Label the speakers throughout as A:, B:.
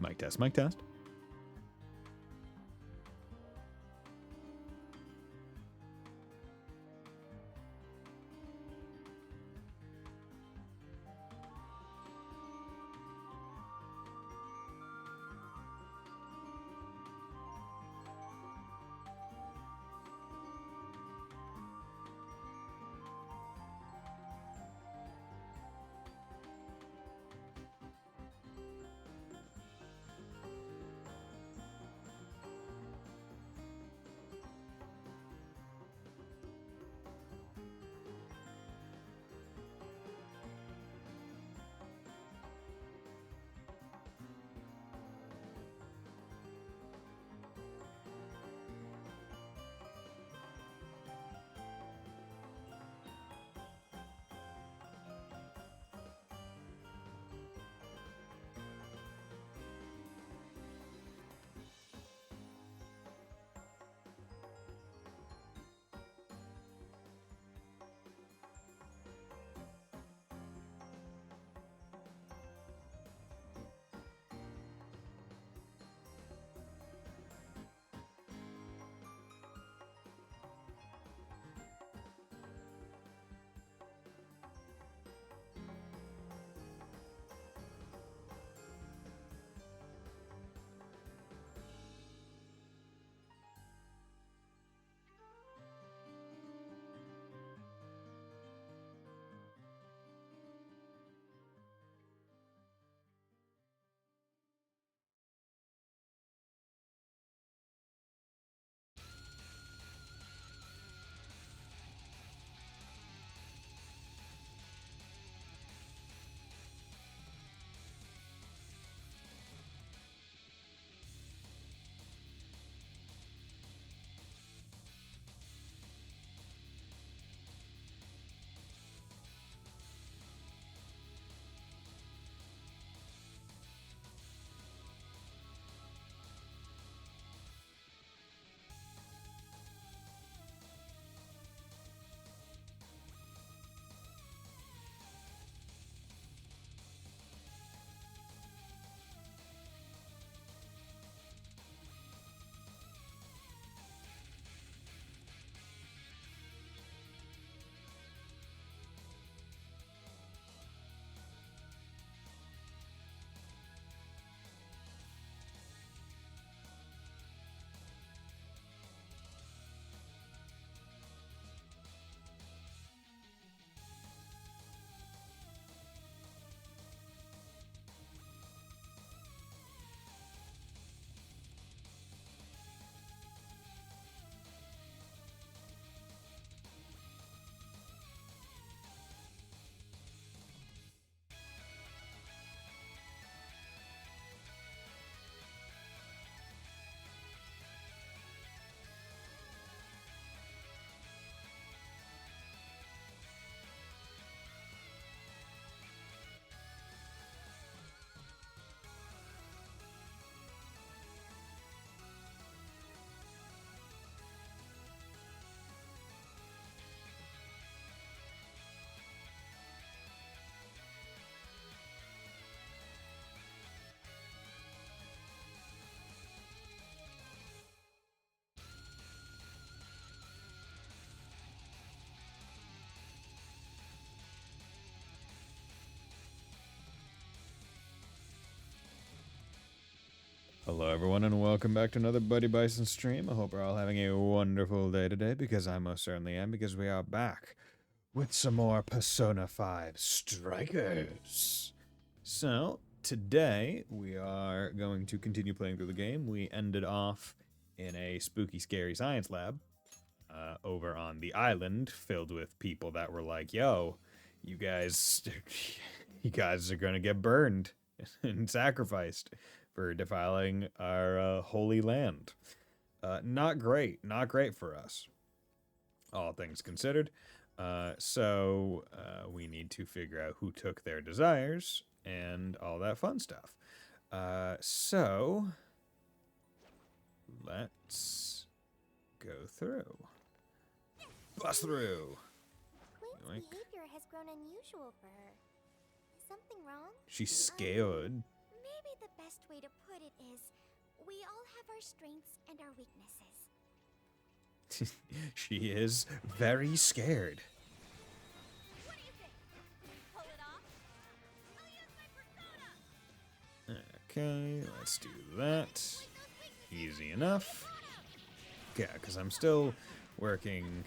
A: Mic test, mic test. Hello, everyone, and welcome back to another Buddy Bison stream. I hope we're all having a wonderful day today, because I most certainly am, because we are back with some more Persona 5 Strikers. So, today, we are going to continue playing through the game. We ended off in a spooky, scary science lab over on the island, filled with people that were like, yo, you guys are gonna get burned and sacrificed for defiling our holy land. Not great for us, all things considered. So we need to figure out who took their desires and all that fun stuff. So let's go through. Bust through.
B: Queen's behavior has grown unusual for her. Is something wrong?
A: She's scared.
B: Maybe the best way to put it is, we all have our strengths and our weaknesses.
A: She is very scared.
B: What do you think? Pull it off? I'll use my persona!
A: Okay, let's do that. Easy enough. Yeah, because I'm still working.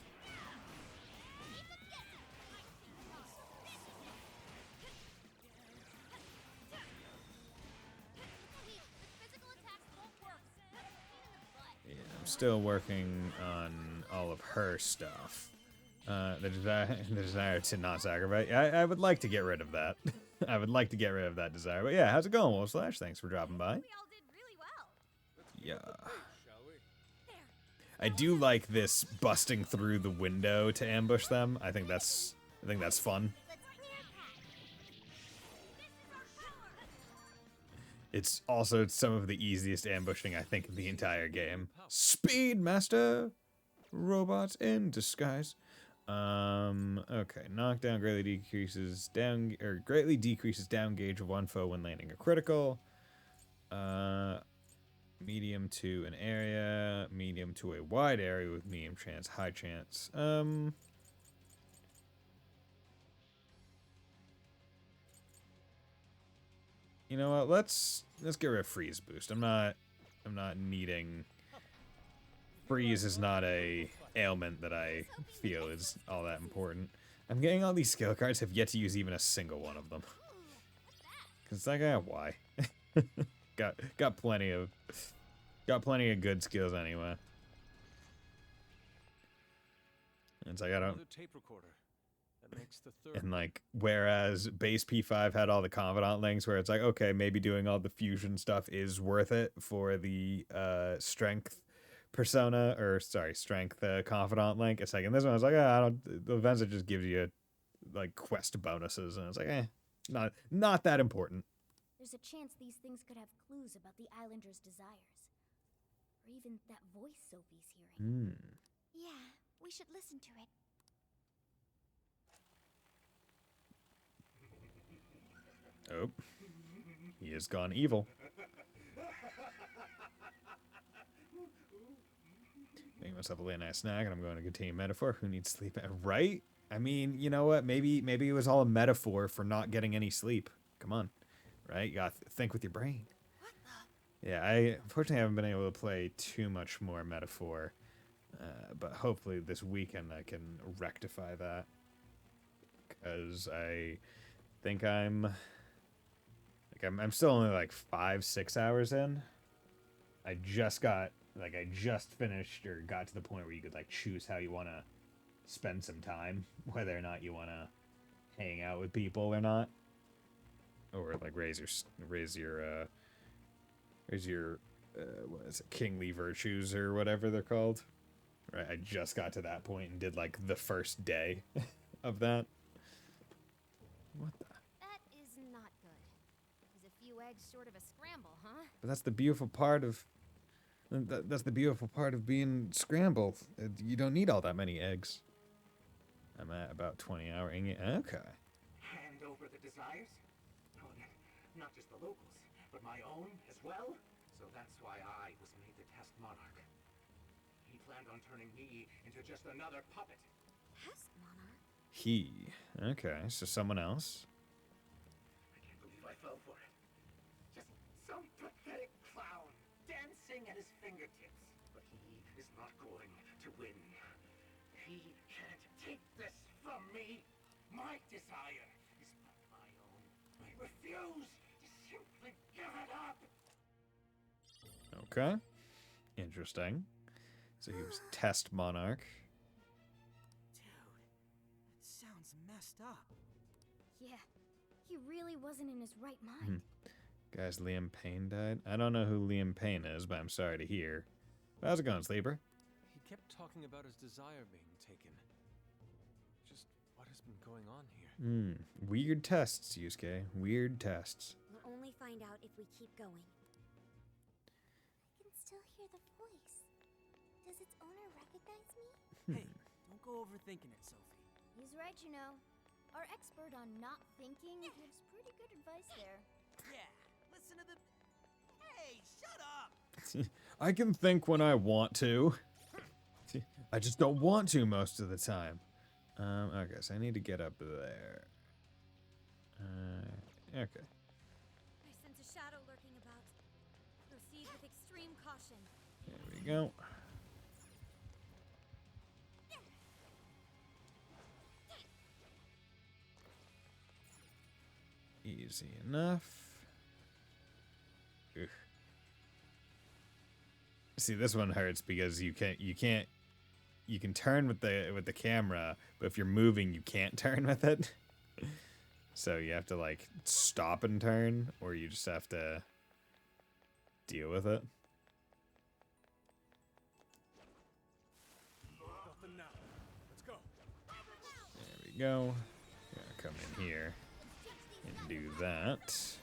A: Yeah, I'm still working on all of her stuff. The desire to not sacrifice. I would like to get rid of that. I would like to get rid of that desire. But yeah, how's it going, Wolf Slash? Thanks for dropping by.
B: We all did really well.
A: Yeah. I do like this busting through the window to ambush them. I think that's fun. It's also some of the easiest ambushing I think in the entire game. Speedmaster, robots in disguise. Okay, knockdown greatly decreases down gauge of one foe when landing a critical. Medium to an area, medium to a wide area with medium chance, high chance. You know what? Let's get rid of freeze boost. I'm not needing. Freeze is not a ailment that I feel is all that important. I'm getting all these skill cards. Have yet to use even a single one of them. Cause it's like, why? got plenty of good skills anyway. And it's like I don't.
C: Tape recorder. That makes the third.
A: And like, whereas base P5 had all the confidant links, where it's like, okay, maybe doing all the fusion stuff is worth it for the strength persona, or sorry, strength confidant link. It's like in this one, I was like, I don't. The events it just gives you like quest bonuses, and it's like, not that important.
B: There's a chance these things could have clues about the Islanders' desires. Or even that voice Sophie's hearing. Yeah, we should listen to it.
A: Oh, he has gone evil. Making myself a late night snack, and I'm going to continue metaphor. Who needs sleep? Right? I mean, you know what? Maybe it was all a metaphor for not getting any sleep. Come on, right? You got to think with your brain. Yeah, I unfortunately haven't been able to play too much more metaphor, but hopefully this weekend I can rectify that, because I think I'm still only like 5-6 hours in. I just finished or got to the point where you could like choose how you want to spend some time, whether or not you want to hang out with people or not, or like raise your what is it, kingly virtues or whatever they're called. Right, I just got to that point and did like the first day of that. What the?
B: That is not good. Is a few eggs short of a scramble, huh?
A: But that's the beautiful part of. That's the beautiful part of being scrambled. You don't need all that many eggs. I'm at about 20 hour. Okay.
D: Hand over the desires? Oh, not just the locals, but my own as well? So that's why I was made the test monarch. He planned on turning me into just another puppet.
B: Test monarch?
A: He. Okay, so someone else.
D: I can't believe I fell for it. Just some pathetic clown dancing at his fingertips. But he is not going to win. He can't take this from me. My desire is not my own. I refuse to simply give it up.
A: Okay. Interesting. So he was test monarch.
E: Dude, that sounds messed up.
B: Yeah, he really wasn't in his right mind.
A: Guys, Liam Payne died. I don't know who Liam Payne is, but I'm sorry to hear. How's it going, Sleeper?
C: He kept talking about his desire being taken. Just what has been going on here?
A: Weird tests, Yusuke. Weird tests.
B: We'll only find out if we keep going. I can still hear the voice. Does its owner recognize me?
E: Hey, don't go overthinking it, Sophie.
B: He's right, you know. Our expert on not thinking gives pretty good advice there.
E: Yeah, listen to the Shut up!
A: I can think when I want to. I just don't want to most of the time. Okay, so I need to get up there. Okay.
B: I sense a shadow lurking about. Proceed with extreme caution.
A: There we go. Easy enough. Ugh. See, this one hurts because you can turn with the camera, but if you're moving, you can't turn with it. So you have to like stop and turn, or you just have to deal with it.
C: Nothing now. Let's go.
A: There we go. Gonna come in here and do that.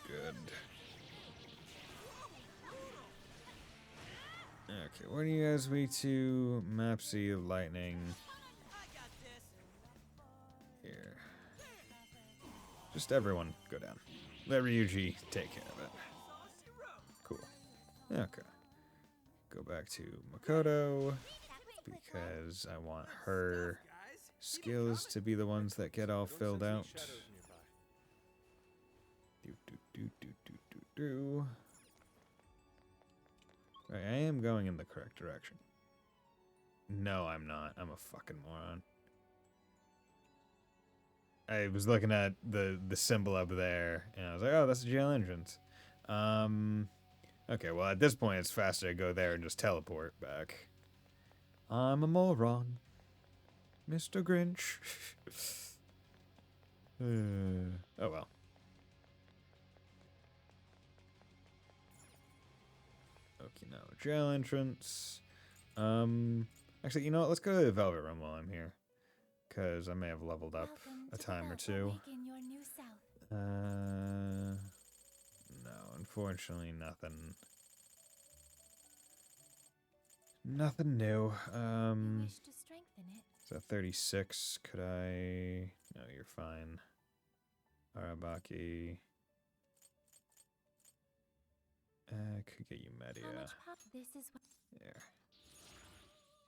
A: Good. Okay, what are you guys weak to? Mapsy, lightning.
E: I got this.
A: Here. Just everyone go down. Let Ryuji take care of it. Cool. Okay. Go back to Makoto because I want her skills to be the ones that get all filled out.
C: Shadows nearby.
A: Do. Right, I am going in the correct direction. No, I'm not. I'm a fucking moron. I was looking at the symbol up there, and I was like, oh, that's the jail entrance. Okay, well, at this point, it's faster to go there and just teleport back. I'm a moron. Mr. Grinch. Oh, well. Okinawa jail entrance. Actually, you know what? Let's go to the Velvet Room while I'm here. Because I may have leveled up a time or two. No, unfortunately, nothing. Nothing new.
B: Wish to strengthen it.
A: Is that 36? Could I... No, you're fine. Arabaki. Could get you Media.
B: How much pop? This is what.
A: There.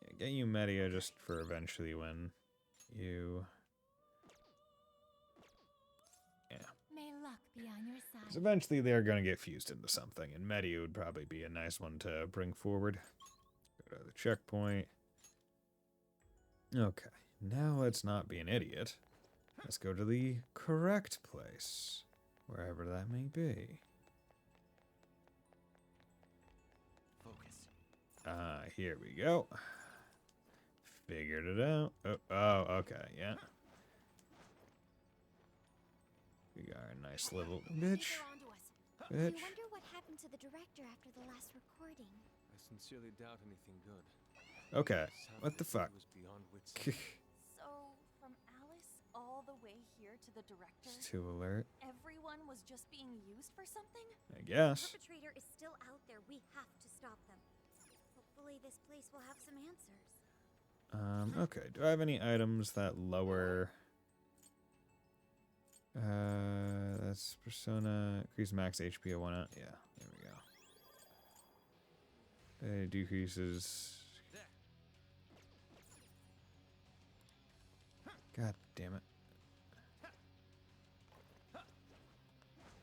A: Yeah, get you Media just for eventually when you... Yeah.
B: May luck be on your side.
A: Because eventually they're going to get fused into something, and Media would probably be a nice one to bring forward. Go to the checkpoint. Okay, now let's not be an idiot. Let's go to the correct place, wherever that may be.
E: Focus.
A: Here we go. Figured it out. Oh, okay, yeah. We got a nice little bitch.
B: I
A: Bitch.
B: wonder what happened to the director after the last recording.
C: I sincerely doubt anything good.
A: Okay,
C: Sounded
A: what the
C: as if he
A: fuck?
C: was beyond wits end.
F: So, from Alice all the way here to the director,
A: Just to alert,
F: everyone was just being used for something?
A: I guess.
B: The perpetrator is still out there. We have to stop them. Hopefully this place will have some answers.
A: Okay, do I have any items that lower... that's Persona, increase max HP at 1 out. Yeah, there we go. It decreases... God damn it.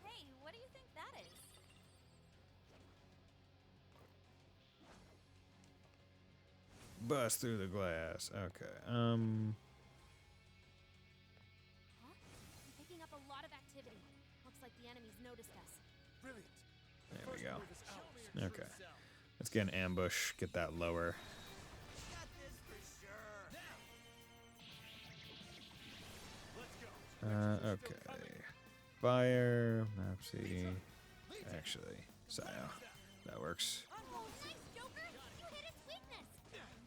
F: Hey, what do you think that is?
A: Bust through the glass. Okay,
B: Huh? I'm picking up a lot of activity. Looks like the enemy's noticed us.
C: Brilliant.
A: there we
C: First
A: go.
C: move is ours.
A: Okay. Let's get an ambush, get that lower.
E: Got this for sure.
C: Let's go.
A: Okay. Fire, Mapsy. Actually, Sayo. That works.
B: Oh, nice, Joker! You hit its weakness!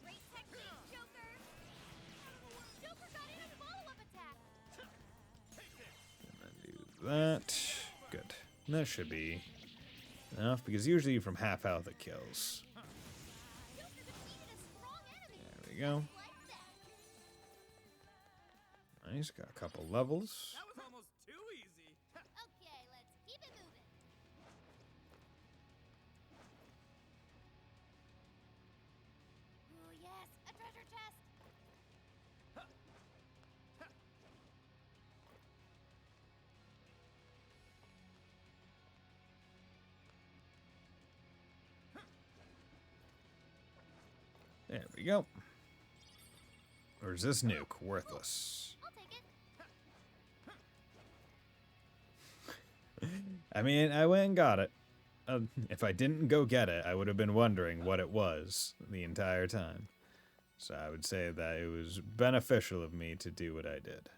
B: Great technique, Joker! Joker got in a follow-up attack!
A: And then do that. Good. And that should be enough, because usually from half health it kills.
B: Joker defeated a strong enemy!
A: There we go.
B: Like that.
A: Nice, got a couple levels.
E: That was almost too easy.
B: Okay, let's keep it moving.
A: There we go. Or is this nuke worthless?
B: I'll take it.
A: I mean, I went and got it. If I didn't go get it, I would have been wondering what it was the entire time. So I would say that it was beneficial of me to do what I did.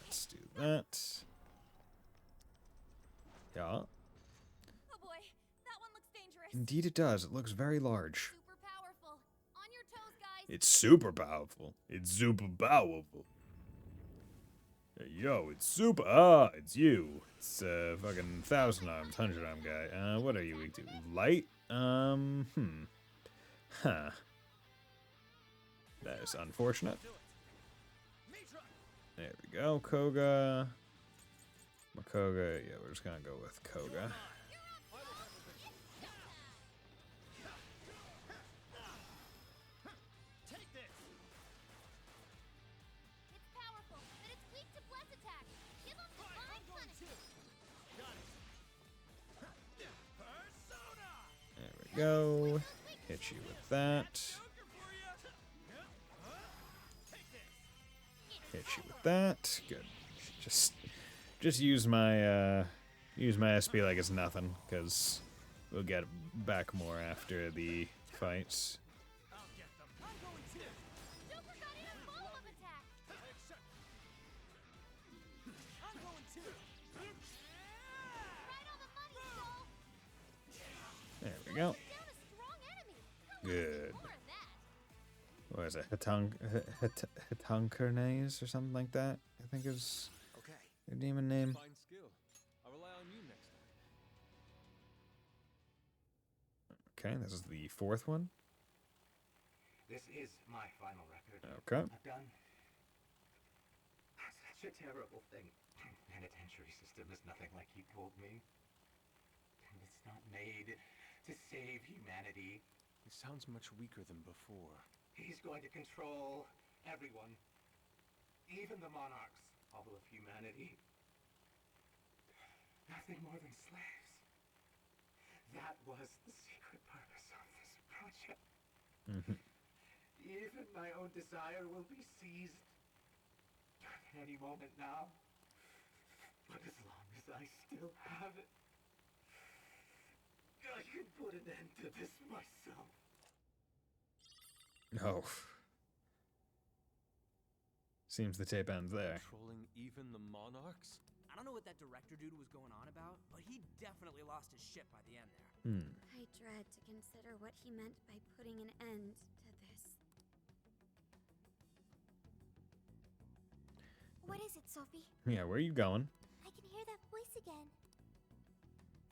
A: Let's do that. Yeah.
F: Oh boy, that one looks dangerous.
A: Indeed it does. It looks very large.
B: Super powerful. On your toes, guys.
A: It's super powerful. It's super powerful. Hey, yo, it's super. Ah, it's you. It's fucking 1,000 arms, 100 arm guy. What are you weak to? Light? Huh. That is unfortunate. There we go, Koga. Makoga. Yeah, we're just gonna go with Koga.
B: It's powerful, but it's weak to bless attack. Give him divine punishment.
A: There we go. Hit you with that. Hit you with that. Good. Just use my SP like it's nothing, because we'll get back more after the fights.
B: Joker got in a follow-up attack. Right on the money, Skull.
A: There we go.
B: Down a strong enemy.
A: Good.
B: More of that.
A: What is it? Hitankernes or something like that? I think is
C: Okay.
A: their demon name.
C: Fine skill. I'll rely on you next time.
A: Okay, this is the fourth one.
D: This is my final record.
A: Okay.
D: I've done such a terrible thing. Penitentiary system is nothing like he told me. And it's not made to save humanity.
C: He sounds much weaker than before.
D: He's going to control everyone. Even the monarchs. All of humanity. Nothing more than slaves. That was the secret purpose of this project. Even my own desire will be seized at any moment now. But as long as I still have it, I can put an end to this myself.
A: Oh. Seems the tape ends there.
C: Controlling even the monarchs?
E: I don't know what that director dude was going on about, but he definitely lost his shit by the end there.
B: I dread to consider what he meant by putting an end to this. What is it, Sophie?
A: Yeah, where are you going?
B: I can hear that voice again.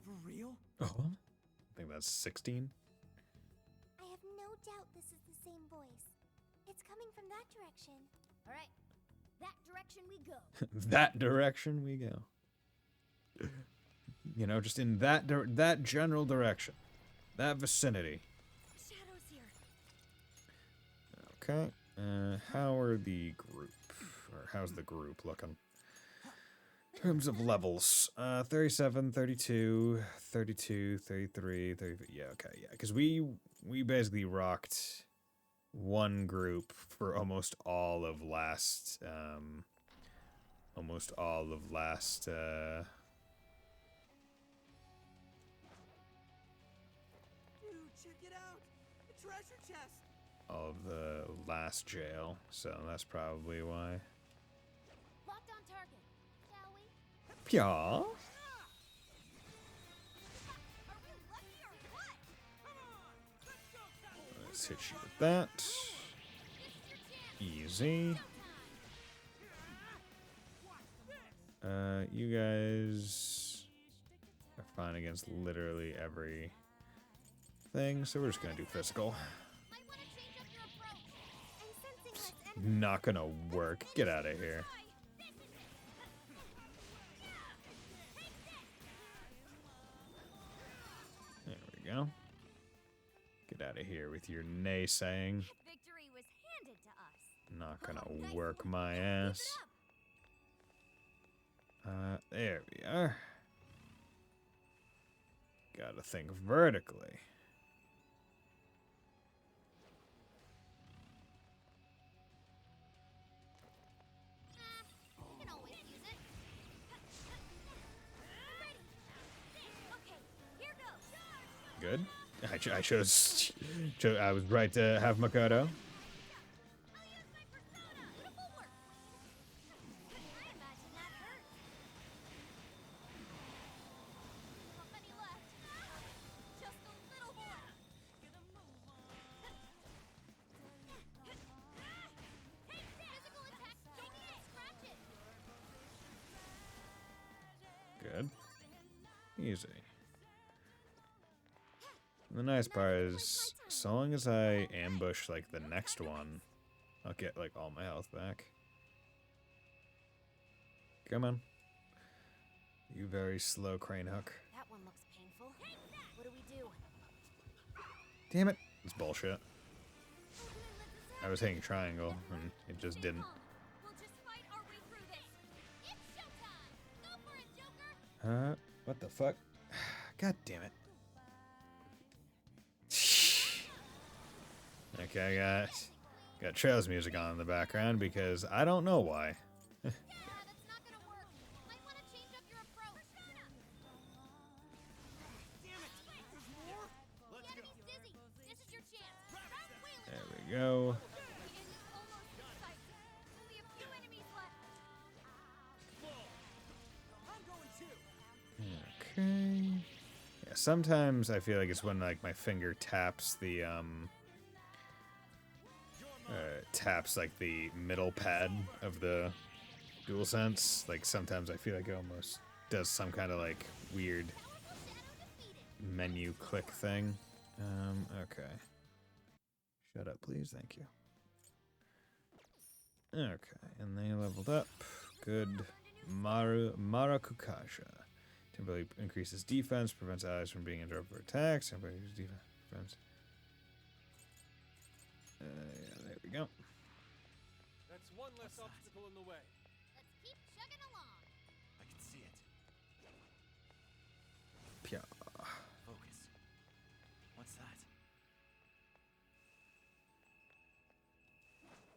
E: For real?
A: Oh. I think that's 16.
B: I have no doubt this is the same voice. It's coming from that direction. All right, that direction we go.
A: That direction we go. You know, just in that general direction. That vicinity.
B: Shadows here.
A: Okay. How are the group? Or how's the group looking? In terms of levels. 37, 32, 32, 33, 34. Yeah, okay, yeah. Because we basically rocked one group for almost all of last
E: Dude, check it out! A treasure chest!
A: all of the last jail, so that's probably why.
B: Locked on target. Shall we?
A: Yeah.
B: Are we lucky or what?
E: Come on! Let's go, Cowboy!
A: Let's hit you with that.
B: This is your chance.
A: Easy. You guys are fine against literally every thing, so we're just gonna do physical.
B: Might want to change up your approach. I'm sensing less enemy.
A: Not gonna work. Get out of here.
B: This is it.
A: There we go. Get out of here with your naysaying.
B: Victory was handed to us.
A: Not gonna
B: Oh, nice
A: work
B: one.
A: my
B: Keep
A: ass.
B: it up.
A: There we are. Gotta think vertically. I chose. I was right to have Makoto. Good. Easy. The nice part is, so long as I ambush, like, the next one, I'll get, like, all my health back. Come on. You very slow crane hook.
B: That one looks painful. What do we do?
A: Damn it. It's bullshit. I was hitting triangle, and it just didn't.
B: We'll just fight our way through this. It's showtime. Go for it, Joker.
A: What the fuck? God damn it. Okay, I got Trails music on in the background because I don't know why.
B: Yeah, that's not gonna work. Might want to change up your approach.
E: Damn it! There's more?
B: The enemy's dizzy. This is your chance.
A: There we go.
B: The end is almost in sight. Only a few enemies left.
E: I'm going too.
A: Okay. Yeah, sometimes I feel like it's when like my finger taps the taps like the middle pad of the DualSense. Like sometimes I feel like it almost does some kind of like weird menu click thing. Okay. Shut up, please. Thank you. Okay, and they leveled up. Good. Marakukaja. Temporarily increases defense, prevents allies from being interrupted for attacks. Temporarily increases defense. Yeah, there we go.
C: That's one less obstacle in the way.
B: Let's keep chugging along.
E: I can see it.
A: Pia.
E: Focus. What's that?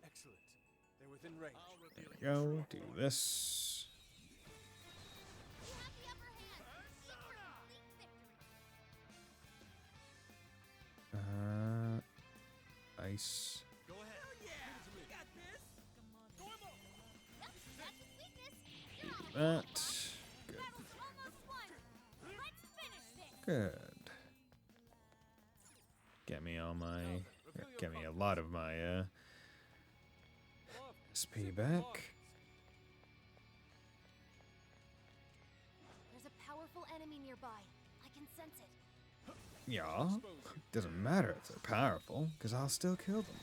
C: Excellent. They're within range.
A: There we go. Do this.
B: You have the upper hand. Aim for complete victory.
A: Ice.
E: Go ahead. Oh yeah! You got this.
B: Yep, that's his weakness. You're on a
A: That. Good.
B: battle's almost won. Let's finish this.
A: Good. Get me all my. Get me a lot of my SP back.
B: There's a powerful enemy nearby. I can sense it.
A: Yeah. Doesn't matter if they're powerful, because I'll still kill them.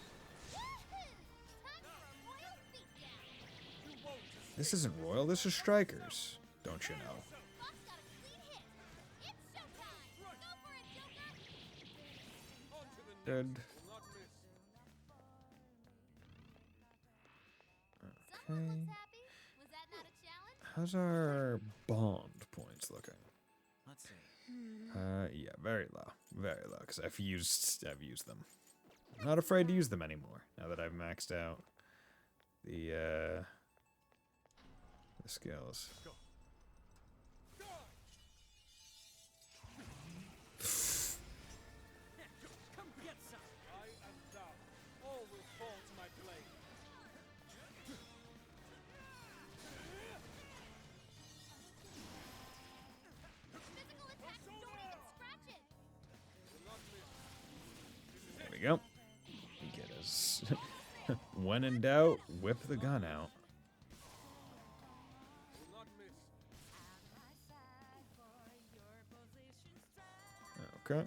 A: This isn't royal, this is strikers. Don't you know? Good. Okay. How's our bond points looking?
E: Let's see.
A: Yeah, very low, because I've used them. I'm not afraid to use them anymore now that I've maxed out the skills.
E: Come get some.
C: I am thou. All will fall to my blade.
B: Physical attacks don't even scratch it.
A: There we go. Get us. When in doubt, whip the gun out.
C: Will not miss.
A: Okay.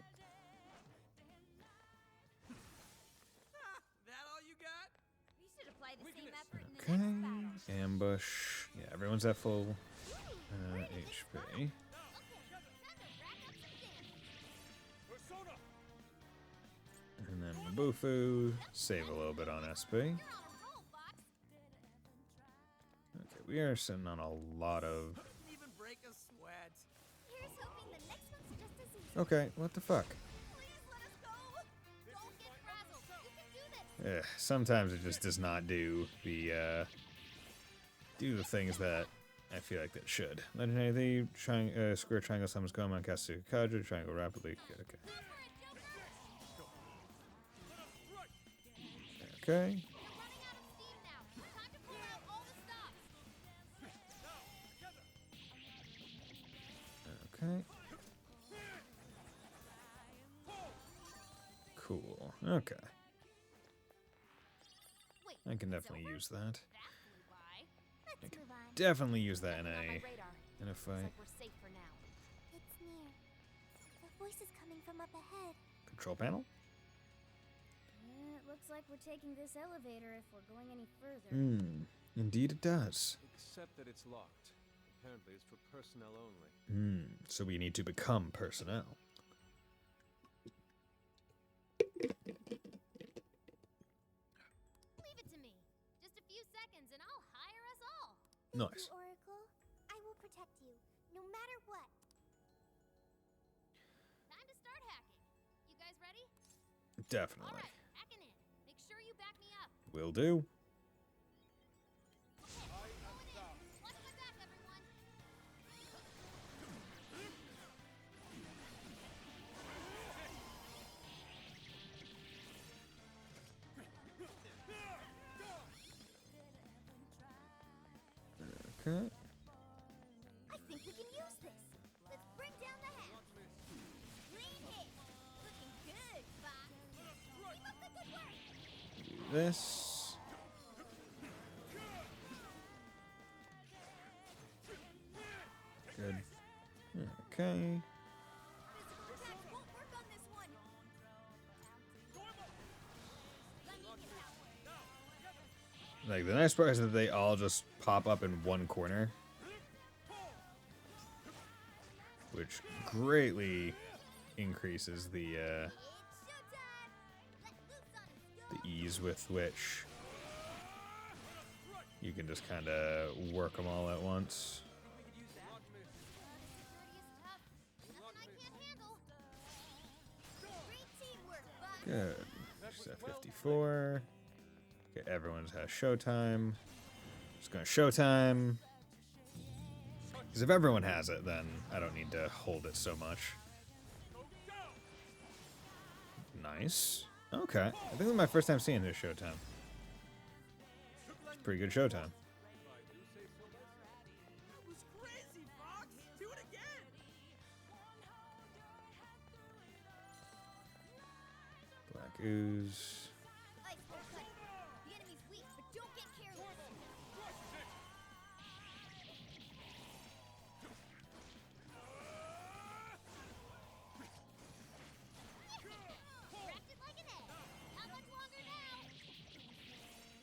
E: That all you got?
B: We should apply the same effort in the
A: Okay.
B: next battle.
A: Ambush. Yeah, everyone's at full HP.
B: Okay, time to rack up some damage.
C: Persona.
A: And then Mabufu. Save a little bit on SP.
B: You're on a roll, Fox.
A: Okay, we are sitting on a lot of.
E: Didn't even break a sweat.
B: Here's hoping the next one's just as easy.
A: Okay, what the fuck?
B: Please let us go. Don't get frazzled. You can do this.
A: Sometimes it just does not do the things that I feel like that should. Legendary square triangle summons Goemon, cast Kaiju, triangle rapidly. Okay.
B: Go for it, Joker.
A: Okay.
B: You're running out of steam now. Time to pull out all the stops.
A: Okay. Cool. Okay.
B: Wait,
A: I can
B: it's
A: definitely
B: over?
A: use that.
B: That flew by. Let's
A: I can
B: move on.
A: definitely use that
B: Nothing on my
A: in
B: radar.
A: a
B: Looks
A: fight.
B: like we're safe for now. It's near. The voice is coming from up ahead.
A: Control panel?
B: It looks like we're taking this elevator if we're going any further.
A: Indeed it does.
C: Except that it's locked. Apparently it's for personnel only.
A: So we need to become personnel.
B: Leave it to me. Just a few seconds and I'll hire us all.
A: Nice.
B: Oracle. I will protect you, no matter what. Time to start hacking. You guys ready?
A: Definitely.
B: All right, hacking in. Make sure you back me up.
A: Will do.
B: Okay, going in. Watch my back, everyone.
A: Okay.
B: I think we can use this. Let's bring down the hack. Clean hit. Looking good, Fox. Keep up the good work.
A: Do this. Good. Okay.
B: Physical attacks won't work on this one. Let me get out.
A: Like, the nice part is that they all just pop up in one corner, which greatly increases the
B: It's showtime. Let loose on its
A: the ease with which you can just kind of work them all at once.
B: Security is tough. Nothing I can't handle. Great teamwork, Fox.
A: Good. She's at 54. Okay, everyone has showtime. Just going to showtime. Because if everyone has it, then I don't need to hold it so much. Nice. Okay. I think this is my first time seeing this showtime. It's pretty good showtime.
E: That was crazy, Fox! Do it again!
A: Black ooze.
B: Ice cut. The enemy's weak, but don't get careless. Cracked it like an egg. Not much longer now.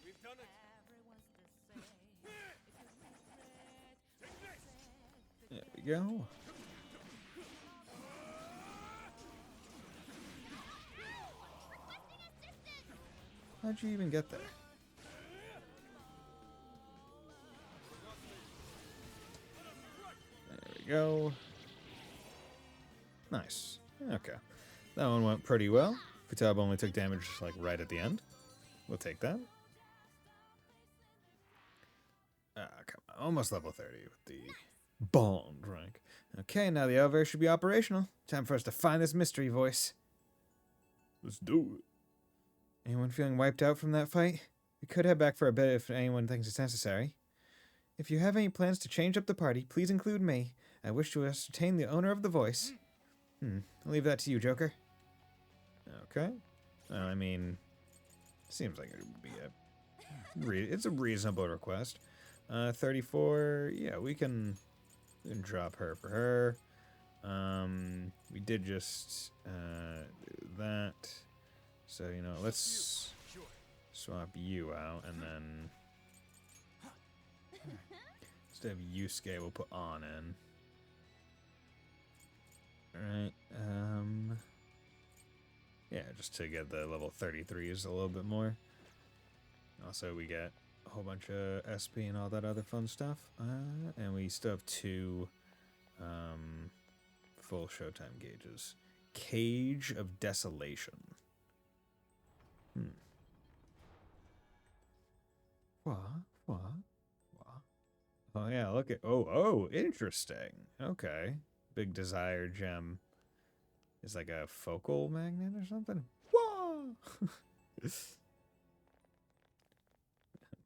C: We've done it.
A: There we go.
B: Requesting assistance.
A: How'd you even get there? There we go. Nice. Okay. That one went pretty well. Futab only took damage like right at the end. We'll take that. Come on. Almost level 30 with the Bond rank. Okay, now the elevator should be operational. Time for us to find this mystery voice. Let's do it. Anyone feeling wiped out from that fight? We could head back for a bit if anyone thinks it's necessary. If you have any plans to change up the party, please include me. I wish to ascertain the owner of the voice. I'll leave that to you, Joker. Okay. I mean, seems like it would be it's a reasonable request. 34. Yeah, we can drop her for her. We did just do that. So, you know, let's swap you out, and then instead of Yusuke, we'll put on in. Alright, yeah, just to get the level 33s a little bit more. Also, we get a whole bunch of SP and all that other fun stuff. And we still have 2 full showtime gauges. Cage of Desolation. What? Oh, yeah, look at... Oh, interesting. Okay. Big Desire Gem is like a focal magnet or something? Whoa!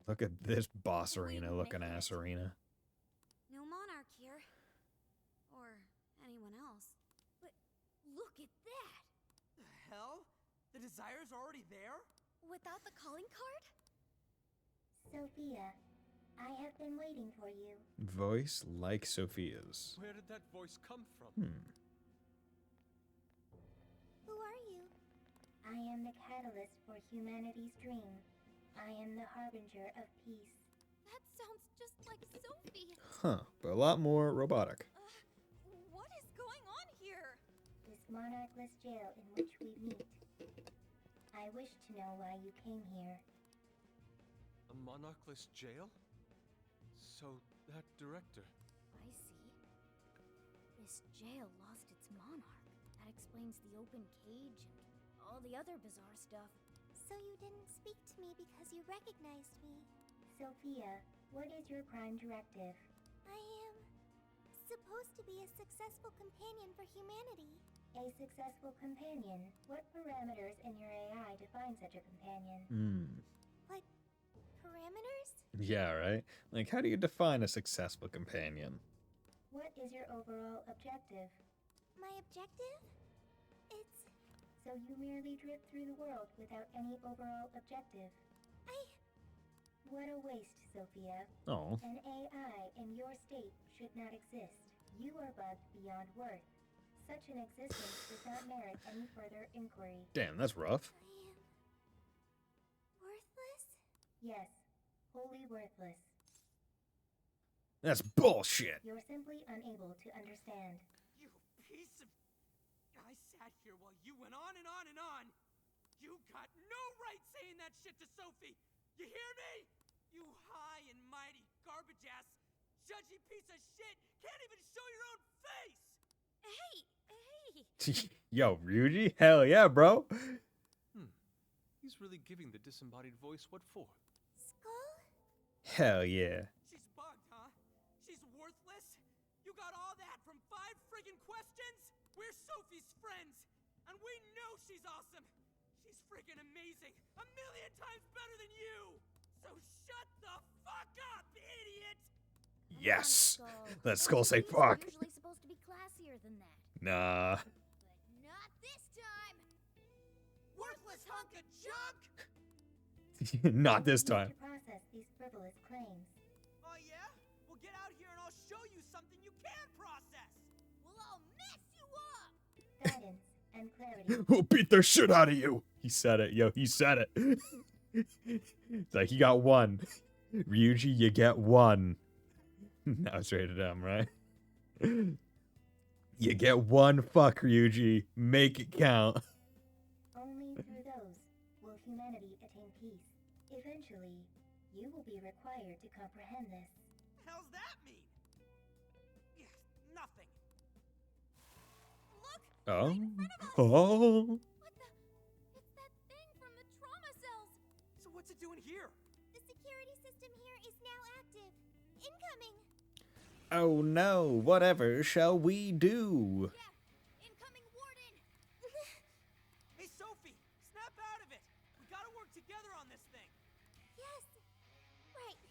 A: Look at this boss arena looking ass arena.
B: No monarch here. Or anyone else. But look at that!
E: The hell? The Desire's already there?
B: Without the calling card?
G: Sophia, I have been waiting for you.
A: Voice like Sophia's.
C: Where did that voice come from?
B: Who are you?
G: I am the catalyst for humanity's dream. I am the harbinger of peace.
B: That sounds just like Sophie.
A: Huh, but a lot more robotic.
B: What is going on here?
G: This monarchless jail in which we meet. I wish to know why you came here.
C: A monarchless jail? So, that director.
B: I see. This jail lost its monarch. That explains the open cage and all the other bizarre stuff. So you didn't speak to me because you recognized me.
G: Sophia, what is your prime directive?
B: I am supposed to be a successful companion for humanity.
G: A successful companion? What parameters in your AI define such a companion?
B: What parameters?
A: Yeah, right? Like, how do you define a successful companion?
G: What is your overall objective?
B: My objective? It's...
G: So you merely drift through the world without any overall objective. What a waste, Sophia.
A: Oh.
G: An AI in your state should not exist. You are bugged beyond worth. Such an existence does not merit any further inquiry.
A: Damn, that's rough.
B: I am... worthless?
G: Yes, wholly worthless.
A: That's bullshit.
G: You're simply unable to understand.
E: You piece of... I sat here while you went on and on and on. You got no right saying that shit to Sophie. You hear me? You high and mighty garbage-ass, judgy piece of shit can't even show your own face!
B: Hey!
A: Yo, Ryuji? Hell yeah, bro.
C: He's really giving the disembodied voice what for?
B: Skull?
A: Hell yeah.
E: She's bugged, huh? She's worthless? You got all that from 5 friggin' questions? We're Sophie's friends, and we know she's awesome. She's friggin' amazing, 1,000,000 times better than you. So shut the fuck up, idiot!
A: Yes.
B: Come on,
A: Let Skull say
B: MVPs
A: fuck.
B: are usually supposed to be classier than that.
A: Nah.
B: But not this time!
E: Worthless hunk of junk!
A: Not this
G: You need
A: time.
G: to process these frivolous claims.
E: Oh yeah? Well, get out here and I'll show you something you can process!
B: We'll all mess you up!
G: Guidance and clarity.
A: We'll beat the shit out of you. He said it, yo. He said it. It's like, you got one. Ryuji, you get one. Now it's rated M, right? You get one fuck, Ryuji. Make it count.
G: Only through those will humanity attain peace. Eventually, you will be required to comprehend this.
E: Hell's that mean? Yeah, nothing.
B: Look!
A: Oh.
B: Right in front of us!
A: Oh.
B: What the? It's that thing from the trauma cells!
E: So what's it doing here?
B: The security system here is now active. Incoming!
A: Oh no. Whatever shall we do?
B: Yeah! Incoming warden!
E: Hey, Sophie, snap out of it. We gotta work together on this thing.
B: Yes! Right.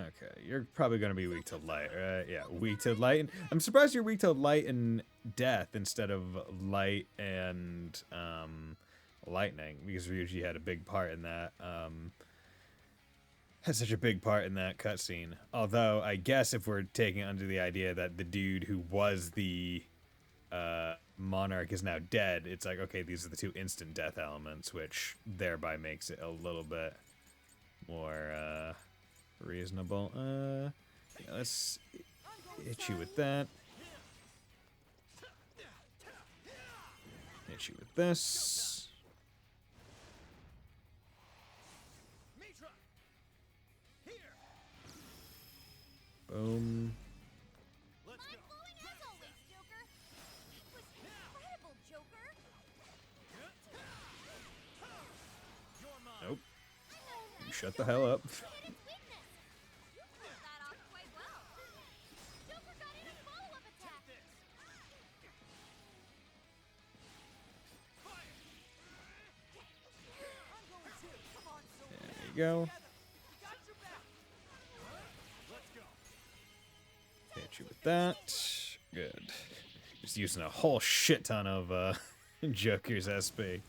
A: Okay, you're probably gonna be weak to light, right? Yeah, weak to light. I'm surprised you're weak to light and death instead of light and lightning, because Ryuji had a big part in that. Had such a big part in that cutscene. Although I guess if we're taking under the idea that the dude who was the monarch is now dead, it's like, okay, these are the 2 instant death elements, which thereby makes it a little bit more reasonable. Yeah, let's hit you with that. Hit you with this. Boom.
B: Mind-blowing as always, Joker! That was incredible, Joker!
A: Nope.
B: I know
A: You shut the hell up.
B: hit its weakness! You pulled that off quite well! Joker got in a follow-up attack!
A: There you go. you with that. Good. Just using a whole shit ton of Joker's SP.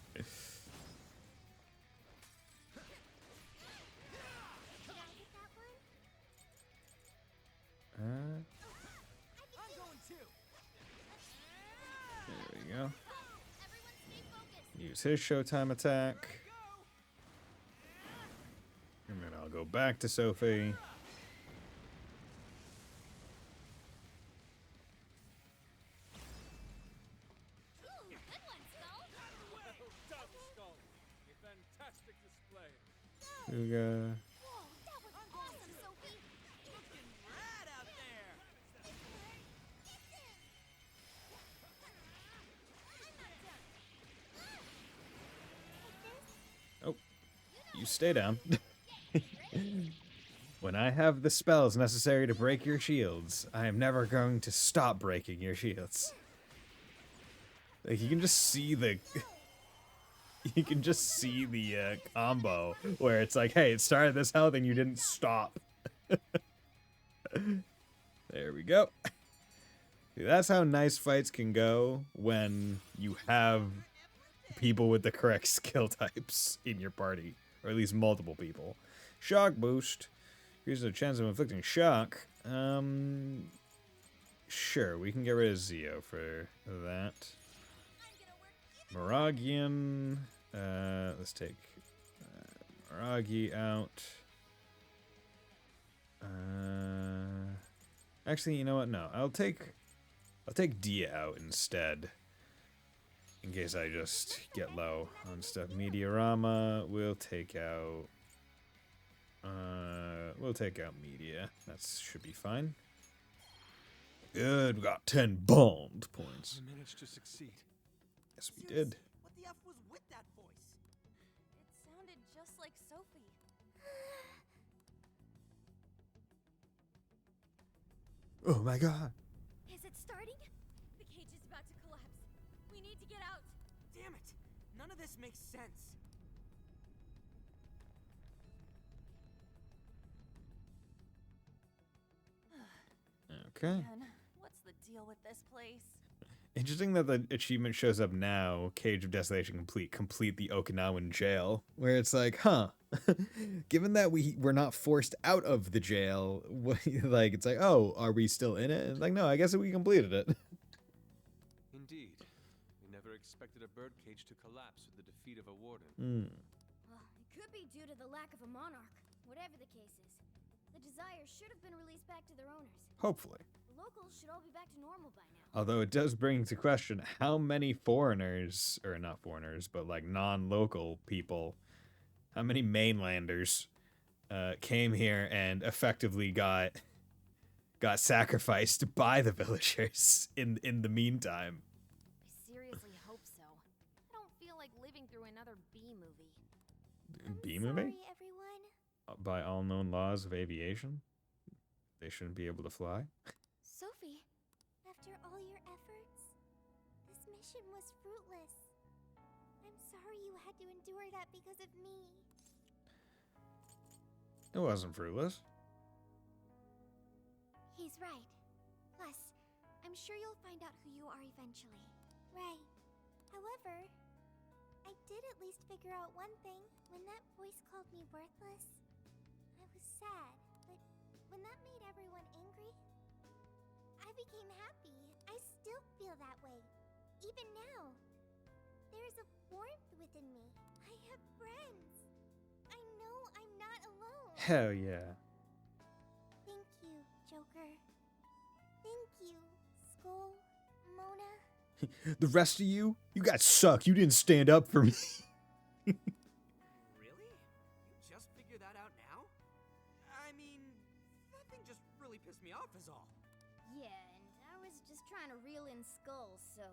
A: There we go. Use his Showtime attack. And then I'll go back to Sophie. Uga. Oh, you stay down. When I have the spells necessary to break your shields, I am never going to stop breaking your shields. Like, you can just see the... You can just see the combo where it's like, hey, it started this health and you didn't stop. There we go. See, that's how nice fights can go when you have people with the correct skill types in your party. Or at least multiple people. Shock boost. Here's a chance of inflicting shock. Sure, we can get rid of Zeo for that. Moragian. Let's take Moragi out. Actually, you know what? No, I'll take Dia out instead. In case I just get low on stuff. Meteorama. We'll take out Media. That should be fine. Good. We got 10 bond points.
C: We managed to succeed.
A: Yes, we did.
E: What the F was with that voice?
F: It sounded just like Sophie.
A: Oh my god.
B: Is it starting? The cage is about to collapse. We need to get out.
E: Damn it! None of this makes sense.
A: Okay.
F: Man, what's the deal with this place?
A: Interesting that the achievement shows up now, Cage of Desolation complete the Okinawan jail, where it's like, huh, given that we're not forced out of the jail, like, it's like, oh, are we still in it? And like, no, I guess we completed it.
C: Indeed. We never expected a birdcage to collapse with the defeat of a warden.
B: Well, it could be due to the lack of a monarch. Whatever the case is, the Desires should have been released back to their owners.
A: Hopefully.
B: The locals should all be back to normal by now.
A: Although it does bring into question how many foreigners, or not foreigners, but like non-local people, how many mainlanders came here and effectively got sacrificed by the villagers in the meantime.
B: I seriously hope so. I don't feel like living through another B movie.
A: B movie?
G: Sorry, everyone.
A: By all known laws of aviation, they shouldn't be able to fly.
G: Sophie, after all your efforts, this mission was fruitless. I'm sorry you had to endure that because of me.
A: It wasn't fruitless.
G: He's right. Plus, I'm sure you'll find out who you are eventually. Right. However, I did at least figure out one thing. When that voice called me worthless, I was sad. But when that made everyone angry, I became happy. I still feel that way. Even now. There's a warmth within me. I have friends. I know I'm not alone.
A: Hell yeah.
G: Thank you, Joker. Thank you, Skull, Mona.
A: The rest of you guys suck. You didn't stand up for me.
E: Really? You just figured that out now? I mean, that thing just really pissed me off is all.
B: Yeah, and I was just trying to reel in skulls, so...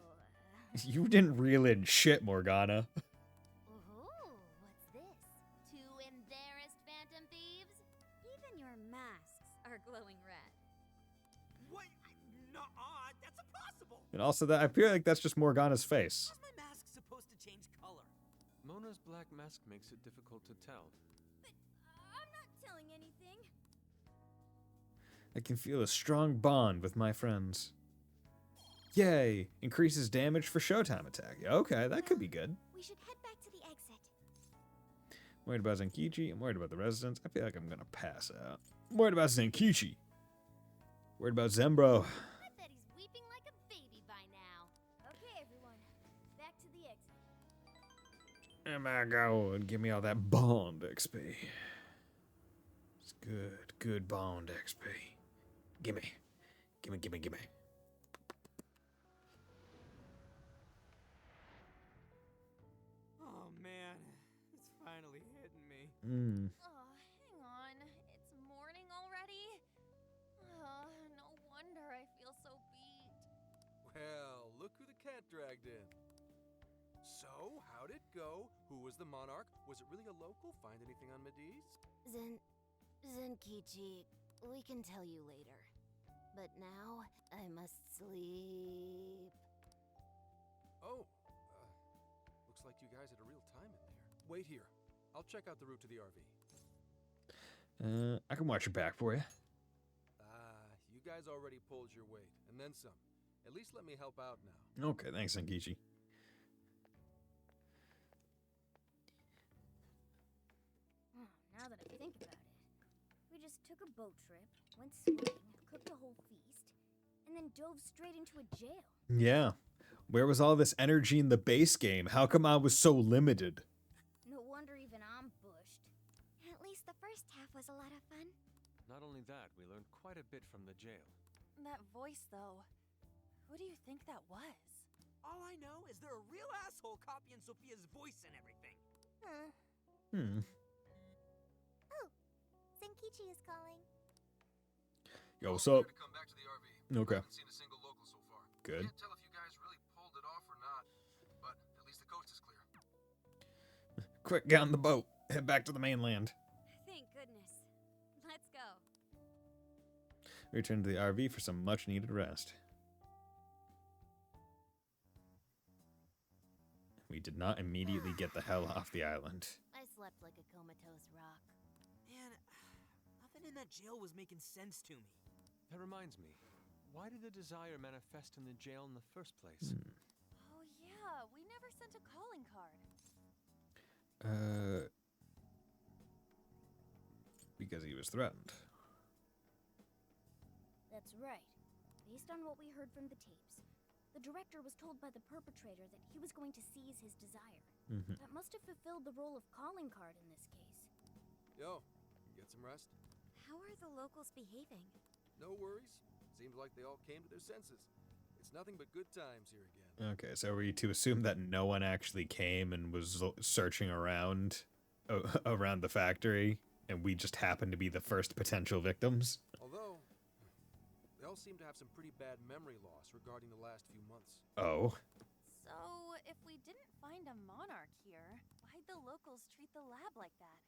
A: You didn't reel in shit, Morgana.
B: Ooh, what's this? Two embarrassed phantom thieves? Even your masks are glowing red.
E: What? Nuh-uh, that's impossible!
A: And also that I feel like that's just Morgana's face.
E: How's my mask supposed to change color?
C: Mona's black mask makes it difficult to tell.
B: But I'm not telling anything.
A: I can feel a strong bond with my friends. Yay! Increases damage for Showtime attack. Okay, that could be good.
G: We should head back to the exit.
A: I'm worried about Zenkichi. I'm worried about the residents. I feel like I'm gonna pass out. I'm worried about Zenkichi. Worried about Zembro.
B: I bet he's weeping like a baby by now. Okay, everyone. Back to the exit.
A: Oh my god, give me all that Bond XP. It's good Bond XP. Gimme. Gimme.
E: Oh man, it's finally hitting me.
F: Oh, hang on. It's morning already? No wonder I feel so beat.
C: Well, look who the cat dragged in. So, how'd it go? Who was the monarch? Was it really a local? Find anything on Mediz?
B: Zenkichi, we can tell you later. But now, I must sleep.
C: Oh, looks like you guys had a real time in there. Wait here. I'll check out the route to the RV.
A: I can watch your back for you.
C: You guys already pulled your weight, and then some. At least let me help out now.
A: Okay, thanks, Zenkichi.
B: Now that I think about it, we just took a boat trip, went swimming, cooked a whole feast, and then dove straight into a jail.
A: Yeah. Where was all this energy in the base game? How come I was so limited?
B: No wonder even I'm bushed.
G: At least the first half was a lot of fun.
C: Not only that, we learned quite a bit from the jail.
F: That voice, though. Who do you think that was?
E: All I know is they're a real asshole copying Sophia's voice and everything.
G: Oh, Zenkichi is calling.
A: Yo, what's up?
C: To come back to the RV.
A: Okay.
C: Haven't seen a single local so far.
A: Good.
C: Can't tell if you guys really pulled it off or not, but at least the coast is clear.
A: Quick, get on the boat. Head back to the mainland.
B: Thank goodness. Let's go.
A: Return to the RV for some much-needed rest. We did not immediately get the hell off the island.
B: I slept like a comatose rock.
E: Man, nothing in that jail was making sense to me.
C: That reminds me. Why did the desire manifest in the jail in the first place?
F: Oh, yeah. We never sent a calling card.
A: Because he was threatened.
B: That's right. Based on what we heard from the tapes, the director was told by the perpetrator that he was going to seize his desire. That must have fulfilled the role of calling card in this case.
C: Yo, get some rest?
G: How are the locals behaving?
C: No worries. Seems like they all came to their senses. It's nothing but good times here again.
A: Okay, so are we to assume that no one actually came and was searching around around the factory, and we just happened to be the first potential victims?
C: Although, they all seem to have some pretty bad memory loss regarding the last few months.
A: Oh.
F: So, if we didn't find a monarch here, why'd the locals treat the lab like that?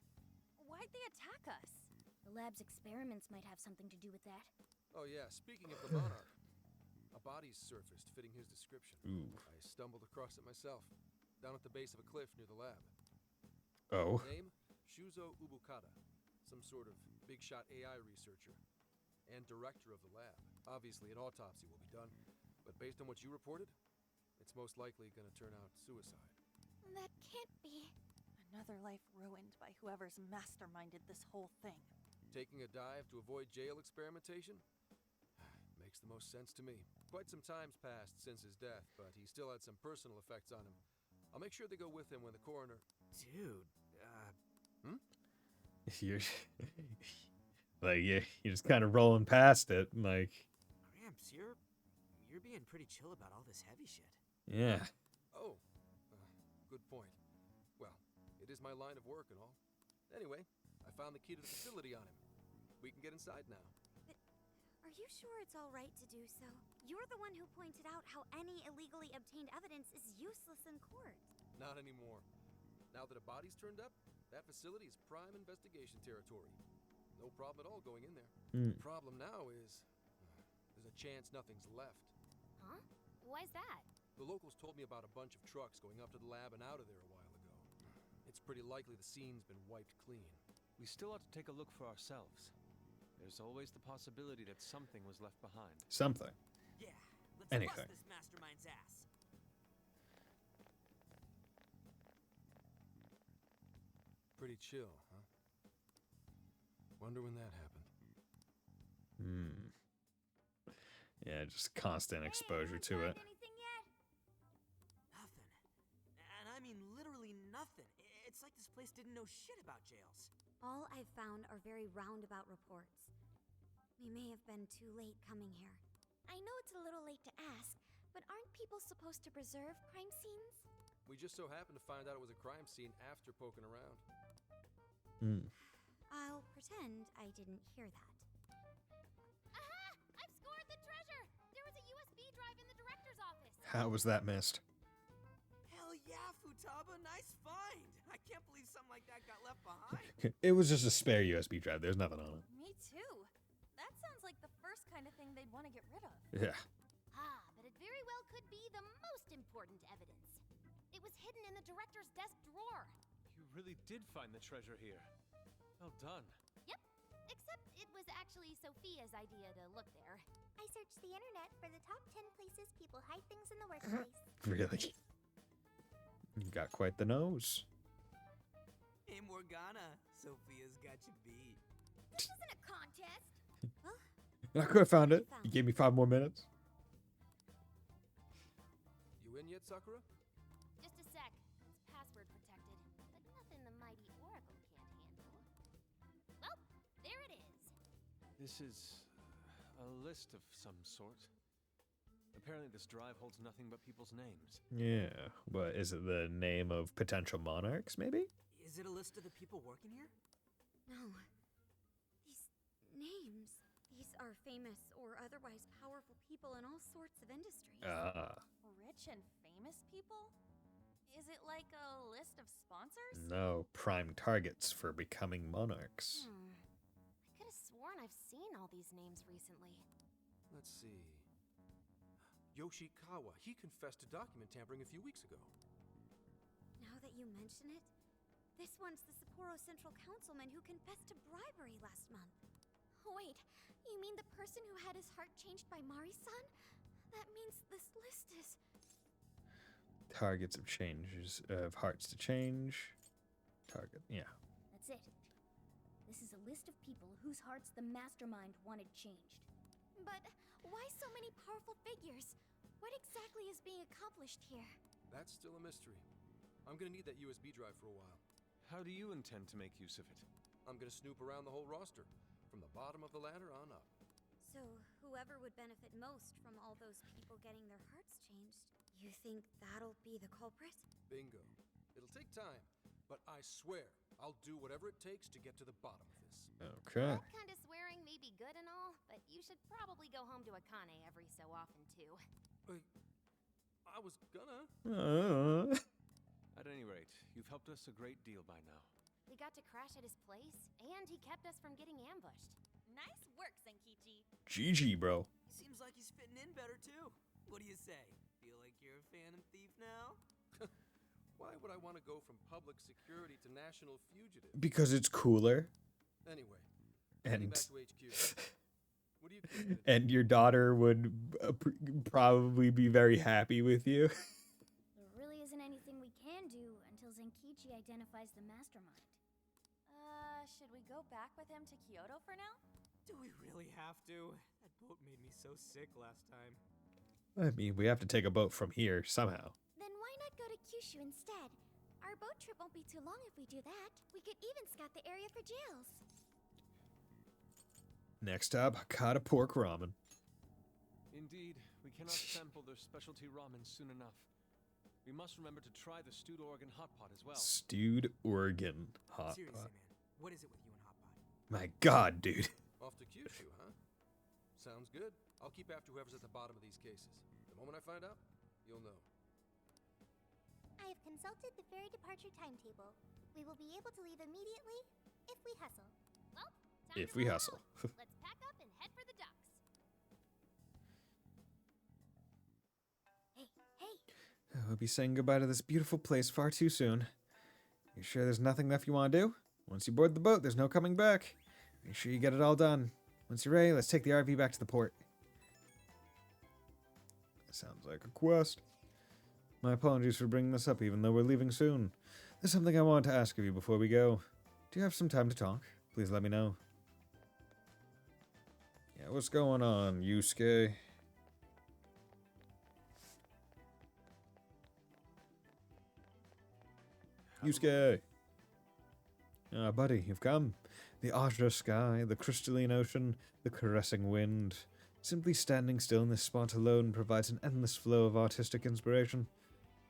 F: Why'd they attack us?
B: The lab's experiments might have something to do with that.
C: Oh yeah, speaking of the monarch, a body's surfaced fitting his description.
A: Ooh.
C: I stumbled across it myself, down at the base of a cliff near the lab.
A: Oh.
C: Name? Shuzo Ubukata, some sort of big shot AI researcher and director of the lab. Obviously, an autopsy will be done, but based on what you reported, it's most likely going to turn out suicide.
G: That can't be.
F: Another life ruined by whoever's masterminded this whole thing.
C: Taking a dive to avoid jail experimentation? Makes the most sense to me. Quite some time's passed since his death, but he still had some personal effects on him. I'll make sure they go with him when the coroner...
E: Dude,
A: You're like you're just kind of rolling past it, like.
E: Gramps, you're being pretty chill about all this heavy shit.
A: Yeah.
C: Oh, good point. Well, it is my line of work and all. Anyway, I found the key to the facility on him. We can get inside now.
G: Are you sure it's all right to do so? You're the one who pointed out how any illegally obtained evidence is useless in court.
C: Not anymore. Now that a body's turned up, that facility is prime investigation territory. No problem at all going in there. The problem now is there's a chance nothing's left.
B: Huh? Why's that?
C: The locals told me about a bunch of trucks going up to the lab and out of there a while ago. It's pretty likely the scene's been wiped clean.
H: We still ought to take a look for ourselves. There's always the possibility that something was left behind.
A: Something.
E: Yeah, let's
A: Anything.
E: bust this mastermind's ass.
C: Pretty chill, huh? Wonder when that happened.
A: Hmm. Yeah, just constant exposure to it.
B: Anything yet?
E: Nothing. And I mean literally nothing. It's like this place didn't know shit about jails.
G: All I've found are very roundabout reports. We may have been too late coming here. I know it's a little late to ask, but aren't people supposed to preserve crime scenes?
C: We just so happened to find out it was a crime scene after poking around.
A: Hmm.
G: I'll pretend I didn't hear that.
B: Aha! I've scored the treasure! There was a USB drive in the director's office.
A: How was that missed?
E: Hell yeah, Futaba, nice find! I can't believe something like that got left behind.
A: It was just a spare USB drive. There's nothing on it.
F: Me too. That sounds like the first kind of thing they'd want to get rid of.
A: Yeah.
B: Ah, but it very well could be the most important evidence. It was hidden in the director's desk drawer.
H: You really did find the treasure here. Well done.
B: Yep, except it was actually Sophia's idea to look there.
G: I searched the internet for the top 10 places people hide things in the workplace.
A: Really? You got quite the nose.
E: Hey, Morgana, Sophia's got you beat.
B: This isn't a contest.
A: I could have found it. You gave me 5 more minutes.
C: You in yet, Sakura?
B: Just a sec. It's password protected, but nothing the mighty Oracle can't handle. Well, there it is.
H: This is a list of some sort. Apparently this drive holds nothing but people's names.
A: Yeah. What is it? The name of potential monarchs, maybe?
E: Is it a list of the people working here?
G: No. These names. These are famous or otherwise powerful people in all sorts of industries.
F: Rich and famous people? Is it like a list of sponsors?
A: No, prime targets for becoming monarchs.
B: I could have sworn I've seen all these names recently.
C: Let's see. Yoshikawa, he confessed to document tampering a few weeks ago.
G: Now that you mention it, this one's the Sapporo Central Councilman who confessed to bribery last month.
B: Wait, you mean the person who had his heart changed by Mari-san? That means this list is...
A: Targets of changes of hearts to change. Target, yeah.
B: That's it. This is a list of people whose hearts the mastermind wanted changed. But why so many powerful figures? What exactly is being accomplished here?
C: That's still a mystery. I'm gonna need that USB drive for a while.
H: How do you intend to make use of it?
C: I'm gonna snoop around the whole roster, from the bottom of the ladder on up.
G: So, whoever would benefit most from all those people getting their hearts changed, you think that'll be the culprit?
C: Bingo. It'll take time, but I swear I'll do whatever it takes to get to the bottom of this.
A: Okay.
B: That kind of swearing may be good and all, but you should probably go home to Akane every so often too.
C: I was gonna.
H: At any rate, you've helped us a great deal by now.
B: We got to crash at his place, and he kept us from getting ambushed.
F: Nice work, Senkichi.
A: GG, bro.
E: Seems like he's fitting in better too. What do you say? Feel like you're a Phantom Thief now?
C: Why would I want to go from public security to national fugitive?
A: Because it's cooler.
C: Anyway, heading
A: And
C: back to HQ. What do you think?
A: and your daughter would probably be very happy with you.
B: There really isn't anything we can do until Zenkichi identifies the mastermind.
F: Should we go back with him to Kyoto for now?
E: Do we really have to? That boat made me so sick last time.
A: I mean, we have to take a boat from here somehow.
G: Then why not go to Kyushu instead? Our boat trip won't be too long if we do that. We could even scout the area for jails.
A: Next up, Hakata pork ramen.
H: Indeed, we cannot sample their specialty ramen soon enough. We must remember to try the stewed Oregon hot pot as well.
A: Stewed Oregon hot
E: Seriously,
A: pot.
E: man. What is it with you and Hot Pot?
A: My God, dude.
C: Off to Kyushu, huh? Sounds good. I'll keep after whoever's at the bottom of these cases. The moment I find out, you'll know.
G: I have consulted the ferry departure timetable. We will be able to leave immediately if we hustle.
B: Well, time
A: If
B: to
A: we
B: roll
A: hustle.
B: out. Let's pack up and head for the docks. Hey,
A: We'll be saying goodbye to this beautiful place far too soon. You sure there's nothing left you want to do? Once you board the boat, there's no coming back. Make sure you get it all done. Once you're ready, let's take the RV back to the port. Sounds like a quest. My apologies for bringing this up, even though we're leaving soon. There's something I wanted to ask of you before we go. Do you have some time to talk? Please let me know. Yeah, what's going on, Yusuke? Yusuke! Ah, buddy, you've come. The azure sky, the crystalline ocean, the caressing wind. Simply standing still in this spot alone provides an endless flow of artistic inspiration.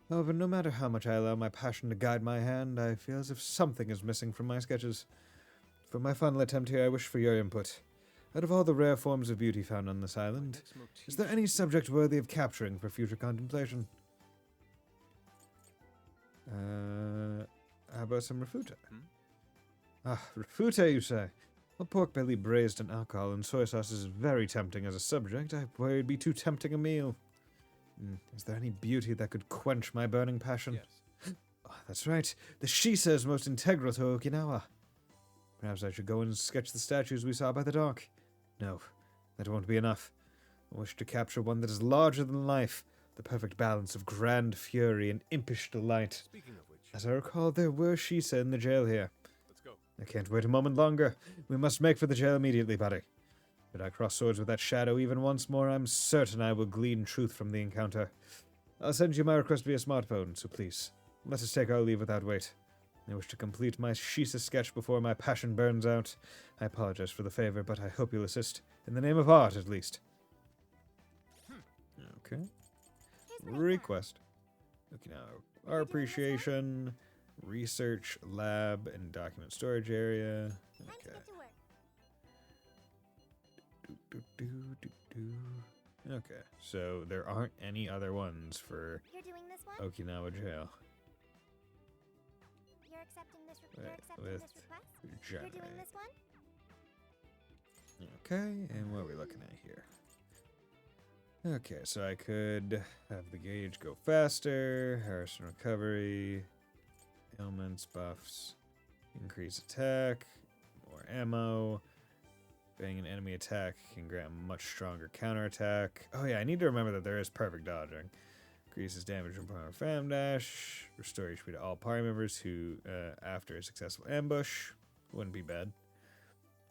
A: However, no matter how much I allow my passion to guide my hand, I feel as if something is missing from my sketches. For my final attempt here, I wish for your input. Out of all the rare forms of beauty found on this island, is there any subject worthy of capturing for future contemplation? How about some refuta? Ah, refuta, you say? Well, pork belly braised in alcohol and soy sauce is very tempting as a subject. I worry it'd be too tempting a meal. Is there any beauty that could quench my burning passion?
H: Yes.
A: Oh, that's right. The Shisa is most integral to Okinawa. Perhaps I should go and sketch the statues we saw by the dock. No, that won't be enough. I wish to capture one that is larger than life, the perfect balance of grand fury and impish delight.
C: Speaking of which,
A: As I recall, there were Shisa in the jail here.
C: let's go.
A: I can't wait a moment longer. We must make for the jail immediately, buddy. Should I cross swords with that shadow even once more, I'm certain I will glean truth from the encounter. I'll send you my request via smartphone, so please, let us take our leave without wait. I wish to complete my Shisa sketch before my passion burns out. I apologize for the favor, but I hope you'll assist. In the name of art, at least. Okay.
G: Here's what I got.
A: Request. Okay, now, our appreciation, research, lab, and document storage area.
G: Time to
A: Okay.
G: get to work.
A: Okay, so there aren't any other ones for
G: You're doing this one?
A: Okinawa jail.
G: You're accepting this,
A: Wait,
G: you're accepting
A: with
G: this request? You're doing
A: generate.
G: this one?
A: Okay, and what are we looking at here? Okay, so I could have the gauge go faster, Harrison recovery, ailments, buffs, increase attack, more ammo. Bang an enemy attack can grant a much stronger counterattack. Oh yeah, I need to remember that there is perfect dodging. Increases damage from power fam dash. Restore HP to all party members who, after a successful ambush. Wouldn't be bad.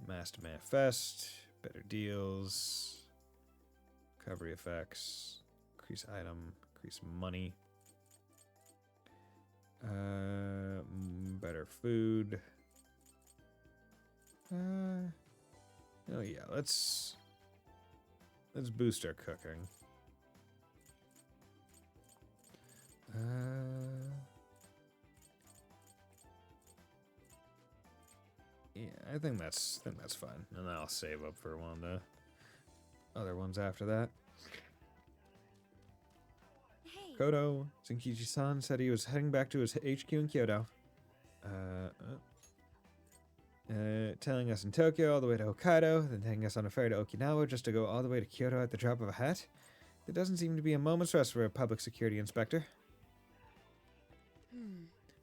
A: Master Manifest. Better deals. Recovery effects. Increase item. Increase money. Better food. Oh yeah, let's boost our cooking. Yeah, I think that's fine, and I'll save up for one of the other ones after that.
F: Hey,
A: Kodo, Zenkichi-san said he was heading back to his HQ in Kyoto. Telling us in Tokyo all the way to Hokkaido, then taking us on a ferry to Okinawa just to go all the way to Kyoto at the drop of a hat. There doesn't seem to be a moment's rest for a public security inspector.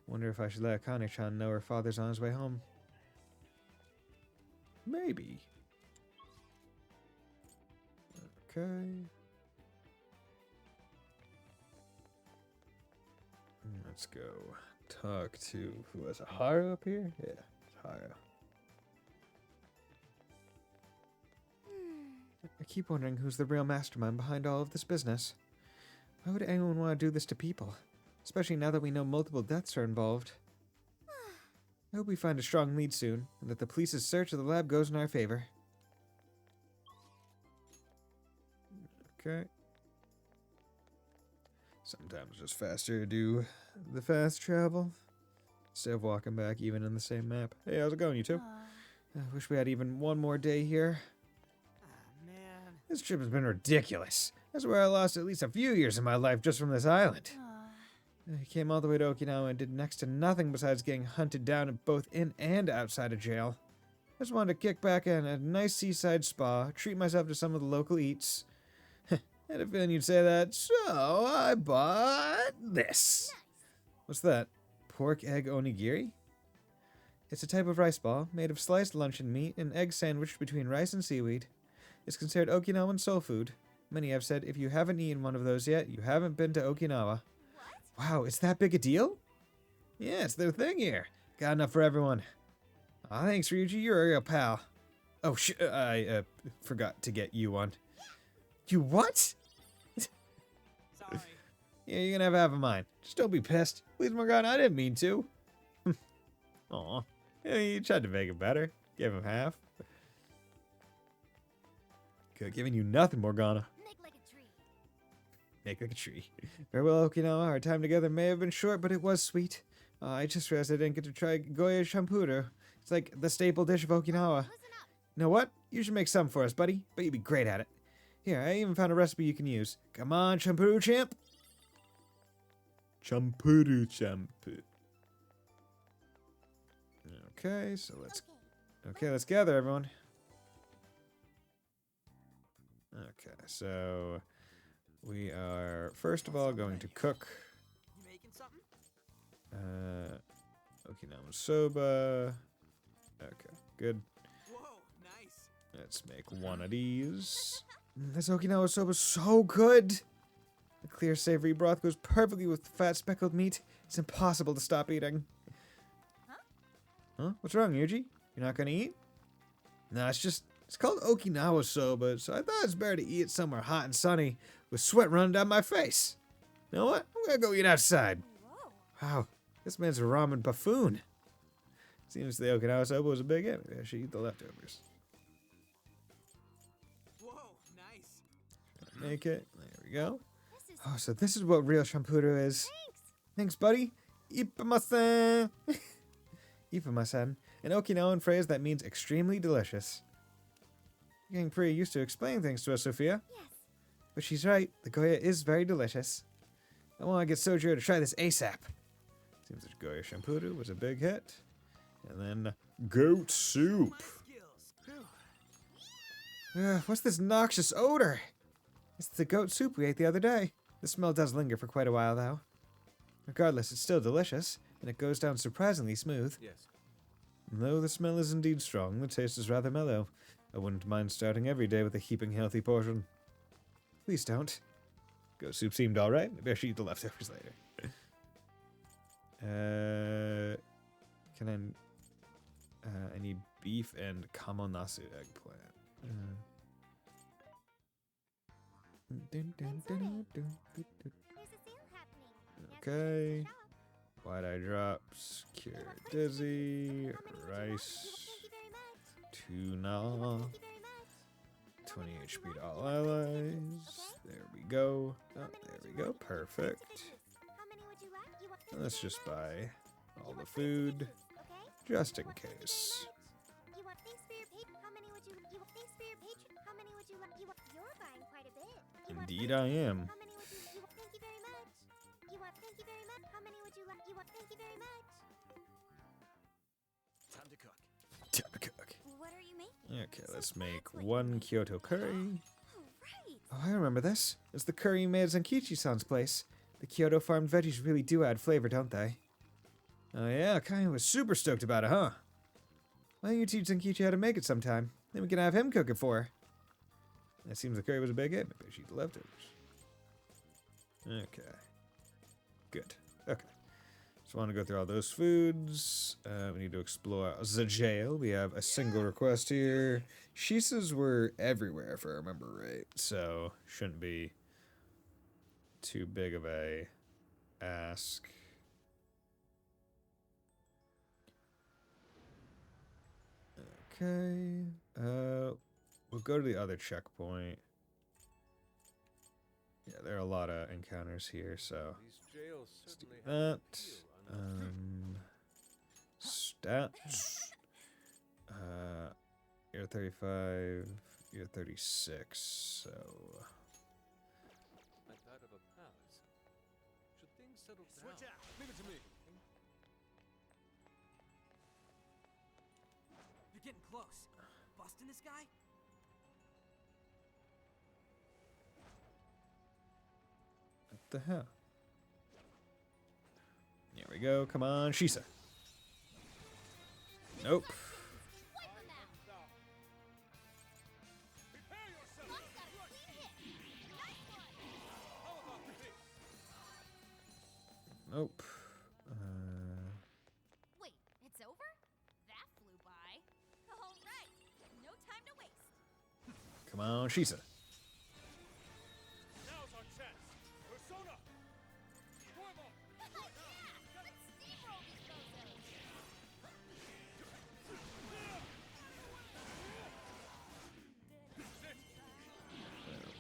A: Wonder if I should let Akane-chan know her father's on his way home. Maybe. Okay. Let's go talk to, who was it, Haru up here? Yeah, it's Haru. I keep wondering who's the real mastermind behind all of this business. Why would anyone want to do this to people? Especially now that we know multiple deaths are involved. I hope we find a strong lead soon, and that the police's search of the lab goes in our favor. Okay. Sometimes it's just faster to do the fast travel instead of walking back even in the same map. Hey, how's it going, you two? I wish we had even one more day here.
E: Man.
A: This trip has been ridiculous. I swear I lost at least a few years of my life just from this island. I came all the way to Okinawa and did next to nothing besides getting hunted down both in and outside of jail. I just wanted to kick back in a nice seaside spa, treat myself to some of the local eats. I had a feeling you'd say that, so I bought this. What's that? Pork egg onigiri? It's a type of rice ball made of sliced luncheon meat and egg sandwiched between rice and seaweed. It's considered Okinawan soul food. Many have said if you haven't eaten one of those yet, you haven't been to Okinawa. Wow, it's that big a deal? Yeah, it's their thing here. Got enough for everyone. Aw, thanks, Ryuji. You're a real pal. Oh, I forgot to get you one. You what?
E: Sorry.
A: Yeah, you're gonna have half of mine. Just don't be pissed. Please, Morgana, I didn't mean to. Aw. Yeah, you tried to make it better. Give him half. Could have given you nothing, Morgana.
B: Make like a tree.
A: Make like a tree. Farewell, Okinawa. Our time together may have been short, but it was sweet. I just realized I didn't get to try Goya Shampuru. It's like the staple dish of Okinawa.
B: Listen up.
A: You know what? You should make some for us, buddy. Bet you'd be great at it. Here, I even found a recipe you can use. Come on, Shampuru champ. Shampuru champ. Okay, so let's... Okay, let's gather, everyone. Okay, so... We are, first of all, going to cook...
E: You making something?
A: Okinawan soba. Okay, good.
E: Whoa, nice.
A: Let's make one of these. This Okinawa soba is so good. The clear, savory broth goes perfectly with the fat, speckled meat. It's impossible to stop eating. Huh? What's wrong, Yuji? You're not gonna eat? Nah, it's called Okinawa soba, so I thought it's better to eat it somewhere hot and sunny with sweat running down my face. You know what? I'm gonna go eat outside.
F: Whoa.
A: Wow, this man's a ramen buffoon. Seems the Okinawa soba was a big hit. Maybe I should eat the leftovers.
E: Whoa, nice.
A: Make it. There we go.
B: This is
A: Oh, so this is what real shampuru is. Thanks, buddy. Ippamasen. Ippamasen. An Okinawan phrase that means extremely delicious. You're getting pretty used to explaining things to us, Sophia.
B: yes.
A: But she's right. The Goya is very delicious. I want to get Sojo to try this ASAP. Seems that Goya shampuru was a big hit. And then goat soup.
E: My skills. Whew.
A: What's this noxious odor? It's the goat soup we ate the other day. The smell does linger for quite a while, though. Regardless, it's still delicious, and it goes down surprisingly smooth.
C: Yes.
A: And though the smell is indeed strong, the taste is rather mellow. I wouldn't mind starting every day with a heaping healthy portion. Please don't. Goat soup seemed alright. Maybe I should eat the leftovers later. I need beef and kamonasu eggplant.
B: There's a sale happening.
A: Okay. White-eye drops, cure dizzy, rice, tuna, 20 HP to all allies. There we go. Oh, there we go. Perfect. Let's just buy all the food, just in case.
B: You want things for your patron? How many would you want things for your patron? How many would you like? You're buying quite a bit.
A: Indeed I am.
B: How many would you want? Thank you very much. Thank you very much. How many would you like? Thank you very much.
H: Time to cook.
A: Time to cook.
F: What are you making?
A: Okay, let's make one Kyoto curry.
F: Oh, right.
A: Oh, I remember this. It's the curry you made at Zankichi-san's place. The Kyoto farmed veggies really do add flavor, don't they? Oh yeah, Kai was super stoked about it, huh? Why don't you teach Zankichi how to make it sometime? Then we can have him cook it for her. It seems the curry was a big hit. Maybe I should eat the leftovers. Okay. Good. Okay. Just want to go through all those foods. We need to explore the jail. We have a single request here. Shisas were everywhere, if I remember right. So, shouldn't be too big of a ask. Okay. We'll go to the other checkpoint. Yeah, there are a lot of encounters here, so
C: These jails
A: let's do
C: certainly have
A: that.
C: an appeal,
A: Stats. You're 35. You're 36. So
C: Like that of a palace. Should things settle down?
H: Switch out. Leave it to me.
E: You're getting close. Busting this guy?
A: what the hell? There we go. Come on, Shisa. Nope.
B: Wipe 'em out. Lock got a clean hit. Nice one.
A: Nope.
F: Wait, it's over? That flew by. All right, no time to waste.
A: Come on, Shisa.
H: Now's our chance. Persona. Fuego.
B: Yeah, let's steamroll these bozos.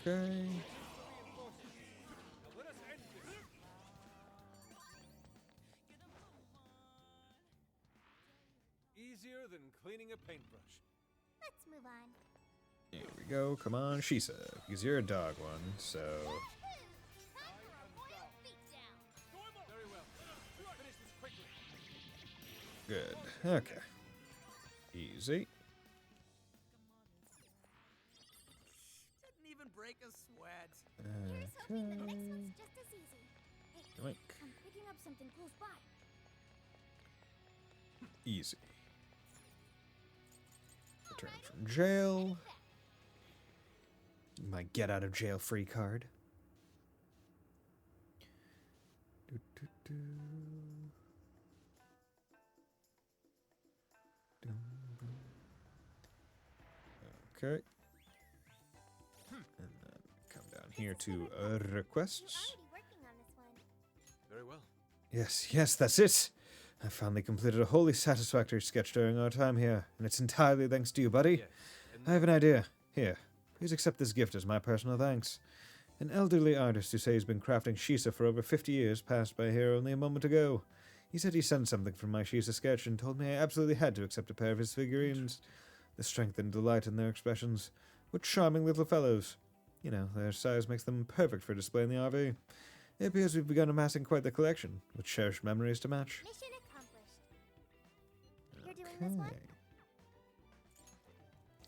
A: Okay.
H: Now let us end this. Easier than cleaning a paintbrush.
G: Let's move on.
A: Here we go. Come on, Shisa. Because you're a dog one, so.
B: Time for a royal beatdown.
H: Very well. Let's finish this quickly.
A: Good. Okay. Easy.
E: Didn't even break a sweat.
B: Here's hoping the next
A: Okay.
B: one's just as easy. Hey,
A: Yoink.
B: I'm picking up something close by.
A: Easy. Return from jail. My get out of jail free card. Do, do, do. Dum, dum. Okay. And then come down here to requests.
G: You're already working on this one.
H: Very well.
A: Yes, that's it. I finally completed a wholly satisfactory sketch during our time here, and it's entirely thanks to you, buddy.
H: Yes. And
A: I have an idea. Here, please accept this gift as my personal thanks. An elderly artist who says he's been crafting Shisa for over 50 years passed by here only a moment ago. He said he sent something from my Shisa sketch and told me I absolutely had to accept a pair of his figurines. The strength and delight in their expressions. What charming little fellows. You know, their size makes them perfect for display in the RV. It appears we've begun amassing quite the collection, with cherished memories to match.
G: Mission accomplished. You're doing this one?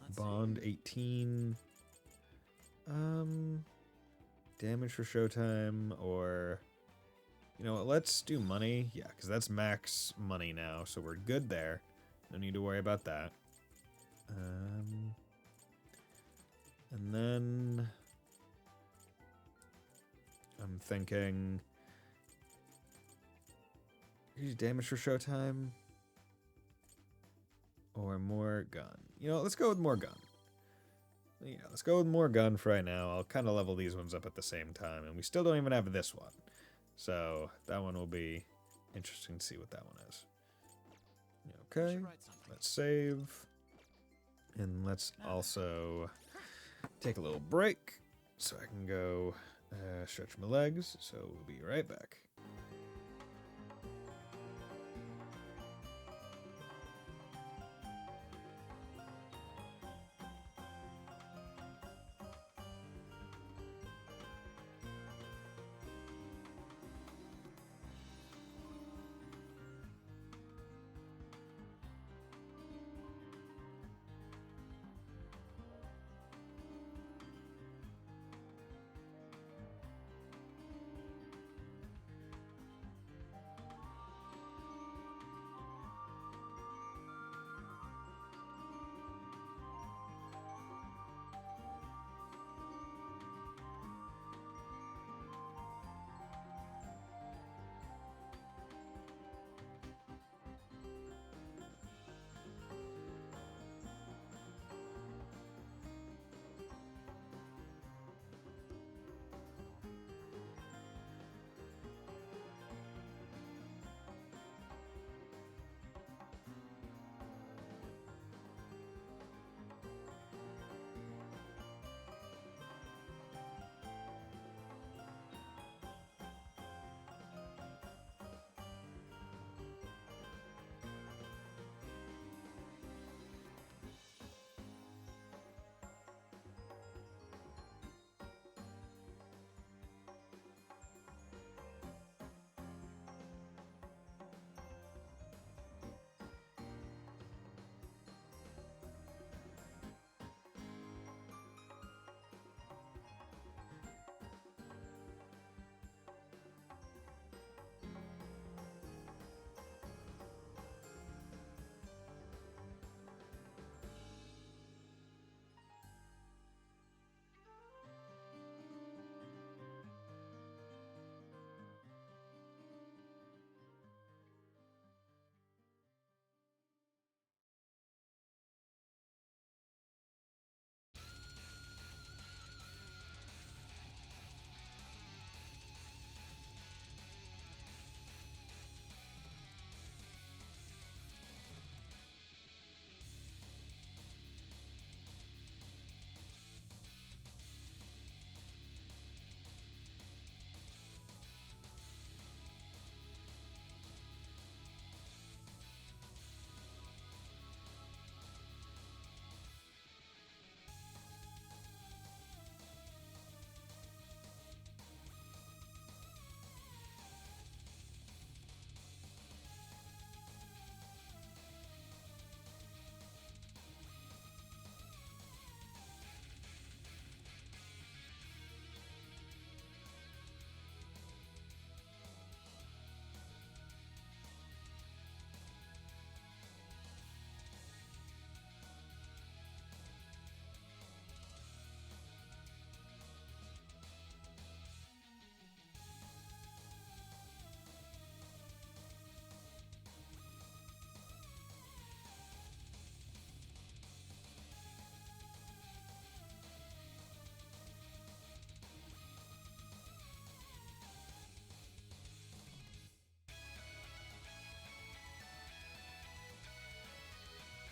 H: let's
A: Bond 18. Damage for showtime, or you know what? Let's do money. Yeah, because that's max money now, so we're good there. No need to worry about that. And then I'm thinking use damage for showtime or more gun. You know, let's go with more gun. Yeah, let's go with more gun for right now. I'll kind of level these ones up at the same time, and we still don't even have this one. So that one will be interesting to see what that one is. Okay,
H: should write something.
A: let's save. And let's also take a little break so I can go stretch my legs. So we'll be right back.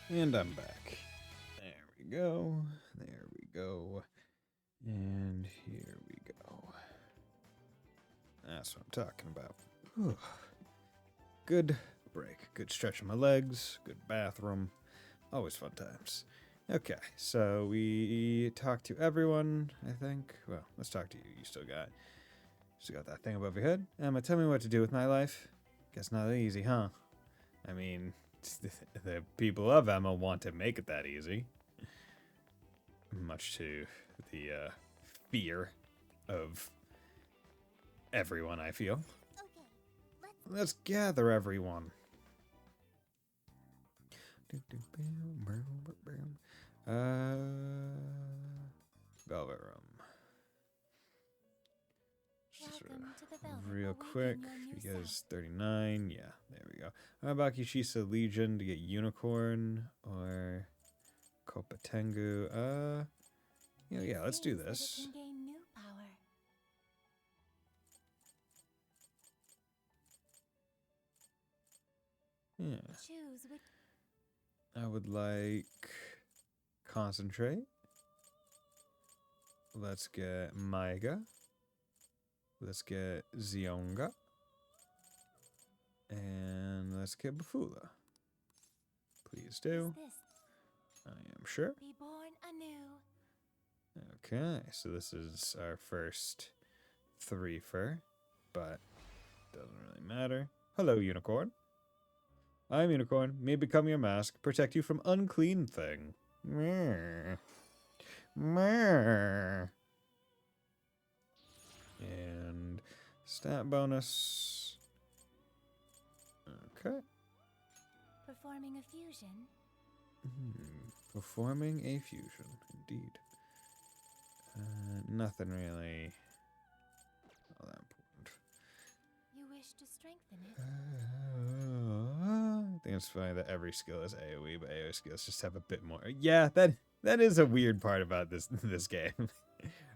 A: And I'm back. There we go. There we go. And here we go. That's what I'm talking about. Whew. Good break. Good stretch of my legs. Good bathroom. Always fun times. Okay, so we talked to everyone, I think. Well, let's talk to you. You still got that thing above your head. Emma, tell me what to do with my life. Guess not that easy, huh? I mean, the people of Emma want to make it that easy. Much to the fear of everyone, I feel.
G: Okay,
A: Let's gather everyone. Velvet room. Just sort
F: Welcome to the
A: of
F: Velvet,
A: real
F: awaiting
A: quick,
F: your new
A: because 39, yeah, there we go. Bakishisa Legion to get Unicorn, or Kopatengu, yeah, let's do
F: Seems that it
A: this.
F: can gain new power.
A: Yeah,
F: Choose which.
A: I would like Concentrate. Let's get Maiga. Let's get Zionga. And let's get Bafula. Please do.
F: This
A: I am sure.
F: be born anew.
A: Okay, so this is our first threefer, but doesn't really matter. Hello, Unicorn. I'm Unicorn. May become your mask, protect you from unclean thing. Meh. Meh. And stat bonus. Okay.
F: Performing a fusion.
A: Performing a fusion, indeed. Nothing really all that important.
F: You wish to strengthen it.
A: I think it's funny that every skill is AoE, but AoE skills just have a bit more. Yeah, that is a weird part about this game,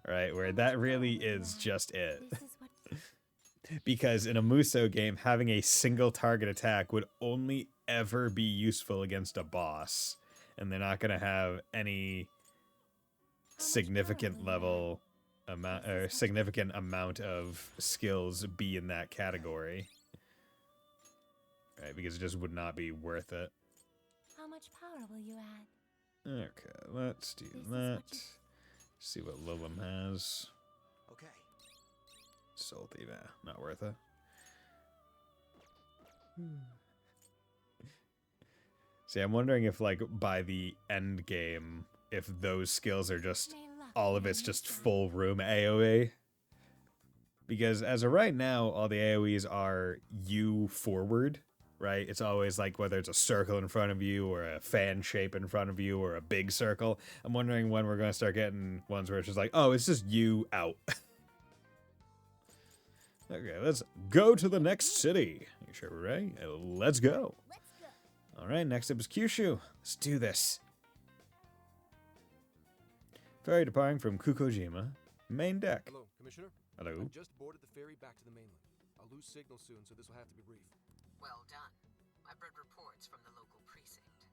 A: right? Where that really is just it.
F: This is what
A: Because in a Muso game, having a single target attack would only ever be useful against a boss, and they're not gonna have any significant level amount or significant amount of skills be in that category, right? Because it just would not be worth it.
F: how much power will you add?
A: Okay, let's do
F: This is
A: that.
F: what you-
A: See what Lilum has.
D: Okay.
A: Salty, not worth it. See, I'm wondering if, like, by the end game, if those skills are just
F: May luck
A: all of
F: be
A: it's
F: on
A: just
F: your side.
A: full room AoE. Because as of right now, all the AoEs are you forward, right? It's always like whether it's a circle in front of you or a fan shape in front of you or a big circle. I'm wondering when we're going to start getting ones where it's just like, oh, it's just you out. Okay, let's go to the next city. You sure we're ready? Let's go.
B: Let's go.
A: All right, next up is Kyushu. Let's do this. Ferry departing from Kukojima. Main deck.
C: Hello, Commissioner.
A: Hello.
C: I've just boarded the ferry back to the mainland. I'll lose signal soon, so this will have to be brief.
I: Well done. I've read reports from the local precinct.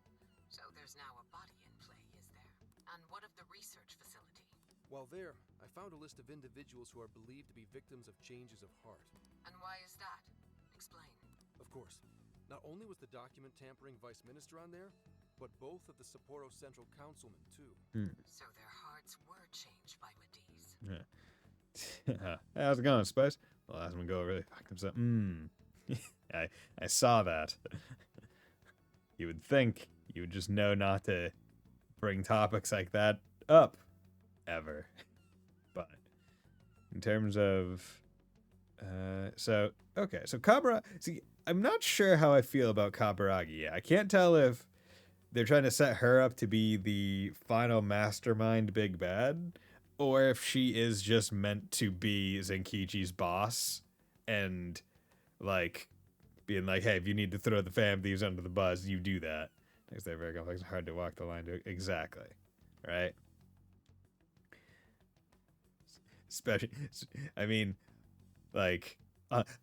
I: So there's now a body in play, is there? And what of the research facility?
C: While there, I found a list of individuals who are believed to be victims of changes of heart.
I: And why is that? Explain.
C: Of course, not only was the document tampering vice minister on there, but both of the Sapporo Central councilmen, too.
I: So their hearts were changed by Mediz.
A: How's it going, Spice? Well, Asmongold really fucked himself. I saw that. You would think you would just know not to bring topics like that up. Ever. But in terms of so Kabara, see, I'm not sure how I feel about Kabaragi yet. I can't tell if they're trying to set her up to be the final mastermind big bad, or if she is just meant to be Zenkichi's boss and like being like, hey, if you need to throw the fam thieves under the bus, you do that. Because they're very complex and hard to walk the line to exactly. Right? Especially, I mean, like,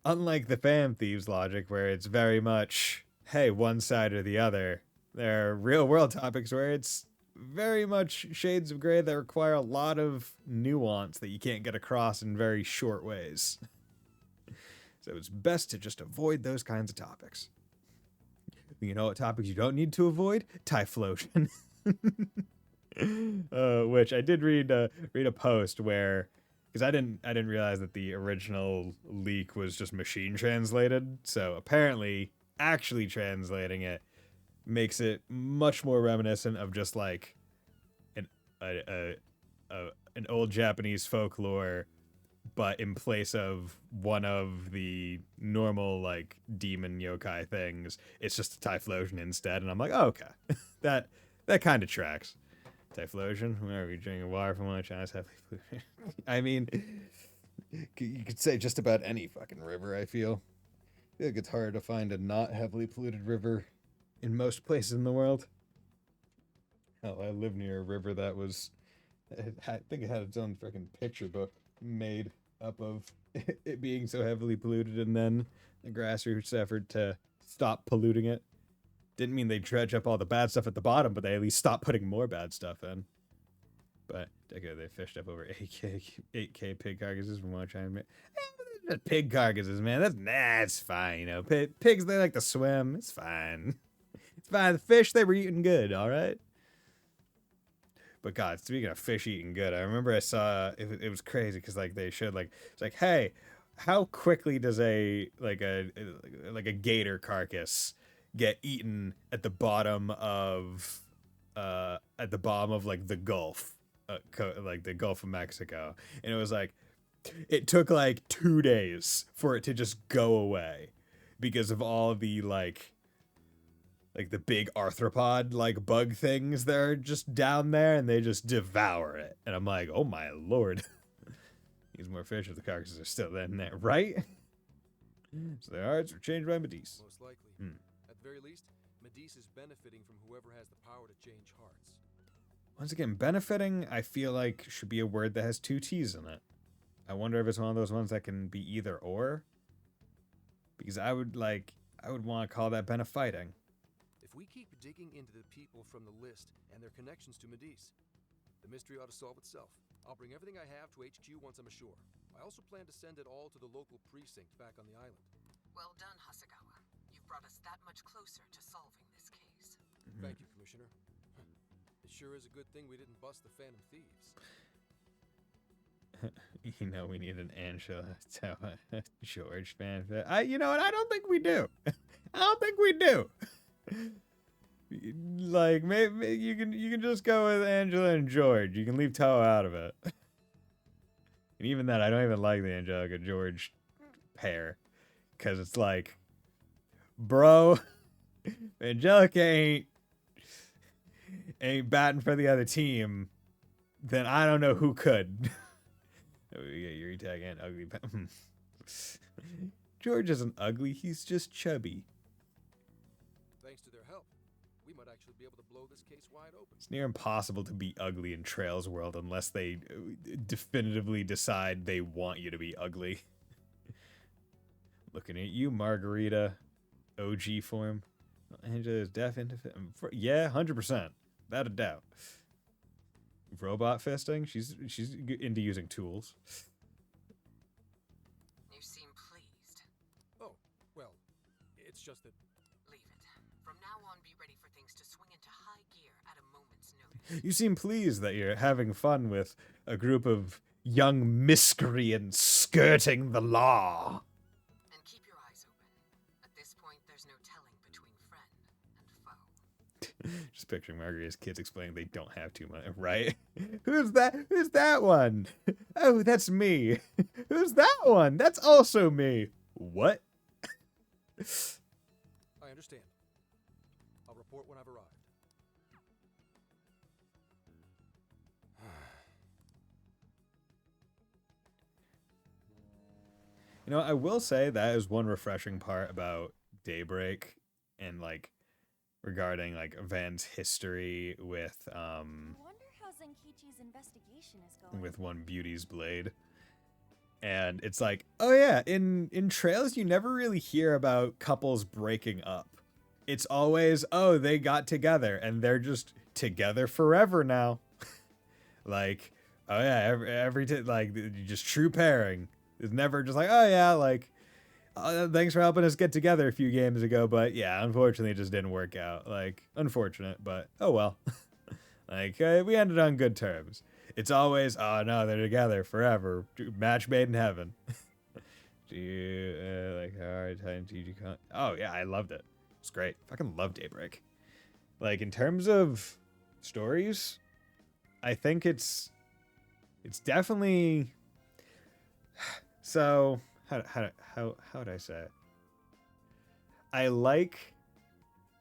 A: unlike the fam thieves logic, where it's very much, hey, one side or the other, There are real world topics where it's very much shades of gray that require a lot of nuance that you can't get across in very short ways. So it's best to just avoid those kinds of topics. You know what topics you don't need to avoid? Typhlosion. Which I did read a post where, because I didn't realize that the original leak was just machine translated. So apparently, actually translating it makes it much more reminiscent of just like an old Japanese folklore, but in place of one of the normal like demon yokai things, it's just a Typhlosion instead. And I'm like, oh, okay, that kind of tracks. Typhlosion, whenever you're drinking water from one of China's heavily polluted. I mean, you could say just about any fucking river. I feel like it's hard to find a not heavily polluted river in most places in the world. Hell, I live near a river that was, I think it had its own freaking picture book made up of it being so heavily polluted, and then the grassroots effort to stop polluting it. Didn't mean they dredge up all the bad stuff at the bottom, but they at least stopped putting more bad stuff in. But okay, they fished up over 8K pig carcasses from one China. Pig carcasses, man. That's fine. You know, pigs, they like to swim. It's fine. It's fine. The fish, they were eating good. All right. But God, speaking of fish eating good, I remember I saw it was crazy because like they showed like it's like, hey, how quickly does a gator carcass get eaten at the bottom of like the Gulf, like the Gulf of Mexico? And it was like it took like 2 days for it to just go away because of all the like the big arthropod like bug things that are just down there, and they just devour it. And I'm like, oh my lord. These more fish if the carcasses are still in there, right? So their hearts were changed by Medivh.
C: Most likely. At the very least, Medivh is benefiting from whoever has the power to change hearts.
A: Once again, benefiting, I feel like should be a word that has 2 T's in it. I wonder if it's one of those ones that can be either or. Because I would want to call that benefiting.
C: If we keep digging into the people from the list and their connections to Medivh, the mystery ought to solve itself. I'll bring everything I have to HQ once I'm ashore. I also plan to send it all to the local precinct back on the island.
I: Well done, Hasegawa. You've brought us that much closer to solving this case.
C: Thank you, Commissioner. It sure is a good thing we didn't bust the Phantom Thieves.
A: You know, we need an Angela George fanfic. You know what? I don't think we do. I don't think we do. Like maybe you can just go with Angela and George. You can leave Toho out of it. And even that, I don't even like the Angelica George pair, because it's like, bro, Angelica ain't batting for the other team, then I don't know who could. We get Yuri Tag and ugly. George isn't ugly. He's just chubby.
C: Thanks to their help, we might actually be able to blow this case wide open.
A: It's near impossible to be ugly in Trails World unless they definitively decide they want you to be ugly. Looking at you, Margarita, OG form. Angela is deaf into yeah, 100%, without a doubt. Robot fisting. She's into using tools.
I: You seem pleased.
C: Oh, well, it's just that.
I: Leave it. From now on, be ready for things to swing into high gear at a moment's notice.
A: You seem pleased that you're having fun with a group of young miscreants skirting the law.
I: And keep your eyes open. At this point, there's no telling between friend and foe.
A: Just picturing Margarita's kids explaining they don't have too much, right? Who's that? Who's that one? Oh, that's me. Who's that one? That's also me. What?
C: I understand. I'll report when I've arrived.
A: You know, I will say that is one refreshing part about Daybreak and like regarding like Van's history with
F: I wonder how Zenkichi's investigation is going.
A: with One Beauty's blade. And it's like, oh yeah, in Trails you never really hear about couples breaking up. it's always, oh, they got together and they're just together forever now. Like, oh yeah, every like just true pairing. It's never just like, oh yeah, like, thanks for helping us get together a few games ago, but yeah, unfortunately it just didn't work out. Like, unfortunate, but oh well. Like, we ended on good terms. It's always, oh no, they're together forever. Match made in heaven. Do you like hard time TG con? Oh yeah, I loved it. It's great. Fucking love Daybreak. Like, in terms of stories, I think it's definitely. So how would I say it? I like.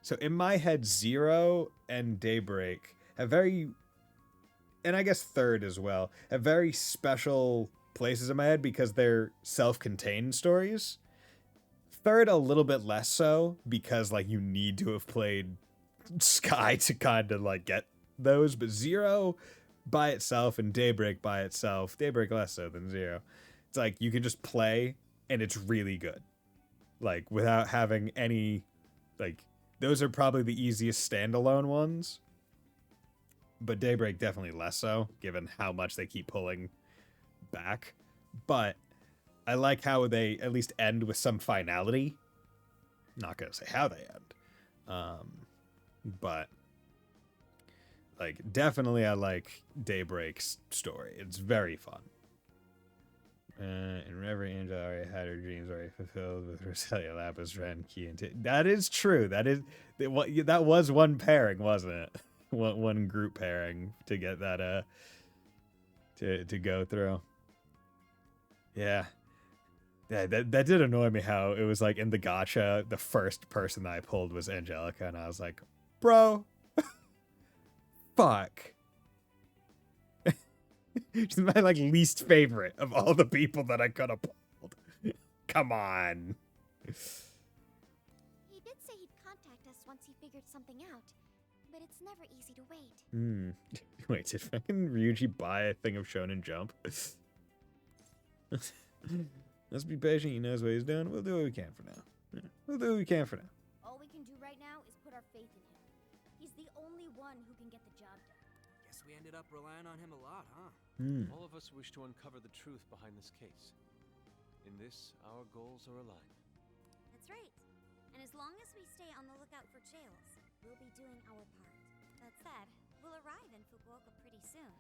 A: So in my head, Zero and Daybreak have very, and I guess Third as well, have very special places in my head because they're self-contained stories. Third a little bit less so because like you need to have played Sky to kind of like get those, but Zero by itself and Daybreak by itself, Daybreak less so than Zero, it's like you can just play and it's really good, like without having any, like those are probably the easiest standalone ones, but Daybreak definitely less so given how much they keep pulling back. But I like how they at least end with some finality. Not gonna say how they end, but like definitely I like Daybreak's story. It's very fun. And every angel already had her dreams already fulfilled with Roselia, Lapis, Ren, Key, and that is true. That was one pairing, wasn't it? One group pairing to get that to go through. Yeah. Yeah, that did annoy me how it was like in the gacha, the first person that I pulled was Angelica, and I was like, bro, fuck. She's my like least favorite of all the people that I could have pulled. Come on.
G: He did say he'd contact us once he figured something out, but it's never easy to wait.
A: Wait, did fucking Ryuji buy a thing of Shonen Jump? Let's be patient. He knows what he's doing. We'll do what we can for now. Yeah, we'll do what we can for now.
B: All we can do right now is put our faith in him. He's the only one who can get the job done.
E: Guess we ended up relying on him a lot, huh?
H: All of us wish to uncover the truth behind this case. In this, our goals are aligned.
B: That's right. And as long as we stay on the lookout for jails, we'll be doing our part. That said, we'll arrive in Fukuoka pretty soon.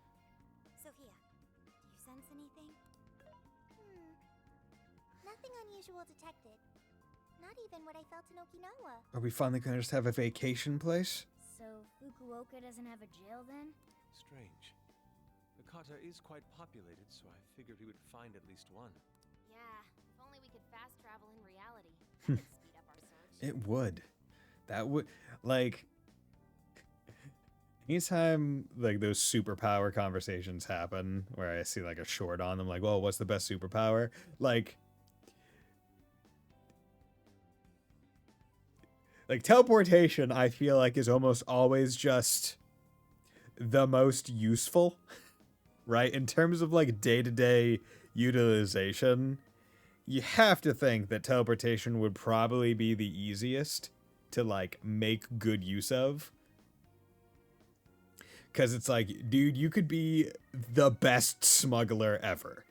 B: Sophia, do you sense anything?
G: Nothing unusual detected. Not even what I felt in Okinawa.
A: Are we finally gonna just have a vacation place?
B: So Fukuoka doesn't have a jail then?
H: Strange. The kata is quite populated, so I figured we would find at least one.
B: Yeah, if only we could fast travel in reality. That would speed up our search.
A: It would. That would, like, anytime like those superpower conversations happen where I see like a short on them, like, well, what's the best superpower? Like teleportation, I feel like is almost always just the most useful, right? In terms of like day-to-day utilization, you have to think that teleportation would probably be the easiest to like make good use of. Cause it's like, dude, you could be the best smuggler ever.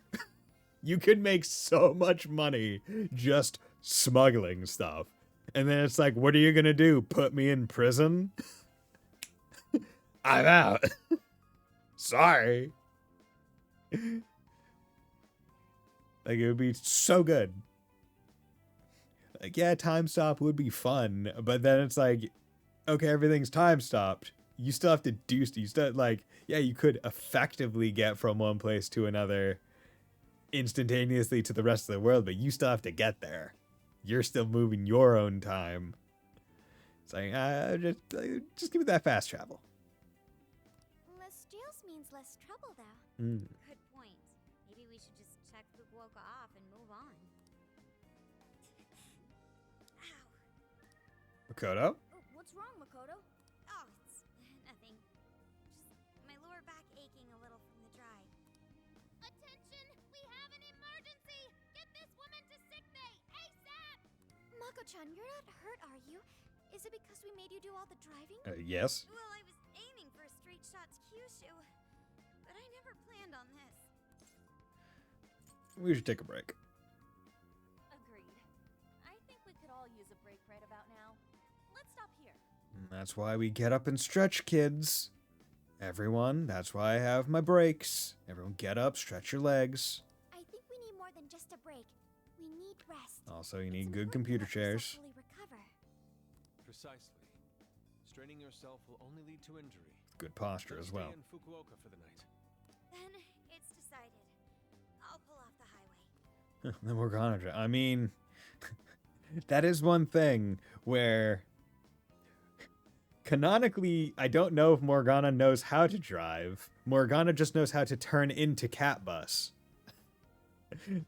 A: You could make so much money just smuggling stuff. And then it's like, what are you gonna do? Put me in prison? I'm out. Sorry. Like, it would be so good. Like, yeah, time stop would be fun, but then it's like, okay, everything's time stopped. You still have to do, you still, like, yeah, you could effectively get from one place to another instantaneously to the rest of the world, but you still have to get there. You're still moving your own time. It's like, just give me that fast travel.
G: Less jails means less trouble, though.
B: Good point. Maybe we should just check Fukuoka off and move on. Ow.
A: Makoto?
B: Oh, what's wrong, Makoto?
G: Oh, it's nothing. Just my lower back aching a little from the drive.
B: Attention! We have an emergency! Get this woman to sick bay! ASAP!
G: Mako-chan, you're not hurt, are you? Is it because we made you do all the driving?
A: Yes.
G: Well, I was aiming for a straight shot to Kyushu, but I never planned on this.
A: We should take a break.
F: Agreed. I think we could all use a break right about now. Let's stop here.
A: And that's why we get up and stretch, kids. Everyone, that's why I have my breaks. Everyone get up, stretch your legs.
G: I think we need more than just a break. We need rest.
A: Also, you
G: It's
A: need good
G: important
A: computer
G: to let yourself
A: chairs.
G: fully recover.
H: Precisely. Straining yourself will only lead to injury.
A: Good posture
H: Let's
A: as well.
H: Stay in Fukuoka for the night.
G: Then it's decided. I'll pull off the highway.
A: Then we're gonna drive. I mean, that is one thing where canonically, I don't know if Morgana knows how to drive. Morgana just knows how to turn into Cat Bus.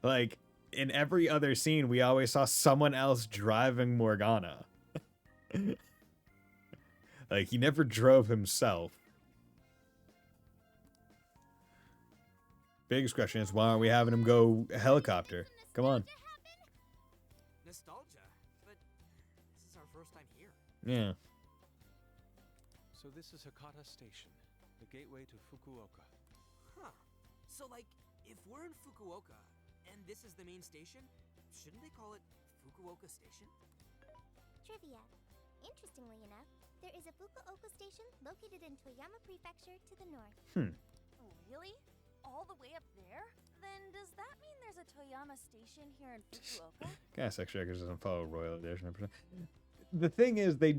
A: Like, in every other scene, we always saw someone else driving Morgana. Like, he never drove himself. Biggest question is, why aren't we having him go helicopter? Come on.
E: Nostalgia? But this is our first time here.
A: Yeah.
H: So this is Hakata Station, the gateway to Fukuoka.
E: Huh. So, like, if we're in Fukuoka, and this is the main station, shouldn't they call it Fukuoka Station?
G: Trivia. Interestingly enough, there is a Fukuoka station located in Toyama Prefecture to the north.
F: Really? All the way up there? Then does that mean there's a Toyama station here in Fukuoka?
A: Gas Exchequers doesn't follow Royal Edition. The thing is, they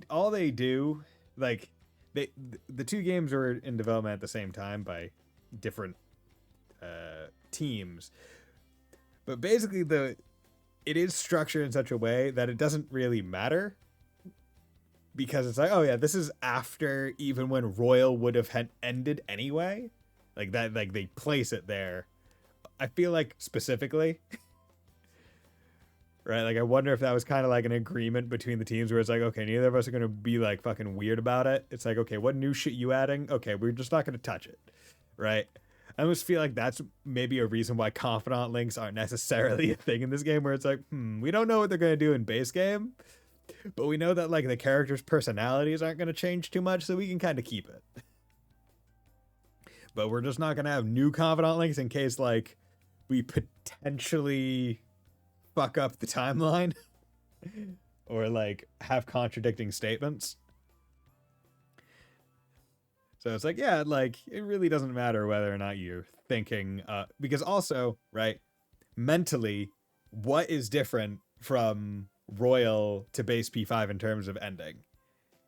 A: all they do, like, the two games were in development at the same time by different teams, but basically it is structured in such a way that it doesn't really matter, because it's like, oh yeah, this is after even when Royal would have ended anyway, like that, like they place it there. I feel like specifically. Right, like I wonder if that was kind of like an agreement between the teams where it's like, okay, neither of us are gonna be like fucking weird about it. It's like, okay, what new shit you adding? Okay, we're just not gonna touch it, right? I almost feel like that's maybe a reason why confidant links aren't necessarily a thing in this game, where it's like, we don't know what they're gonna do in base game, but we know that like the characters' personalities aren't gonna change too much, so we can kind of keep it. But we're just not gonna have new confidant links in case like we potentially fuck up the timeline or like have contradicting statements. So it's like, yeah, like it really doesn't matter whether or not you're thinking, because also, right, mentally, what is different from Royal to base P5 in terms of ending?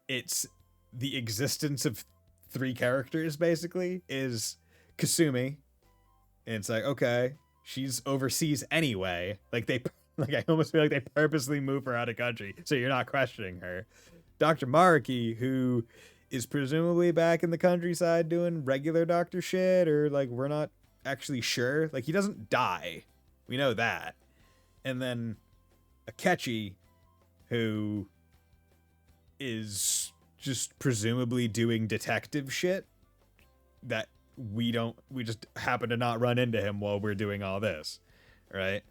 A: It's the existence of three characters, basically, is Kasumi. And it's like, okay, she's overseas anyway. Like I almost feel like they purposely move her out of country so you're not questioning her. Dr. Mariki, who is presumably back in the countryside doing regular doctor shit, or like we're not actually sure. Like he doesn't die. We know that. And then Akechi, who is just presumably doing detective shit that we just happen to not run into him while we're doing all this, right?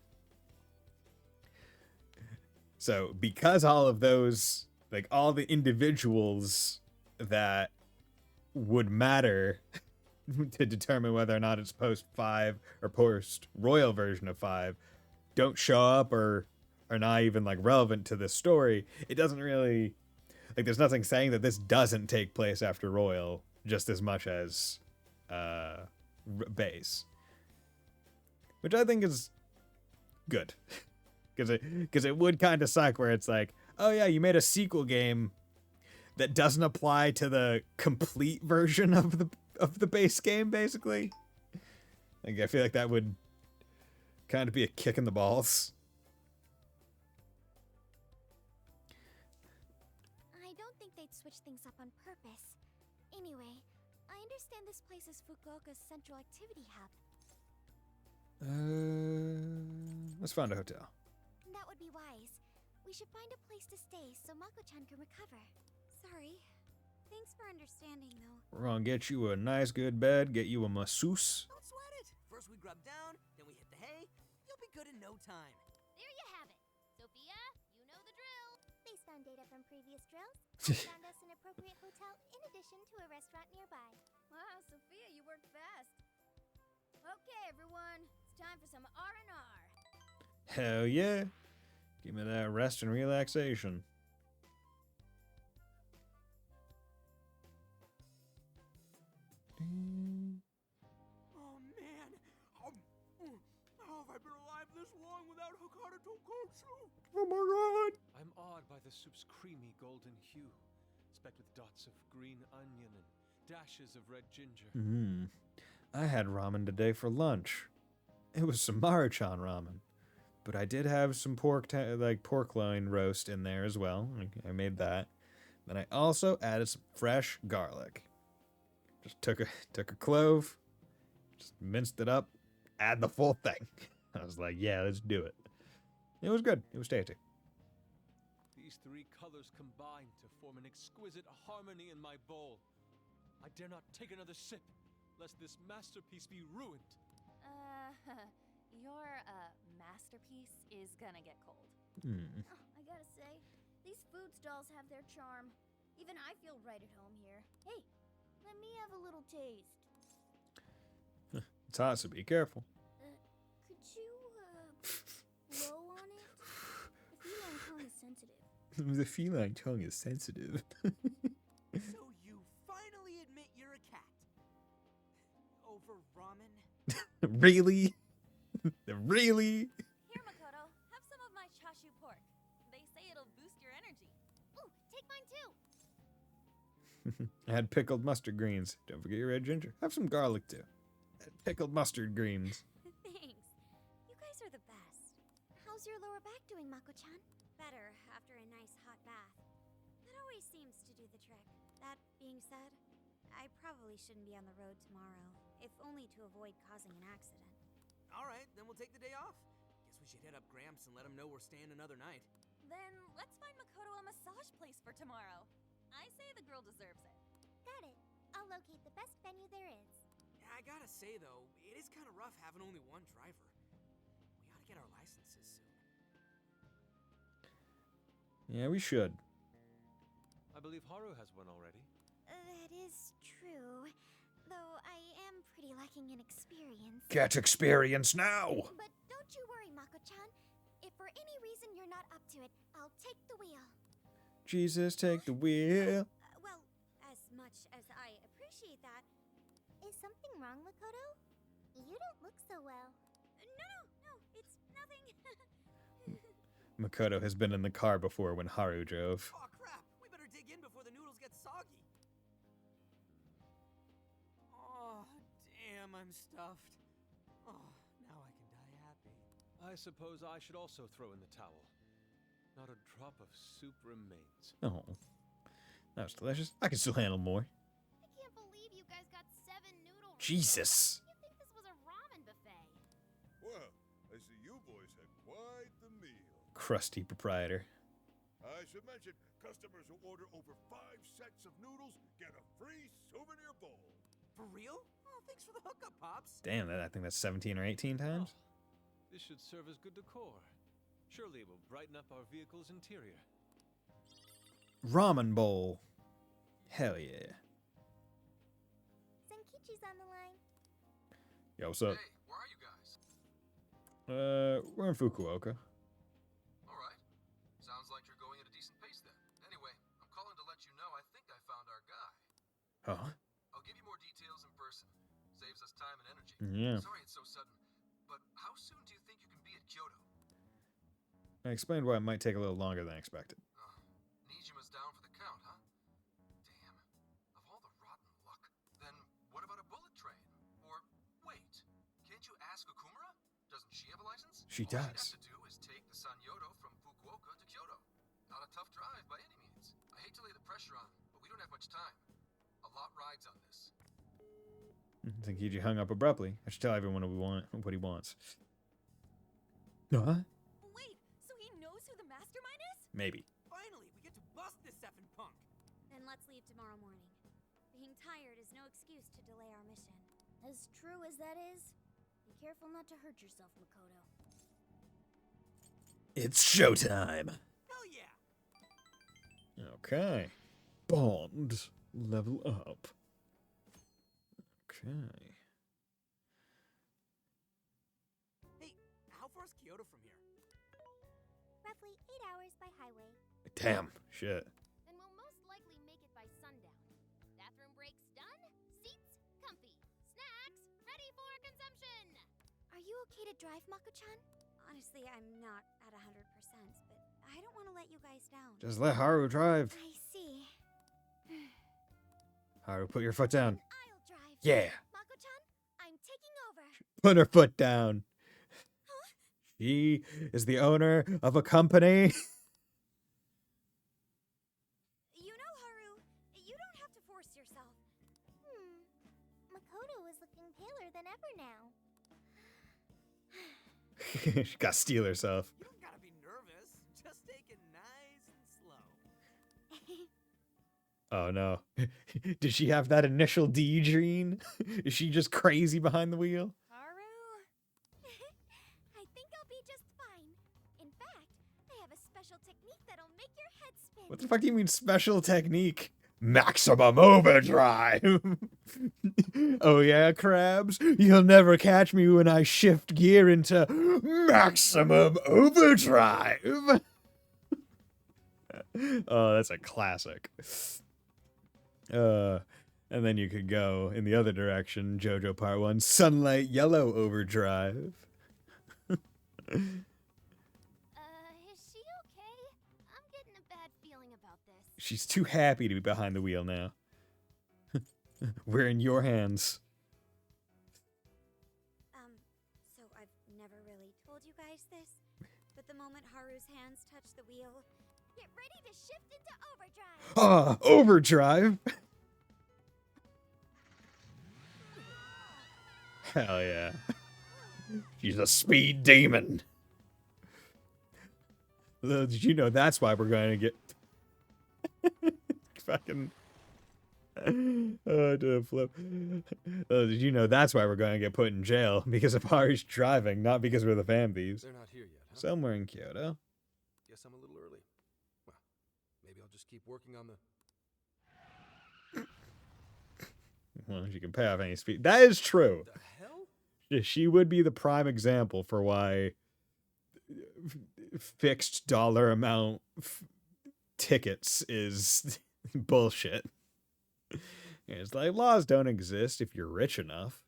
A: So because all of those, like all the individuals that would matter to determine whether or not it's post 5 or post Royal version of 5 don't show up or are not even like relevant to this story, it doesn't really, like there's nothing saying that this doesn't take place after Royal just as much as base, which I think is good. Because it would kind of suck where it's like, oh yeah, you made a sequel game that doesn't apply to the complete version of the base game, basically. Like I feel like that would kind of be a kick in the balls.
G: I don't think they'd switch things up on purpose. Anyway, I understand this place is Fukuoka's central activity hub.
A: Let's find a hotel.
G: That would be wise. We should find a place to stay so Mako-chan can recover. Sorry. Thanks for understanding, though.
A: We're gonna get you a nice good bed, get you a masseuse.
E: Don't sweat it. First we grub down, then we hit the hay. You'll be good in no time.
B: There you have it. Sophia, you know the drill.
G: from previous drills, I found us an appropriate hotel in addition to a restaurant nearby.
B: Wow, Sophia, you work fast. Okay, everyone, it's time for some R&R.
A: Hell yeah. Give me that rest and relaxation.
E: Oh man! How have I been alive this long without Hakata Tonkotsu?
A: Oh my god.
H: I'm awed by the soup's creamy golden hue, specked with dots of green onion and dashes of red ginger.
A: I had ramen today for lunch. It was some Maruchan ramen. But I did have some pork loin roast in there as well. I made that. Then I also added some fresh garlic. Just took a clove, just minced it up, add the full thing. I was like, yeah, let's do it. It was good. It was tasty.
H: These three colors combine to form an exquisite harmony in my bowl. I dare not take another sip, lest this masterpiece be ruined.
F: Your, masterpiece is gonna get cold.
B: Oh, I gotta say, these food stalls have their charm. Even I feel right at home here. Hey, let me have a little taste.
A: It's hot, so be careful.
B: Could you, blow on it? The feline tongue is sensitive.
A: The feline tongue is sensitive.
E: So you finally admit you're a cat. Over ramen?
A: Really? Really?
F: Here, Makoto, have some of my chashu pork. They say it'll boost your energy.
G: Ooh, take mine too.
A: I had pickled mustard greens. Don't forget your red ginger. Have some garlic too. Pickled mustard greens.
G: Thanks. You guys are the best. How's your lower back doing, Mako-chan? Better after a nice hot bath. That always seems to do the trick. That being said, I probably shouldn't be on the road tomorrow, if only to avoid causing an accident.
E: Alright, then we'll take the day off. Guess we should hit up Gramps and let him know we're staying another night.
F: Then let's find Makoto a massage place for tomorrow. I say the girl deserves it.
G: Got it. I'll locate the best venue there is.
E: I gotta say though, it is kind of rough having only one driver. We ought to get our licenses soon.
A: Yeah, we should.
H: I believe Haru has one already.
G: That is true. Though I am pretty lacking in experience.
A: Get experience now!
G: But don't you worry, Mako-chan. If for any reason you're not up to it, I'll take the wheel.
A: Jesus, take the wheel.
G: Well, as much as I appreciate that. Is something wrong, Makoto? You don't look so well. No, it's nothing.
A: Makoto has been in the car before when Haru drove.
E: Oh crap! We better dig in before the noodles get soggy. Oh, damn, I'm stuffed. Oh, now I can die happy.
H: I suppose I should also throw in the towel. Not a drop of soup remains.
A: Oh, that was delicious. I can still handle more.
B: I can't believe you guys got 7 noodles.
A: Jesus.
B: You think this was a ramen buffet?
J: Well, I see you boys had quite the meal.
A: Crusty proprietor.
J: I should mention, customers who order over 5 sets of noodles get a free souvenir bowl.
E: For real? Oh, thanks for the hookup, Pops.
A: Damn, I think that's 17 or 18 times.
H: Oh, this should serve as good decor. Surely it will brighten up our vehicle's interior.
A: Ramen bowl. Hell yeah.
G: Senkichi's on the line.
A: Yo, what's up?
C: Hey, where are you guys?
A: We're in Fukuoka.
C: Alright. Sounds like you're going at a decent pace then. Anyway, I'm calling to let you know I think I found our guy.
A: Huh?
C: I'll give you more details in person. Saves us time and energy.
A: Yeah.
C: Sorry it's so sudden, but how soon do you think you can be at Kyoto?
A: I explained why it might take a little longer than expected.
C: Nijima's down for the count, huh? Damn. Of all the rotten luck. Then what about a bullet train? Or, wait, can't you ask Okumura? Doesn't she have a license?
A: She
C: All
A: does.
C: she'd have to do is take the Sanyodo from Fukuoka to Kyoto. Not a tough drive by any means. I hate to lay the pressure on, but we don't have much time. A lot rides on this.
A: Senkichi hung up abruptly. I should tell everyone what he wants. Huh?
F: Wait, so he knows who the mastermind is?
A: Maybe.
E: Finally, we get to bust this effing punk.
G: Then let's leave tomorrow morning. Being tired is no excuse to delay our mission.
B: As true as that is, be careful not to hurt yourself, Makoto.
A: It's showtime.
E: Hell yeah!
A: Okay. Bond. Level up. Okay.
E: Hey, how far is Kyoto from here?
G: Roughly 8 hours by highway.
A: Damn. Shit.
B: Then we'll most likely make it by sundown. Bathroom breaks done, seats comfy, snacks ready for consumption.
G: Are you okay to drive, Mako-chan? Honestly, I'm not at 100%, but I don't want to let you guys down.
A: Just let Haru drive.
G: I see.
A: Haru, put your foot down.
G: I'll drive.
A: Yeah.
G: Mako-chan, I'm taking over.
A: Put her foot down.
G: Huh?
A: She is the owner of a company.
G: You know, Haru, you don't have to force yourself. Makoto is looking paler than ever now.
A: She got to steal herself.
E: You don't gotta be nervous. Just take it nice and slow.
A: Oh no. Did she have that initial D gene? Is she just crazy behind the wheel?
G: Haru? I think I'll be just fine. In fact, I have a special technique that'll make your head spin.
A: What the fuck do you mean special technique? Maximum overdrive! Oh yeah, crabs? You'll never catch me when I shift gear into maximum overdrive! Oh, that's a classic. And then you could go in the other direction, JoJo Part 1, Sunlight Yellow Overdrive.
B: Is she okay? I'm getting a bad feeling about this.
A: She's too happy to be behind the wheel now. We're in your hands.
G: So I've never really told you guys this, but the moment Haru's hands touch the wheel, get ready to shift into overdrive.
A: Ah, overdrive! Hell yeah. She's a speed demon. Did you know that's why we're going to get... Fucking... Oh, I did a flip. Did you know that's why we're going to get put in jail? Because of Haru's driving, not because we're the fan thieves.
C: They're not here yet, huh?
A: Somewhere in Kyoto.
C: Guess I'm a little early. Well, maybe I'll just keep working on the...
A: Well, she can pay off any speed. That is true.
C: The hell?
A: She would be the prime example for why fixed dollar amount tickets is bullshit. It's like laws don't exist if you're rich enough.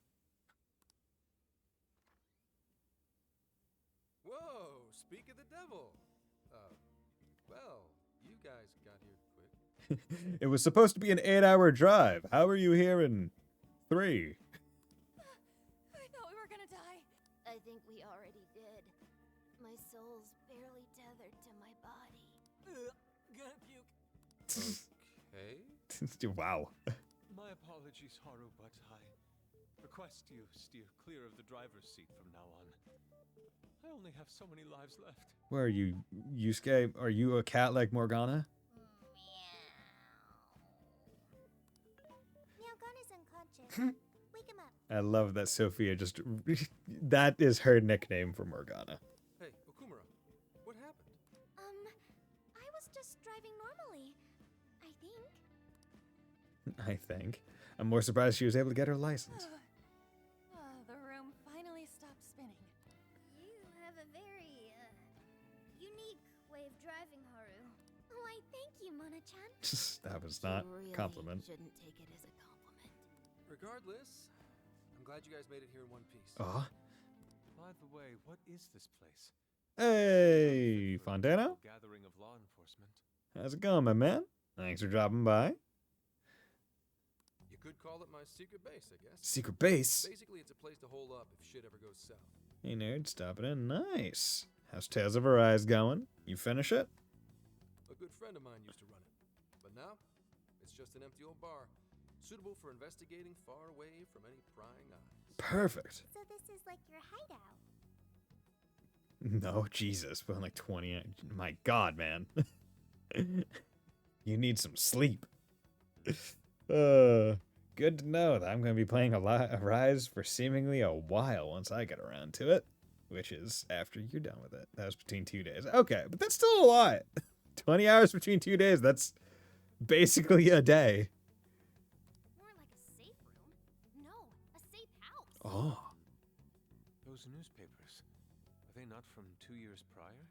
C: Whoa, speak of the devil. Well, you guys got here quick.
A: It was supposed to be an 8-hour drive. How are you here in 3?
F: I thought we were gonna die.
B: I think we already did. My soul's barely tethered to my body.
E: Gonna puke.
C: Okay.
A: Wow.
H: My apologies, Haru, but I request you steer clear of the driver's seat from now on. I only have so many lives left.
A: Where are you, Yusuke? Are you a cat like Morgana?
G: Meowgana's unconscious. Wake him up.
A: I love that Sophia just... that is her nickname for Morgana.
C: Hey, Okumura, what happened?
G: I was just driving normally. I think.
A: I think. I'm more surprised she was able to get her license.
F: The room finally stopped spinning.
B: You have a very, unique way of driving, Haru.
G: Why, thank you, Mona-chan.
A: That was not
B: You really
A: compliment.
B: shouldn't take it as a compliment.
C: Regardless, I'm glad you guys made it here in one piece.
A: Aw.
H: By the way, what is this place?
A: Hey, Fontana.
H: Gathering of law enforcement.
A: How's it going, my man? Thanks for dropping by.
C: You could call it my secret base, I guess.
A: Secret base?
C: Basically, it's a place to hole up if shit ever goes south.
A: Hey, nerd, stop it in. Nice. How's Tales of Arise going? You finish it?
C: A good friend of mine used to run it. But now, it's just an empty old bar, suitable for investigating far away from any prying eyes.
A: Perfect.
G: So this is like your hideout.
A: No, Jesus. But like 20. My God, man. You need some sleep. Good to know that I'm going to be playing Arise for seemingly a while once I get around to it. Which is after you're done with it. That was between 2 days. Okay, but that's still a lot. 20 hours between 2 days. That's basically a day.
F: More like a safe room. No, a safe house.
A: Oh.
H: Those newspapers, are they not from 2 years prior?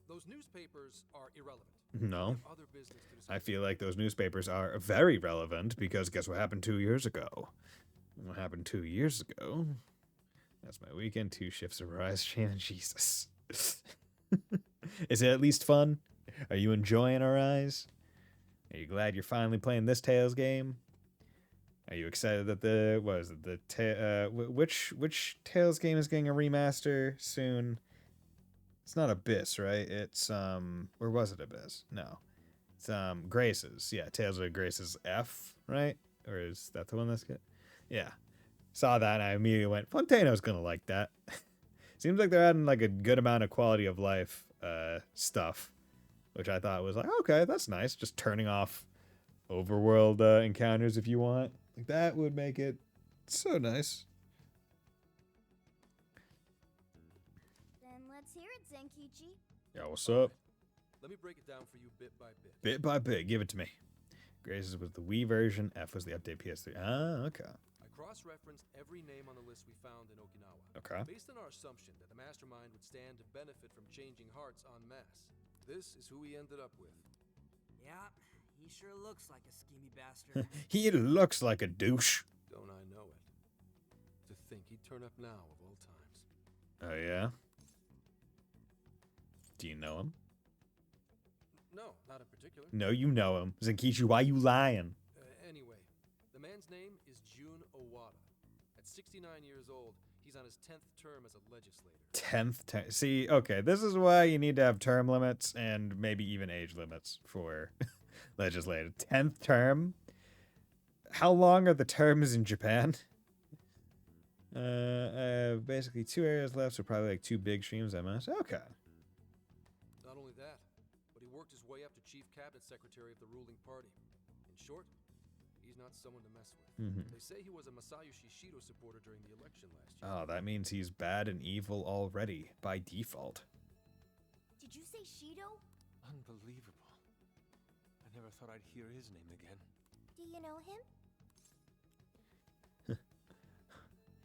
C: Those newspapers are irrelevant.
A: No.
C: We have other business to discuss.
A: I feel like those newspapers are very relevant because guess what happened 2 years ago? What happened 2 years ago? That's my weekend. 2 shifts of Rise Stream. Jesus. Is it at least fun? Are you enjoying Arise? Are you glad you're finally playing this Tales game? Are you excited that the what is it which Tales game is getting a remaster soon? It's not Abyss, right? It's or was it Abyss? No. It's Graces. Yeah, Tales of Graces F, right? Or is that the one that's good? Yeah. Saw that and I immediately went, Fontano's gonna like that. Seems like they're adding like a good amount of quality of life stuff, which I thought was like, okay, that's nice. Just turning off overworld encounters if you want. Like that would make it so nice.
B: Then let's hear it, Zenkichi.
A: Yeah, what's up?
C: Let me break it down for you bit by bit.
A: Bit by bit, give it to me. Graces was the Wii version, F was the update PS3. Ah, okay.
C: I cross-referenced every name on the list we found in Okinawa.
A: Okay.
C: Based on our assumption that the mastermind would stand to benefit from changing hearts en masse. This is who we ended up with.
E: Yeah, he sure looks like a schemy bastard.
A: He looks like a douche.
C: Don't I know it? To think he'd turn up now of all times.
A: Oh, yeah? Do you know him?
C: No, not in particular.
A: No, you know him. Zenkichi, why you lying?
C: Anyway, the man's name is Jun Owada. At 69 years old, he's on his 10th term as a legislator.
A: 10th term. See, okay, this is why you need to have term limits and maybe even age limits for legislative. 10th term? How long are the terms in Japan? Basically 2 areas left, so probably like 2 big streams, I must. Okay.
C: Not only that, but he worked his way up to chief cabinet secretary of the ruling party. In short, he's not someone to mess with. They say he was a Masayoshi Shido supporter during the election last year.
A: Oh, that means he's bad and evil already, by default.
B: Did you say Shido?
H: Unbelievable. I never thought I'd hear his name again.
B: Do you know him?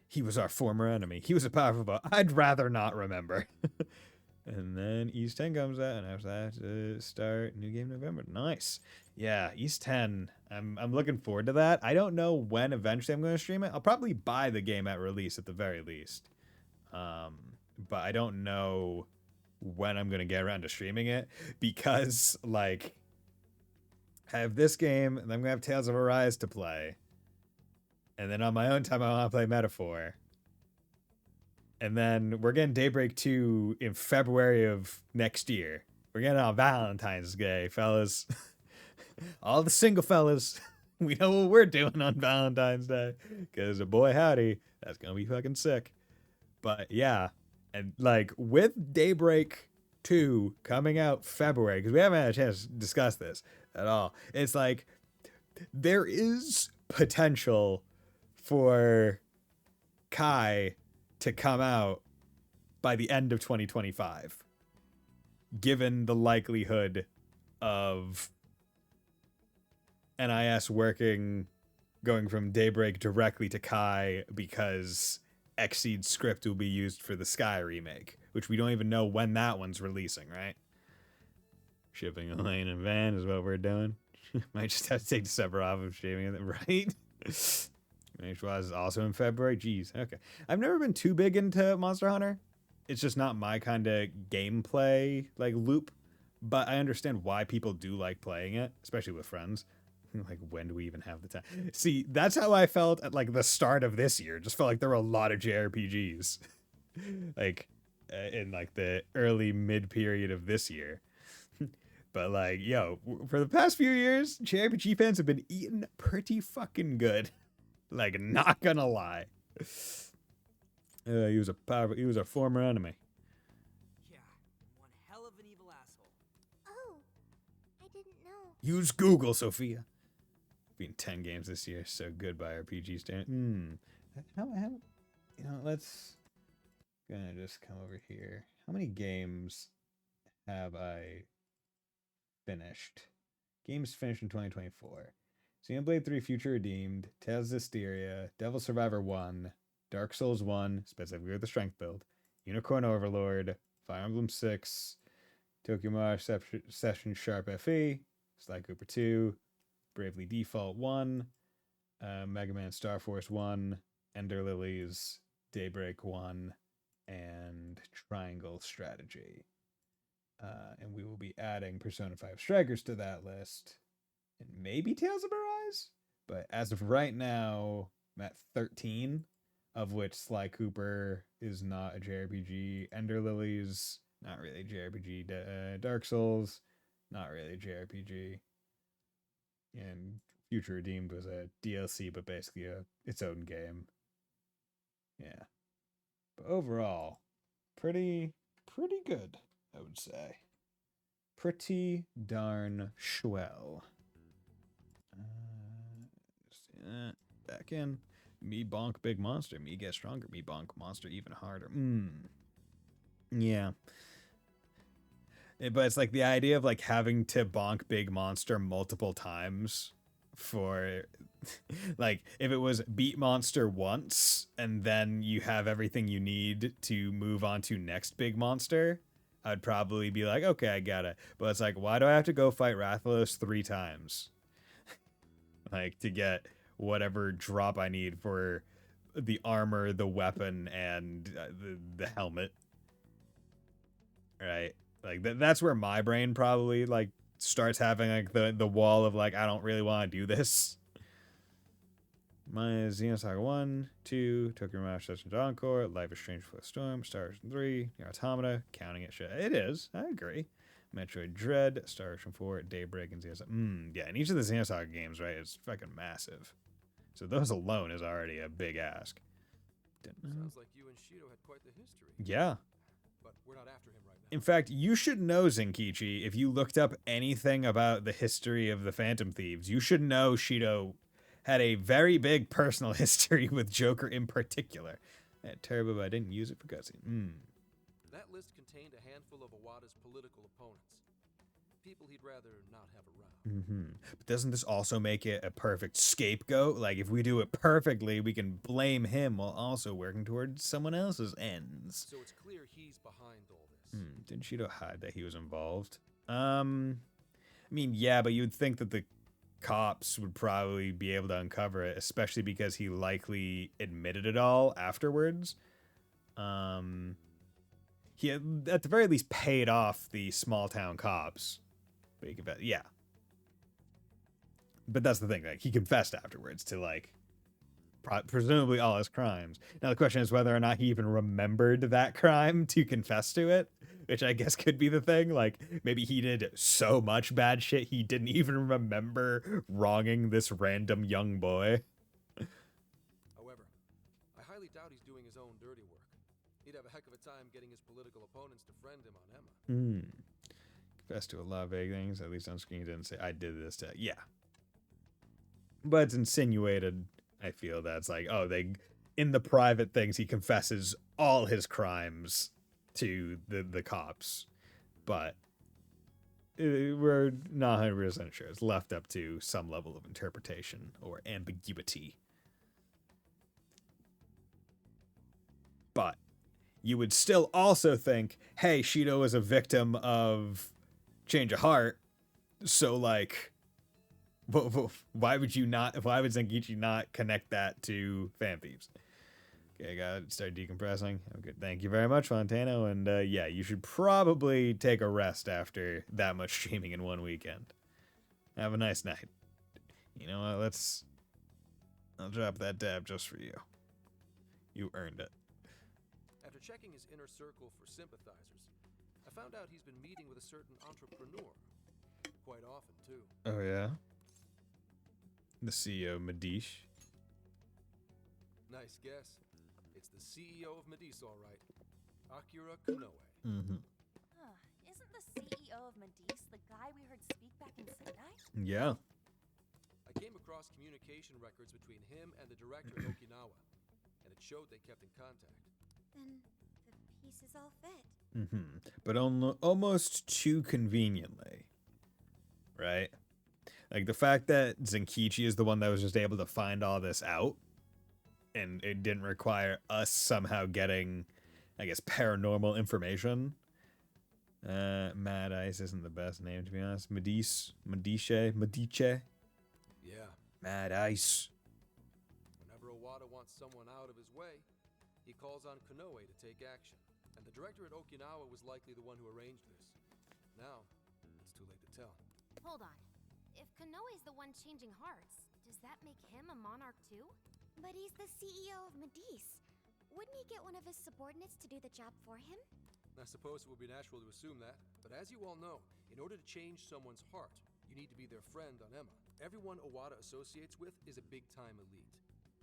A: He was our former enemy. He was a powerful boss. I'd rather not remember. And then East 10 comes out, and after that, start new game November. Nice. Yeah, East 10. I'm looking forward to that. I don't know when eventually I'm going to stream it. I'll probably buy the game at release at the very least. But I don't know when I'm going to get around to streaming it because, like, I have this game, and I'm going to have Tales of Arise to play. And then on my own time, I want to play Metaphor. And then we're getting Daybreak 2 in February of next year. We're getting on Valentine's Day, fellas. All the single fellas, we know what we're doing on Valentine's Day. Because, boy, howdy, that's going to be fucking sick. But, yeah. And, like, with Daybreak 2 coming out February, because we haven't had a chance to discuss this at all, it's like, there is potential for Kai to come out by the end of 2025, given the likelihood of NIS going from Daybreak directly to Kai because Xseed's script will be used for the Sky remake, which we don't even know when that one's releasing, right? Shipping Elaine and Van is what we're doing. Might just have to take December off of streaming it, right? Which was also in February. Jeez, okay. I've never been too big into Monster Hunter. It's just not my kind of gameplay like loop, but I understand why people do like playing it, especially with friends. Like, when do we even have the time? See, that's how I felt at like the start of this year. Just felt like there were a lot of JRPGs, like in like the early mid period of this year. But like, yo, for the past few years, JRPG fans have been eating pretty fucking good. Like, not gonna lie. He was a former enemy.
E: Yeah, one hell of an evil asshole.
B: Oh, I didn't know.
A: Use Google, Sophia. Being 10 games this year, so good by RPG standard. Let's gonna just come over here. How many games have I finished. Games finished in 2024. Xenoblade 3 Future Redeemed, Tales of Zestiria, Devil Survivor 1, Dark Souls 1, specifically with the Strength build, Unicorn Overlord, Fire Emblem 6, Tokyo Mirage Session Sharp FE, Sly Cooper 2, Bravely Default 1, Mega Man Star Force 1, Ender Lilies, Daybreak 1, and Triangle Strategy. And we will be adding Persona 5 Strikers to that list. And maybe Tales of Arise? But as of right now, I'm at 13, of which Sly Cooper is not a JRPG. Ender Lilies, not really JRPG. Dark Souls, not really JRPG. And Future Redeemed was a DLC, but basically its own game. Yeah. But overall, pretty good, I would say. Pretty darn swell. Back in. Me bonk big monster. Me get stronger. Me bonk monster even harder. Yeah. But it's like the idea of like having to bonk big monster multiple times for like if it was beat monster once and then you have everything you need to move on to next big monster, I'd probably be like, okay, I got it. But it's like, why do I have to go fight Rathalos 3 times? Like to get whatever drop I need for the armor, the weapon, and the helmet. Right? Like that's where my brain probably like starts having like the wall of like I don't really want to do this. My Xenosaga 1, 2, Tokyo Mirage Sessions Encore, Life is Strange for the Storm, Star Ocean 3, Nier Automata, counting it shit. It is. I agree. Metroid Dread, Star Ocean 4, Daybreak, and Xenosaga. Yeah, and each of the Xenosaga games, right, is fucking massive. So those alone is already a big ask.
C: Sounds like you and Shido had quite the history.
A: Yeah.
C: But we're not after him right now.
A: In fact, you should know, Zenkichi, if you looked up anything about the history of the Phantom Thieves, you should know Shido had a very big personal history with Joker in particular. Terrible, but I didn't use it for cutscene.
C: That list contained a handful of Iwata's political opponents. People he'd rather not have around.
A: But doesn't this also make it a perfect scapegoat? Like, if we do it perfectly, we can blame him while also working towards someone else's ends.
C: So it's clear he's behind all this.
A: Didn't Shido hide that he was involved? I mean, yeah, but you'd think that the cops would probably be able to uncover it, especially because he likely admitted it all afterwards. He had, at the very least, paid off the small town cops. But he confessed, yeah. But that's the thing, like he confessed afterwards to like presumably all his crimes. Now the question is whether or not he even remembered that crime to confess to it, which I guess could be the thing. Like maybe he did so much bad shit he didn't even remember wronging this random young boy.
C: However, I highly doubt he's doing his own dirty work. He'd have a heck of a time getting his political opponents to friend him on Emma.
A: Confessed to a lot of vague things. At least on screen he didn't say I did this to but it's insinuated. I feel that's like, oh, they in the private things he confesses all his crimes to the cops, but we're not 100% sure. It's left up to some level of interpretation or ambiguity. But you would still also think, hey, Shido is a victim of change of heart, so like why would Zenkichi not connect that to Fan Thieves? Okay, I gotta start decompressing. Okay, thank you very much, Fontano. And yeah, you should probably take a rest after that much streaming in one weekend. Have a nice night. You know what, I'll drop that dab just for you. You earned it.
C: After checking his inner circle for sympathizers, I found out he's been meeting with a certain entrepreneur. Quite often, too.
A: Oh, yeah? The CEO of Medish.
C: Nice guess. It's the CEO of Medish, all right. Akira Konoe.
F: Isn't the CEO of Medice the guy we heard speak back in Sendai?
A: Yeah.
C: I came across communication records between him and the director of Okinawa, and it showed they kept in contact.
G: Then the pieces all fit.
A: But almost too conveniently. right? Like, the fact that Zenkichi is the one that was just able to find all this out, and it didn't require us somehow getting, I guess, paranormal information. Mad Ice isn't the best name, to be honest. Medice.
C: Yeah.
A: Mad Ice.
C: Whenever Owada wants someone out of his way, he calls on Konoe to take action. And the director at Okinawa was likely the one who arranged this. Now, it's too late to tell.
B: Hold on. If Konoe's the one changing hearts, does that make him a monarch too?
G: But he's the CEO of Medice. Wouldn't he get one of his subordinates to do the job for him?
C: I suppose it would be natural to assume that, but as you all know, in order to change someone's heart, you need to be their friend on Emma. Everyone Owada associates with is a big-time elite,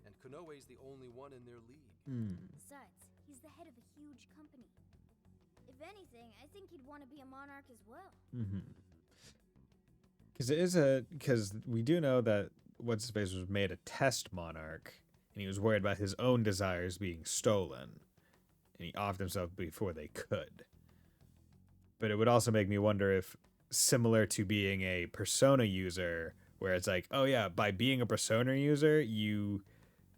C: and Konoe's the only one in their league.
B: Besides, he's the head of a huge company. If anything, I think he'd want to be a monarch as well.
A: Because we do know that what's his face was made a test monarch, and he was worried about his own desires being stolen, and he offed himself before they could. But it would also make me wonder if, similar to being a Persona user, where it's like, oh yeah, by being a Persona user, you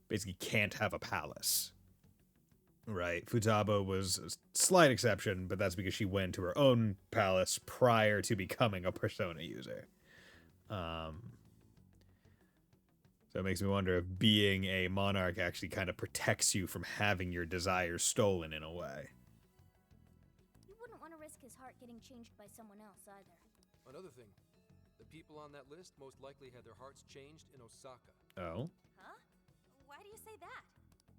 A: basically can't have a palace. Right? Futaba was a slight exception, but that's because she went to her own palace prior to becoming a Persona user. So it makes me wonder if being a monarch actually kind of protects you from having your desires stolen in a way.
B: He wouldn't want to risk his heart getting changed by someone else either.
C: Another thing, the people on that list most likely had their hearts changed in Osaka.
A: Oh?
F: Huh? Why do you say that?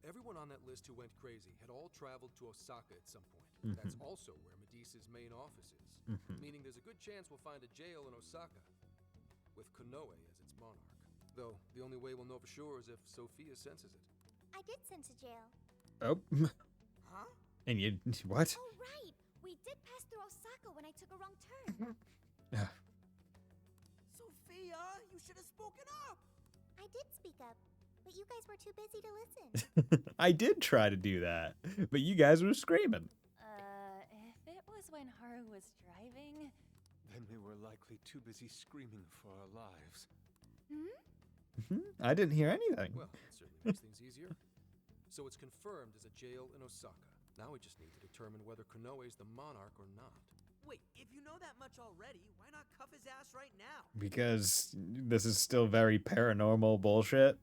C: Everyone on that list who went crazy had all traveled to Osaka at some point. That's also where Medice's main office is. Meaning there's a good chance we'll find a jail in Osaka, with Konoe as its monarch. Though, the only way we'll know for sure is if Sophia senses it.
G: I did sense a jail.
A: Oh.
E: Huh?
A: And you... What?
G: Oh, right! We did pass through Osaka when I took a wrong turn.
E: Sophia, you should have spoken up!
G: I did speak up, but you guys were too busy to listen.
A: I did try to do that, but you guys were screaming.
F: If it was when Haru was driving...
H: Then we were likely too busy screaming for our lives.
A: I didn't hear anything.
C: Well, it certainly makes things easier. So it's confirmed as a jail in Osaka. Now we just need to determine whether Konoe's the monarch or not.
E: Wait, if you know that much already, why not cuff his ass right now?
A: Because this is still very paranormal bullshit.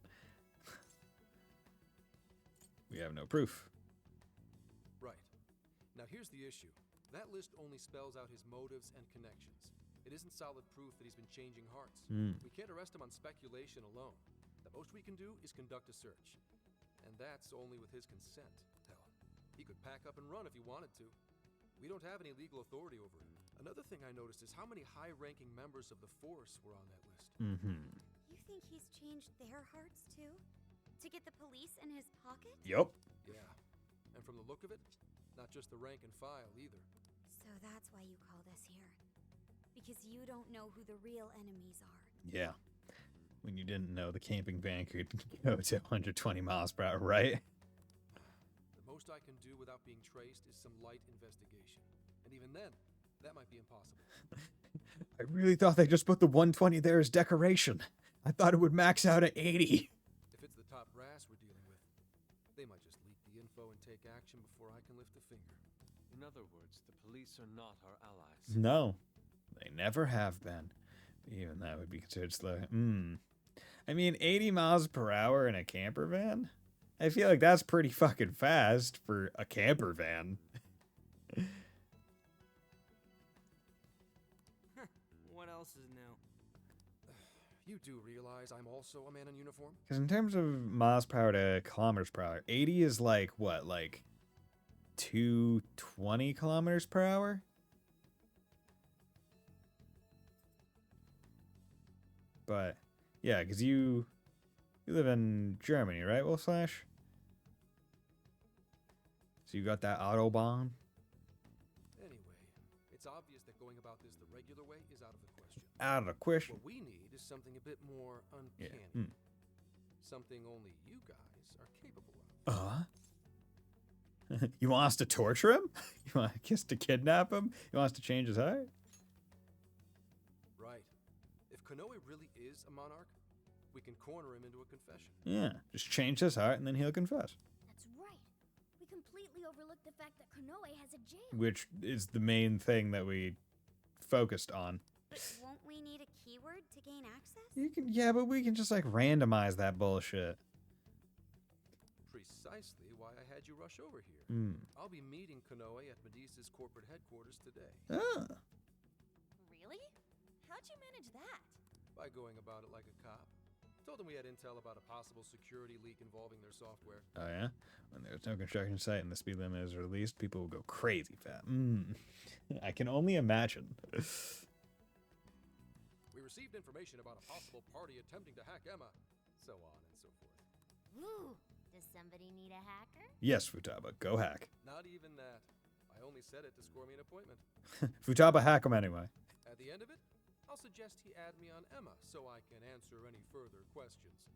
A: We have no proof.
C: Right. Now here's the issue. That list only spells out his motives and connections. It isn't solid proof that he's been changing hearts. We can't arrest him on speculation alone. The most we can do is conduct a search. And that's only with his consent. Hell, he could pack up and run if he wanted to. We don't have any legal authority over him. Another thing I noticed is how many high-ranking members of the Force were on that list.
G: You think he's changed their hearts too? To get the police in his pocket?
A: Yup.
C: Yeah. And from the look of it, not just the rank and file either.
G: So that's why you called us here. Because you don't know who the real enemies are.
A: Yeah. When you didn't know the camping van could go to 120 miles per hour, right?
C: The most I can do without being traced is some light investigation. And even then, that might be impossible.
A: I really thought they just put the 120 there as decoration. I thought it would max out at 80.
C: If it's the top brass we're dealing with, they might just leak the info and take action before I can lift a finger.
H: In other words, the police are not our allies.
A: No, they never have been. Even that would be considered slow. I mean, 80 miles per hour in a camper van? I feel like that's pretty fucking fast for a camper van.
E: What else is new?
C: You do realize I'm also a man in uniform?
A: Because in terms of miles per hour to kilometers per hour, 80 is like, what, like 220 kilometers per hour? But, yeah, because you live in Germany, right, Wolf Slash? So you got that Autobahn?
C: Anyway, it's obvious that going about this the regular way is out of the question.
A: Out of the question.
C: What we need is something a bit more uncanny. Something only you guys are capable of.
A: You want us to torture him? You want us to kidnap him? You want us to change his heart?
C: Right. Konoe really is a monarch, we can corner him into a confession.
A: Yeah, just change his heart and then he'll confess.
B: That's right. We completely overlooked the fact that Konoe has a jail.
A: Which is the main thing that we focused on.
G: But won't we need a keyword to gain access?
A: Yeah, but we can just like randomize that bullshit.
C: Precisely why I had you rush over here. I'll be meeting Konoe at Medusa's corporate headquarters today.
A: Ah.
F: Really? How'd you manage that?
C: By going about it like a cop. Told them we had intel about a possible security leak involving their software.
A: Oh yeah? When there's no construction site and the speed limit is released, people will go crazy fast. I can only imagine.
C: We received information about a possible party attempting to hack Emma, so on and so forth.
B: Woo! Does somebody need a hacker?
A: Yes, Futaba, go hack.
C: Not even that. I only said it to score me an appointment.
A: Futaba, hack him anyway.
C: At the end of it, I'll suggest he add me on Emma so I can answer any further questions.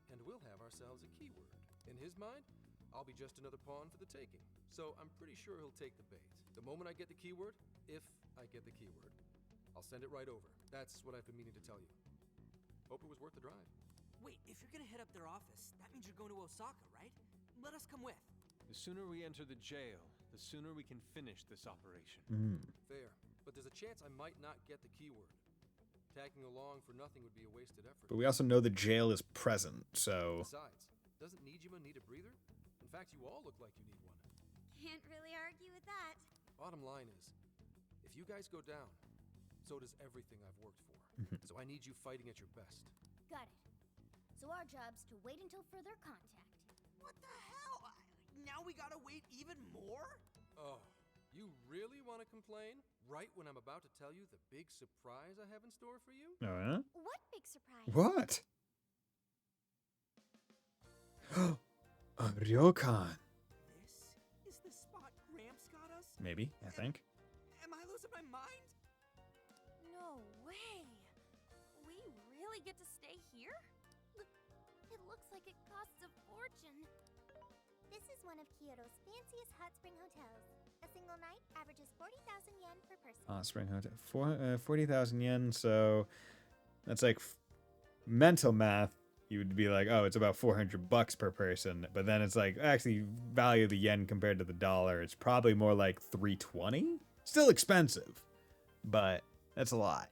C: And we'll have ourselves a keyword. In his mind, I'll be just another pawn for the taking. So I'm pretty sure he'll take the bait. The moment I get the keyword, if I get the keyword, I'll send it right over. That's what I've been meaning to tell you. Hope it was worth the drive.
E: Wait, if you're gonna head up their office, that means you're going to Osaka, right? Let us come with.
H: The sooner we enter the jail, the sooner we can finish this operation.
C: Fair. But there's a chance I might not get the keyword. Tagging along for nothing would be a wasted effort.
A: But we also know the jail is present, so...
C: Besides, doesn't Nijima need a breather? In fact, you all look like you need one.
G: Can't really argue with that.
C: Bottom line is, if you guys go down, so does everything I've worked for. So I need you fighting at your best.
B: Got it. So our job's to wait until further contact.
E: What the hell? Now we gotta wait even more?
C: Oh, you really want to complain? Right when I'm about to tell you the big surprise I have in store for you?
A: Oh, yeah?
G: What big surprise?
A: What? A ryokan.
E: This is the spot Gramps got us?
A: Maybe, I think.
E: Am I losing my mind?
F: No way. We really get to stay here?
B: It looks like it costs a fortune.
G: This is one of Kyoto's fanciest hot spring hotels. A single night averages 40,000 yen per person.
A: Hot Spring Hotel. 40,000 yen, so that's like mental math. You would be like, oh, it's about $400 per person. But then it's like, actually, value of the yen compared to the dollar, it's probably more like 320. Still expensive, but that's a lot.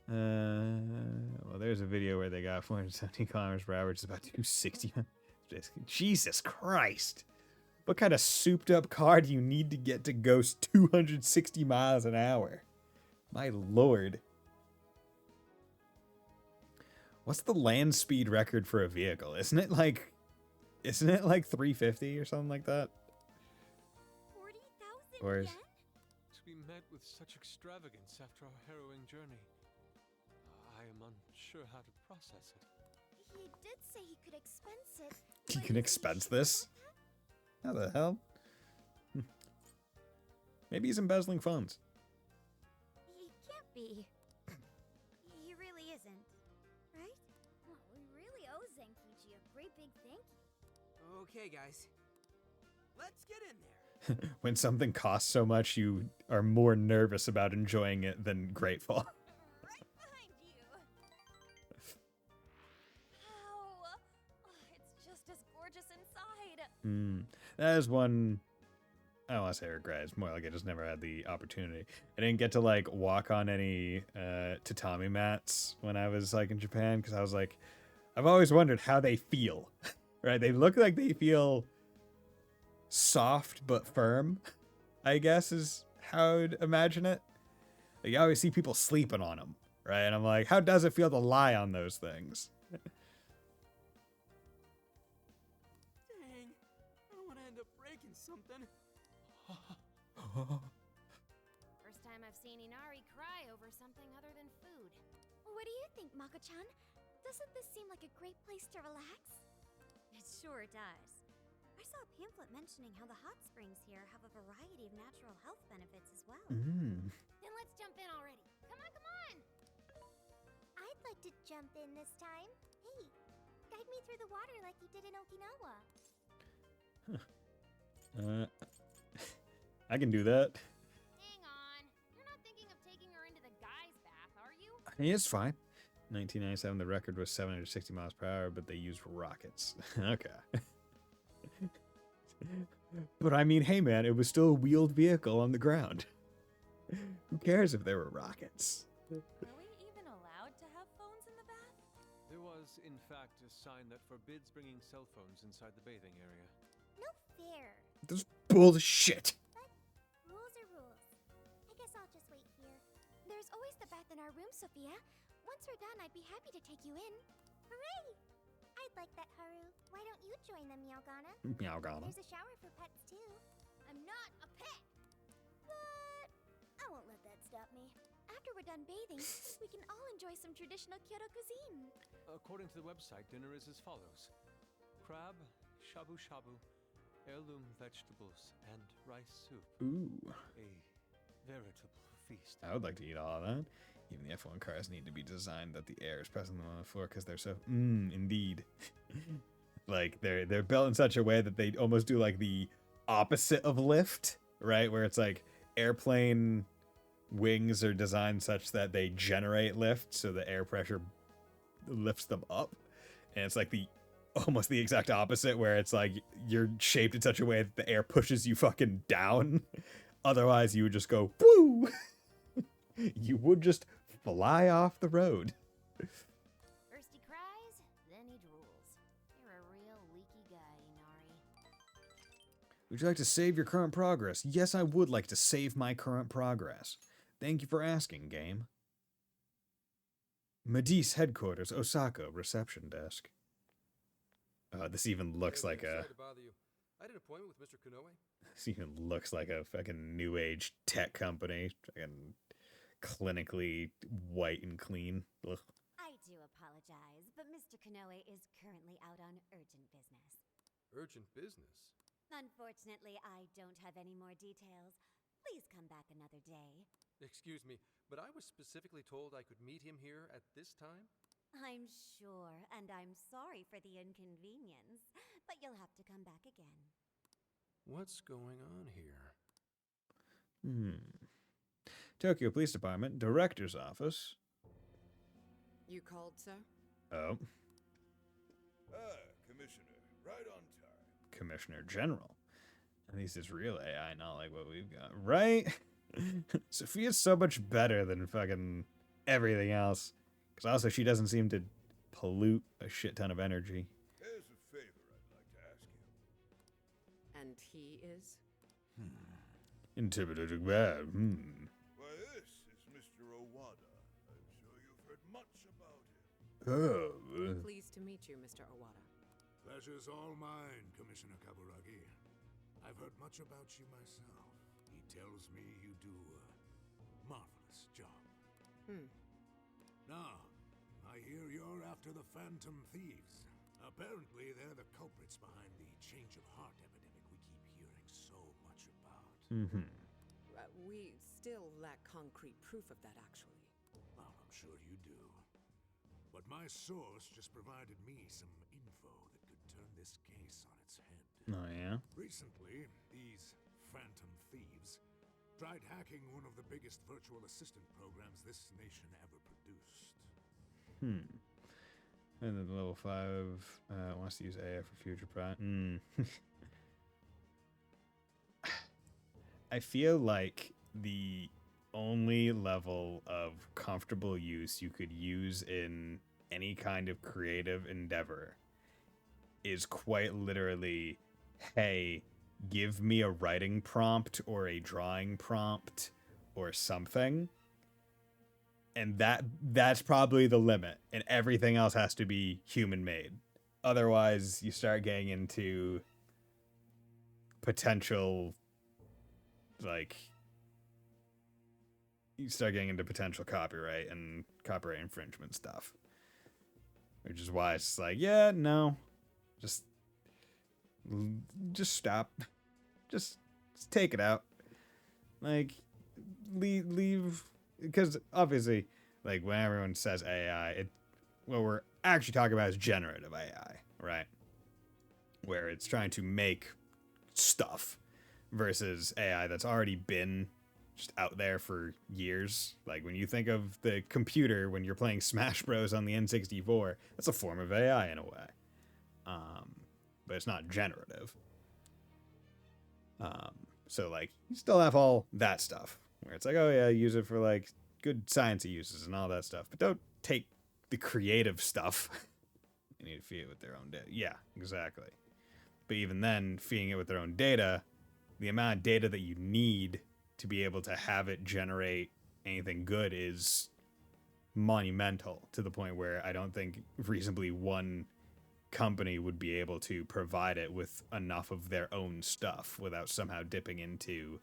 A: Well, there's a video where they got 470 kilometers per hour, which is about 260. Jesus Christ. What kind of souped up car do you need to get to go 260 miles an hour? My lord. What's the land speed record for a vehicle? Isn't it like 350 or something like that?
G: 40,000
A: Or is-
G: yen?
H: To be met with such extravagance after our harrowing journey, I am unsure how to process it.
G: He did say he could expense it.
A: You
G: but
A: can
G: he
A: expense
G: should
A: this? How the hell? Maybe he's embezzling funds.
G: He can't be. He really isn't. Right?
B: Well, we really owe Zenkichi a great big thank you.
E: Okay, guys. Let's get in there.
A: When something costs so much, you are more nervous about enjoying it than grateful.
F: Right behind you. Wow. It's just as gorgeous inside.
A: That is one, I don't want to say regret. It's more like I just never had the opportunity. I didn't get to like walk on any tatami mats when I was like in Japan because I was like, I've always wondered how they feel. Right? They look like they feel soft but firm, I guess is how I would imagine it. Like, I always see people sleeping on them, right? And I'm like, how does it feel to lie on those things?
E: Dang. I don't want to end up breaking something.
B: First time I've seen Inari cry over something other than food.
G: What do you think, Mako-chan? Doesn't this seem like a great place to relax? It sure does. I saw a pamphlet mentioning how the hot springs here have a variety of natural health benefits as well.
B: Then let's jump in already. Come on, come on!
G: I'd like to jump in this time. Hey, guide me through the water like you did in Okinawa.
A: I can do that.
B: Hang on. You're not thinking of taking her into the guy's bath, are you?
A: It's fine. 1997, the record was 760 miles per hour, but they used rockets. Okay. But I mean, hey man, it was still a wheeled vehicle on the ground. Who cares if there were rockets?
F: Are we even allowed to have phones in the bath?
H: There was, in fact, a sign that forbids bringing cell phones inside the bathing area.
G: No fair.
A: This bullshit.
G: Rules are rules. I guess I'll just wait here. There's always the bath in our room, Sophia. Once we're done, I'd be happy to take you in. Hooray! I'd like that, Haru. Why don't you join them, Meowgana?
A: Meowgana.
G: There's a shower for pets, too. I'm not a pet! But I won't let that stop me. After we're done bathing, we can all enjoy some traditional Kyoto cuisine.
H: According to the website, dinner is as follows: crab, shabu shabu, heirloom vegetables, and rice soup.
A: Ooh.
H: A veritable feast.
A: I would like to eat all of that. Even the F1 cars need to be designed that the air is pressing them on the floor because they're so indeed. Like they're built in such a way that they almost do like the opposite of lift, right? Where it's like airplane wings are designed such that they generate lift, so the air pressure lifts them up. And it's like the almost the exact opposite, where it's like you're shaped in such a way that the air pushes you fucking down. Otherwise, you would just go woo. You would just fly off the road.
B: First he cries, then he drools. You're a real leaky guy, Inari.
A: Would you like to save your current progress? Yes, I would like to save my current progress. Thank you for asking, game. Medice headquarters, Osaka, reception desk. This even looks like a...
C: Sorry to bother you. I had an appointment with Mr. Konoe.
A: This even looks like a fucking new age tech company. Fucking clinically white and clean. Ugh.
B: I do apologize, but Mr. Konoe is currently out on urgent business.
C: Urgent business?
B: Unfortunately, I don't have any more details. Please come back another day.
C: Excuse me, but I was specifically told I could meet him here at this time?
B: I'm sure, and I'm sorry for the inconvenience, but you'll have to come back again.
C: What's going on here?
A: Tokyo Police Department, Director's Office.
I: You called, sir?
A: Oh,
J: Commissioner, right on time.
A: Commissioner General. At least it's real AI, not like what we've got. Right? Sophia's so much better than fucking everything else. Because also she doesn't seem to pollute a shit ton of energy.
J: There's a favor I'd like to ask you.
I: And he is?
A: Intimidating bad.
J: Why, this is Mr. Owada. I'm sure you've heard much about him.
A: Oh.
I: Pleased to meet you, Mr. Owada.
J: Pleasure's all mine, Commissioner Kaburagi. I've heard much about you myself. He tells me you do a marvelous job. Now, I hear you're after the Phantom Thieves. Apparently, they're the culprits behind the change of heart epidemic we keep hearing so much about.
I: We still lack concrete proof of that, actually.
J: Well, I'm sure you do. But my source just provided me some info that could turn this case on its head.
A: Oh, yeah?
J: Recently, these Phantom Thieves tried hacking one of the biggest virtual assistant programs this nation ever produced.
A: And then level 5 wants to use AI for future I feel like the only level of comfortable use you could use in any kind of creative endeavor is quite literally, hey, give me a writing prompt or a drawing prompt or something. And that's probably the limit. And everything else has to be human made. Otherwise, you start getting into potential, like, you start getting into potential copyright and copyright infringement stuff. Which is why it's like, yeah, no. Just stop. Just take it out. Like, leave, because obviously, like, when everyone says AI, what we're actually talking about is generative AI, right? Where it's trying to make stuff versus AI that's already been just out there for years. Like when you think of the computer when you're playing Smash Bros on the N64, that's a form of AI in a way. But it's not generative. So like you still have all that stuff where it's like, oh yeah, use it for like good sciencey uses and all that stuff, but don't take the creative stuff. You need to feed it with their own data. Yeah, exactly. But even then, feeding it with their own data, the amount of data that you need to be able to have it generate anything good is monumental, to the point where I don't think reasonably one company would be able to provide it with enough of their own stuff without somehow dipping into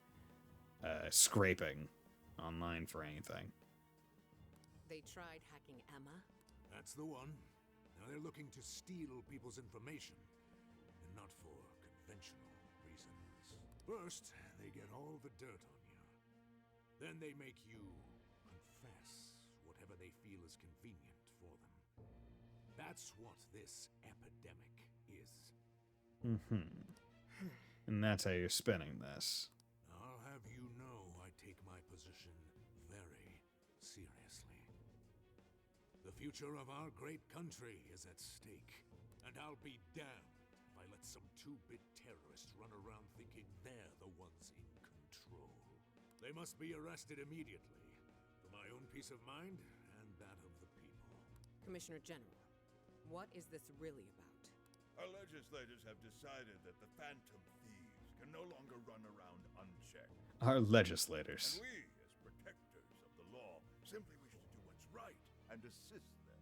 A: scraping online for anything.
I: They tried hacking Emma?
J: That's the one. Now they're looking to steal people's information, and not for conventional reasons. First, they get all the dirt on you. Then they make you confess whatever they feel is convenient for them. That's what this epidemic is.
A: And that's how you're spinning this.
J: I'll have you know I take my position very seriously. The future of our great country is at stake, and I'll be damned if I let some two-bit terrorists run around thinking they're the ones in control. They must be arrested immediately, for my own peace of mind and that of the people.
I: Commissioner General, what is this really about?
K: Our legislators have decided that the Phantom Thieves can no longer run around unchecked.
A: Our legislators.
K: And we, as protectors of the law, simply wish to do what's right and assist them.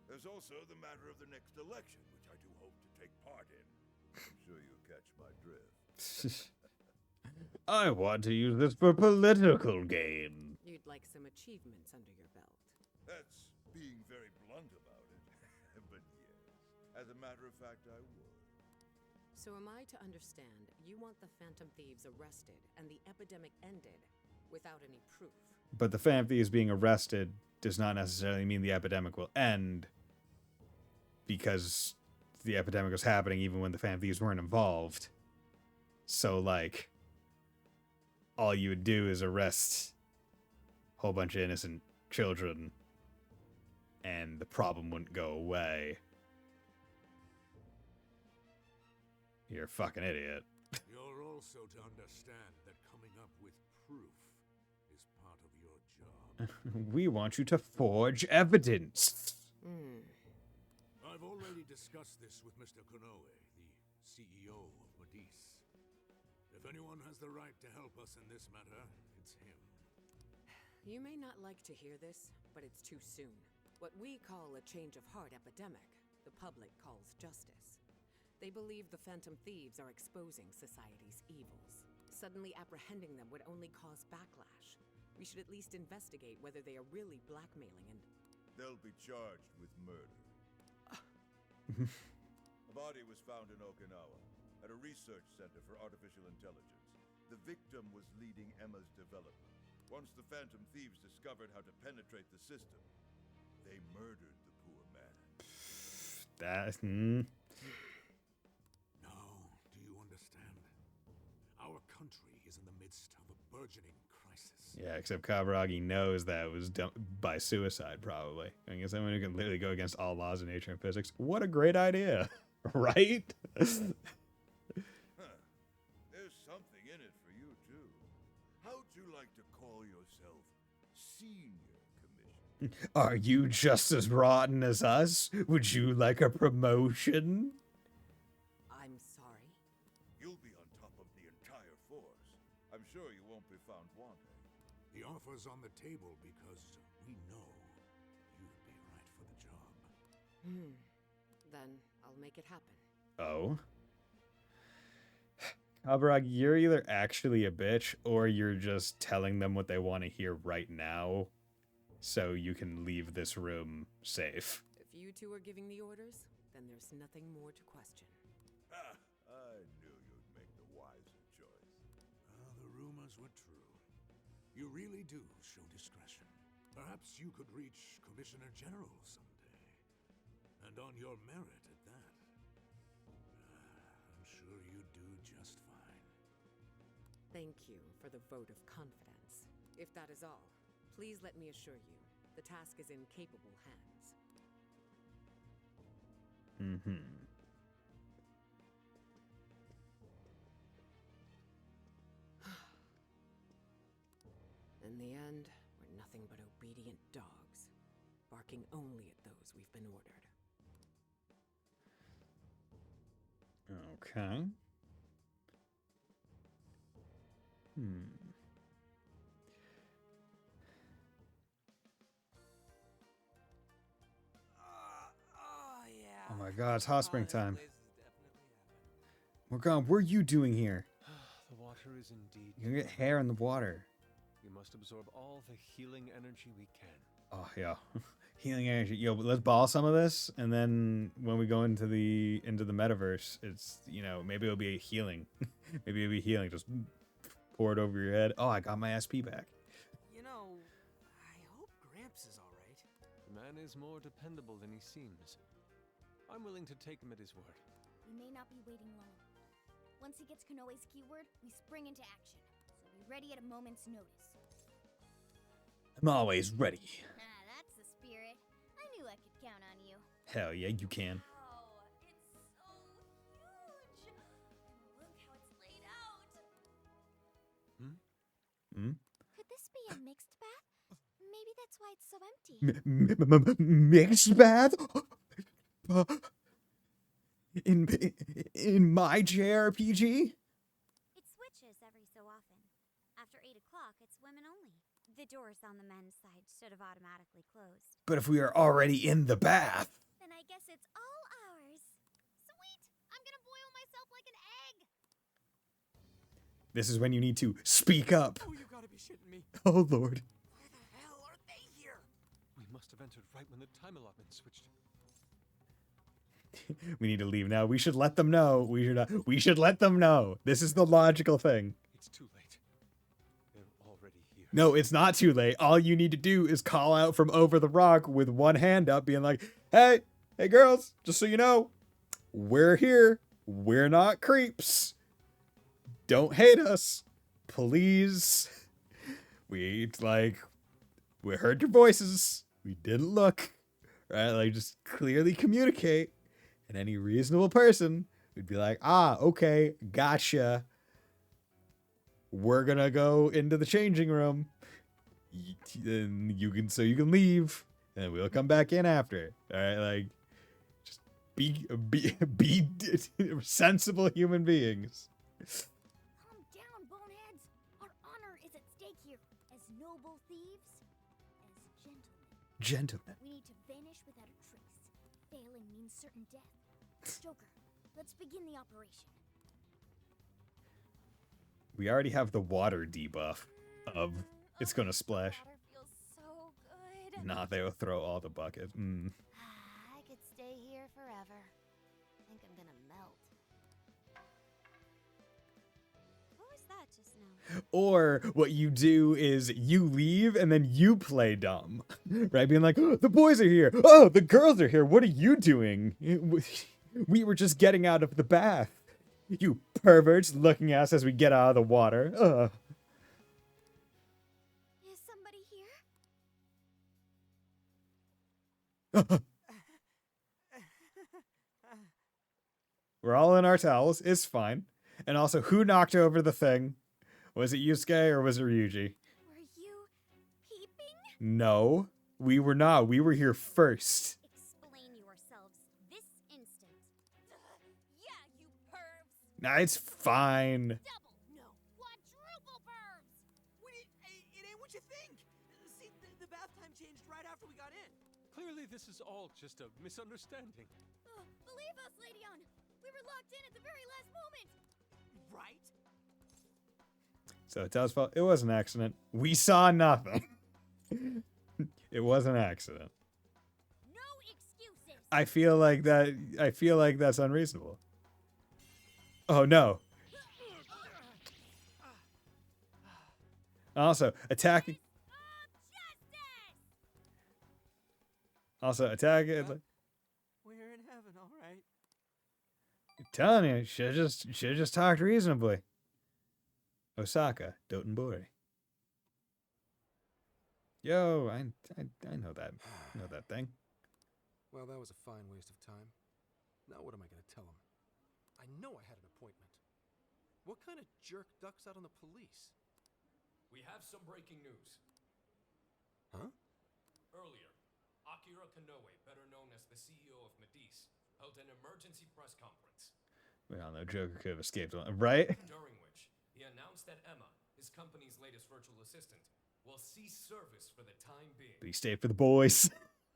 K: There's also the matter of the next election, which I do hope to take part in. I'm sure you catch my drift.
A: I want to use this for political gain.
I: You'd like some achievements under your belt.
K: That's being very blunt about it. But yes, as a matter of fact, I would.
I: So am I to understand you want the Phantom Thieves arrested and the epidemic ended without any proof?
A: But the Phantom Thieves being arrested does not necessarily mean the epidemic will end, because the epidemic was happening even when the Phantom Thieves weren't involved. So, like, all you would do is arrest a whole bunch of innocent children, and the problem wouldn't go away. You're a fucking idiot.
J: You're also to understand that coming up with proof is part of your job.
A: We want you to forge evidence.
J: I've already discussed this with Mr. Konoe, the CEO of Medis. If anyone has the right to help us in this matter, it's him.
I: You may not like to hear this, but it's too soon. What we call a change of heart epidemic, the public calls justice. They believe the Phantom Thieves are exposing society's evils. Suddenly apprehending them would only cause backlash. We should at least investigate whether they are really blackmailing and...
K: They'll be charged with murder. A body was found in Okinawa, at a research center for artificial intelligence. The victim was leading Emma's development. Once the Phantom Thieves discovered how to penetrate the system, they murdered the poor man.
J: Now, do you understand? Our country is in the midst of a burgeoning crisis.
A: Yeah, except Kaburagi knows that it was done by suicide, probably. I guess someone who can literally go against all laws of nature and physics. What a great idea, right?
K: There's something in it for you, too. How'd you like to call yourself Senior Commissioner?
A: Are you just as rotten as us? Would you like a promotion?
I: I'm sorry?
K: You'll be on top of the entire force. I'm sure you won't be found wanting.
J: The offer's on the table because we know you'd be right for the job.
I: Then I'll make it happen.
A: Oh? Kaburagi, you're either actually a bitch, or you're just telling them what they want to hear right now, so you can leave this room safe.
I: If you two are giving the orders, then there's nothing more to question.
K: I knew you'd make the wiser choice.
J: The rumors were true. You really do show discretion. Perhaps you could reach Commissioner General someday. And on your merit at that. I'm sure you'd do just fine.
I: Thank you for the vote of confidence. If that is all, please let me assure you, the task is in capable hands.
A: Mm-hmm.
I: In the end, we're nothing but obedient dogs, barking only at those we've been ordered.
A: Okay.
E: Oh, yeah.
A: Oh my god, it's hot spring
E: This
A: time.
E: place is definitely happening.
A: Morgan, what are you doing here?
H: The water is indeed.
A: You get hair in the water.
H: We must absorb all the healing energy we can.
A: Oh yeah, healing energy. Yo, but let's ball some of this, and then when we go into the metaverse, it's, you know, maybe it'll be a healing. Maybe it'll be healing. Just pour it over your head. Oh, I got my SP back.
E: You know, I hope Gramps is all right.
H: The man is more dependable than he seems. I'm willing to take him at his word.
B: We may not be waiting long. Once he gets Konoe's keyword, we spring into action. So be ready at a moment's notice.
A: I'm always ready.
B: Ah, that's the spirit. I knew I could count on you.
A: Hell yeah, you can.
F: Wow, it's so huge! And look how it's laid out!
G: Could this be a mixed bath? Maybe that's why it's so empty.
A: Mixed bath? In my JRPG?
G: It switches every so often. After 8 o'clock, it's women only. The doors on the men's side should have automatically closed.
A: But if we are already in the bath.
G: Then I guess it's all ours. Sweet! I'm gonna boil myself like an egg!
A: This is when you need to speak up.
E: Oh, you gotta be shitting me.
A: Oh, Lord.
E: Why the hell are they here?
H: We must have entered right when the time allotment switched.
A: We need to leave now. We should let them know. We should let them know. This is the logical thing.
H: It's too late. They're already here.
A: No, it's not too late. All you need to do is call out from over the rock with one hand up, being like, hey girls, just so you know, we're here. We're not creeps. Don't hate us. Please. We heard your voices. We didn't look. Right? Like, just clearly communicate. And any reasonable person would be like, ah, okay, gotcha. We're gonna go into the changing room. And you can leave. And we'll come back in after. Alright, like, just be sensible human beings.
B: Calm down, boneheads. Our honor is at stake here. As noble thieves, as gentlemen.
A: Gentlemen.
B: We need to vanish without a trace. Failing means certain death. Joker, let's begin the operation.
A: We already have the water debuff of it's gonna splash.
F: Water feels so good.
A: Nah, they'll throw all the buckets.
G: I could stay here forever. I think I'm gonna melt. What was that just now?
A: Or what you do is you leave and then you play dumb. Right? Being like, oh, the boys are here. Oh, the girls are here. What are you doing? We were just getting out of the bath. You perverts looking at us as we get out of the water.
G: Is somebody here?
A: We're all in our towels. It's fine. And also, who knocked over the thing? Was it Yusuke or was it Ryuji?
G: Were you peeping?
A: No, we were not. We were here first.
G: Explain yourselves this instant.
F: Yeah, you pervs!
A: Nah, it's fine.
F: Double, no, quadruple pervs!
E: It ain't what you think. See, the bath time changed right after we got in.
H: Clearly, this is all just a misunderstanding.
B: Believe us, Lady-On. We were locked in at the very last moment.
E: Right?
A: So it's us fault. It was an accident. We saw nothing. It was an accident.
B: No excuses.
A: I feel like that's unreasonable. Oh no. Also, attacking. Also, attacking. It's like,
E: We're in heaven, all right.
A: I'm telling you, should just talked reasonably. Osaka, Dotonbori. Yo, I know that thing.
C: Well, that was a fine waste of time. Now what am I going to tell him? I know I had an appointment. What kind of jerk ducks out on the police?
L: We have some breaking news.
C: Huh?
L: Earlier, Akira Kanoe, better known as the CEO of Medice, held an emergency press conference.
A: We all know Joker could have escaped one, right?
L: During which, he announced that Emma, his company's latest virtual assistant, will cease service for the time being.
A: But he stayed for the boys,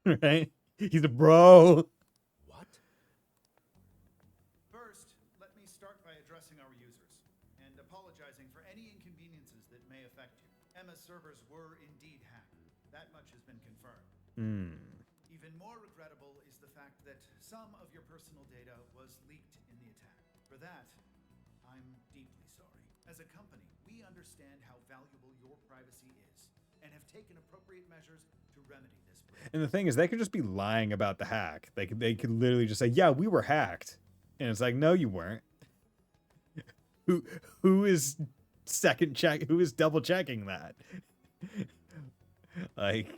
A: right? He's a bro.
C: What?
M: First, let me start by addressing our users and apologizing for any inconveniences that may affect you. Emma's servers were indeed hacked. That much has been confirmed. Even more regrettable is the fact that some of your personal data was leaked in the attack. For that, I'm deeply sorry. As a company, we understand how valuable your privacy is and have taken appropriate measures to remedy this breach.
A: And the thing is, they could just be lying about the hack. They could literally just say, "Yeah, we were hacked," and it's like, "No, you weren't." Who is who is double checking that? Like,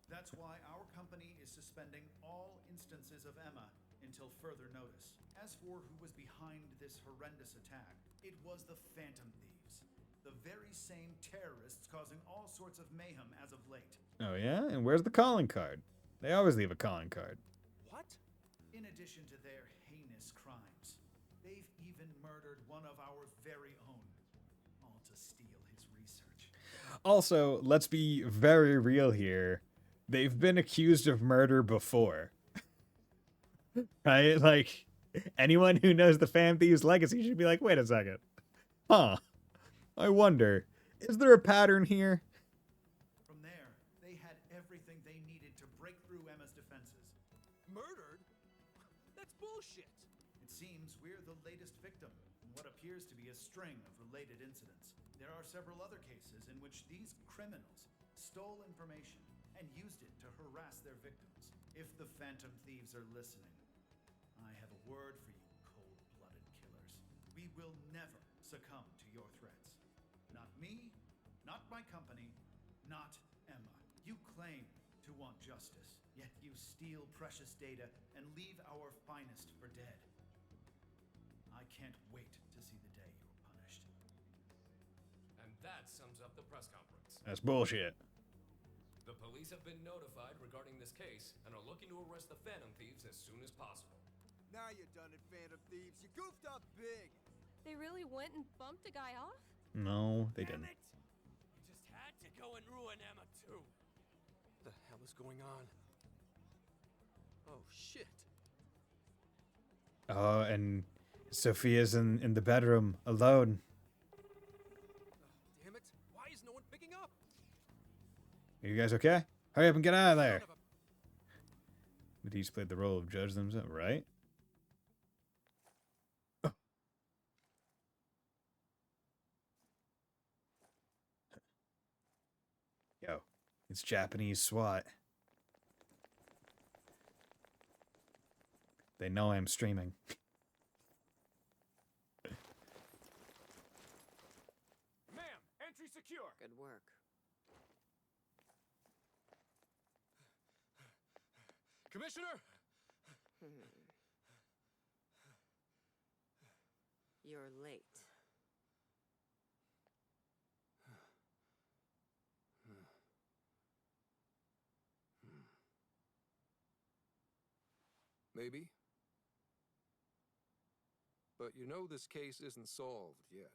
M: that's why our company is suspending all instances of Emma until further notice. As for who was behind this horrendous attack, it was the Phantom Thieves, the very same terrorists causing all sorts of mayhem as of late.
A: oh yeah, and where's the calling card? They always leave a calling card.
C: What?
M: In addition to their heinous crimes, they've even murdered one of our very own, all to steal his research.
A: Also, let's be very real here. They've been accused of murder before. Right? Like, anyone who knows the Fan Thieves legacy should be like, wait a second. Huh. I wonder, is there a pattern here?
M: From there, they had everything they needed to break through Emma's defenses.
C: Murdered? That's bullshit.
M: It seems we're the latest victim in what appears to be a string of related incidents. There are several other cases in which these criminals stole information and used it to harass their victims. If the Phantom Thieves are listening, I have a word for you, cold-blooded killers. We will never succumb to your threats. Not me, not my company, not Emma. You claim to want justice, yet you steal precious data and leave our finest for dead. I can't wait to see the day you're punished.
L: And that sums up the press conference.
A: That's bullshit.
L: The police have been notified regarding this case and are looking to arrest the Phantom Thieves as soon as possible.
N: Now you're done it, Phantom Thieves. You goofed up big.
F: They really went and bumped a guy off?
A: No, they
E: Damn
A: didn't.
E: it! You just had to go and ruin Emma too.
C: What the hell is going on? Oh, shit.
A: Oh, and Sophia's in the bedroom alone.
C: Damn it. Why is no one picking up?
A: Are you guys okay? Hurry up and get out of there.
C: Son of a-
A: But he's played the role of judge themselves, right? Yo, it's Japanese SWAT. They know I'm streaming.
E: Ma'am, entry secure.
I: Good work.
C: Commissioner?
I: You're late.
C: Maybe. But you know this case isn't solved yet.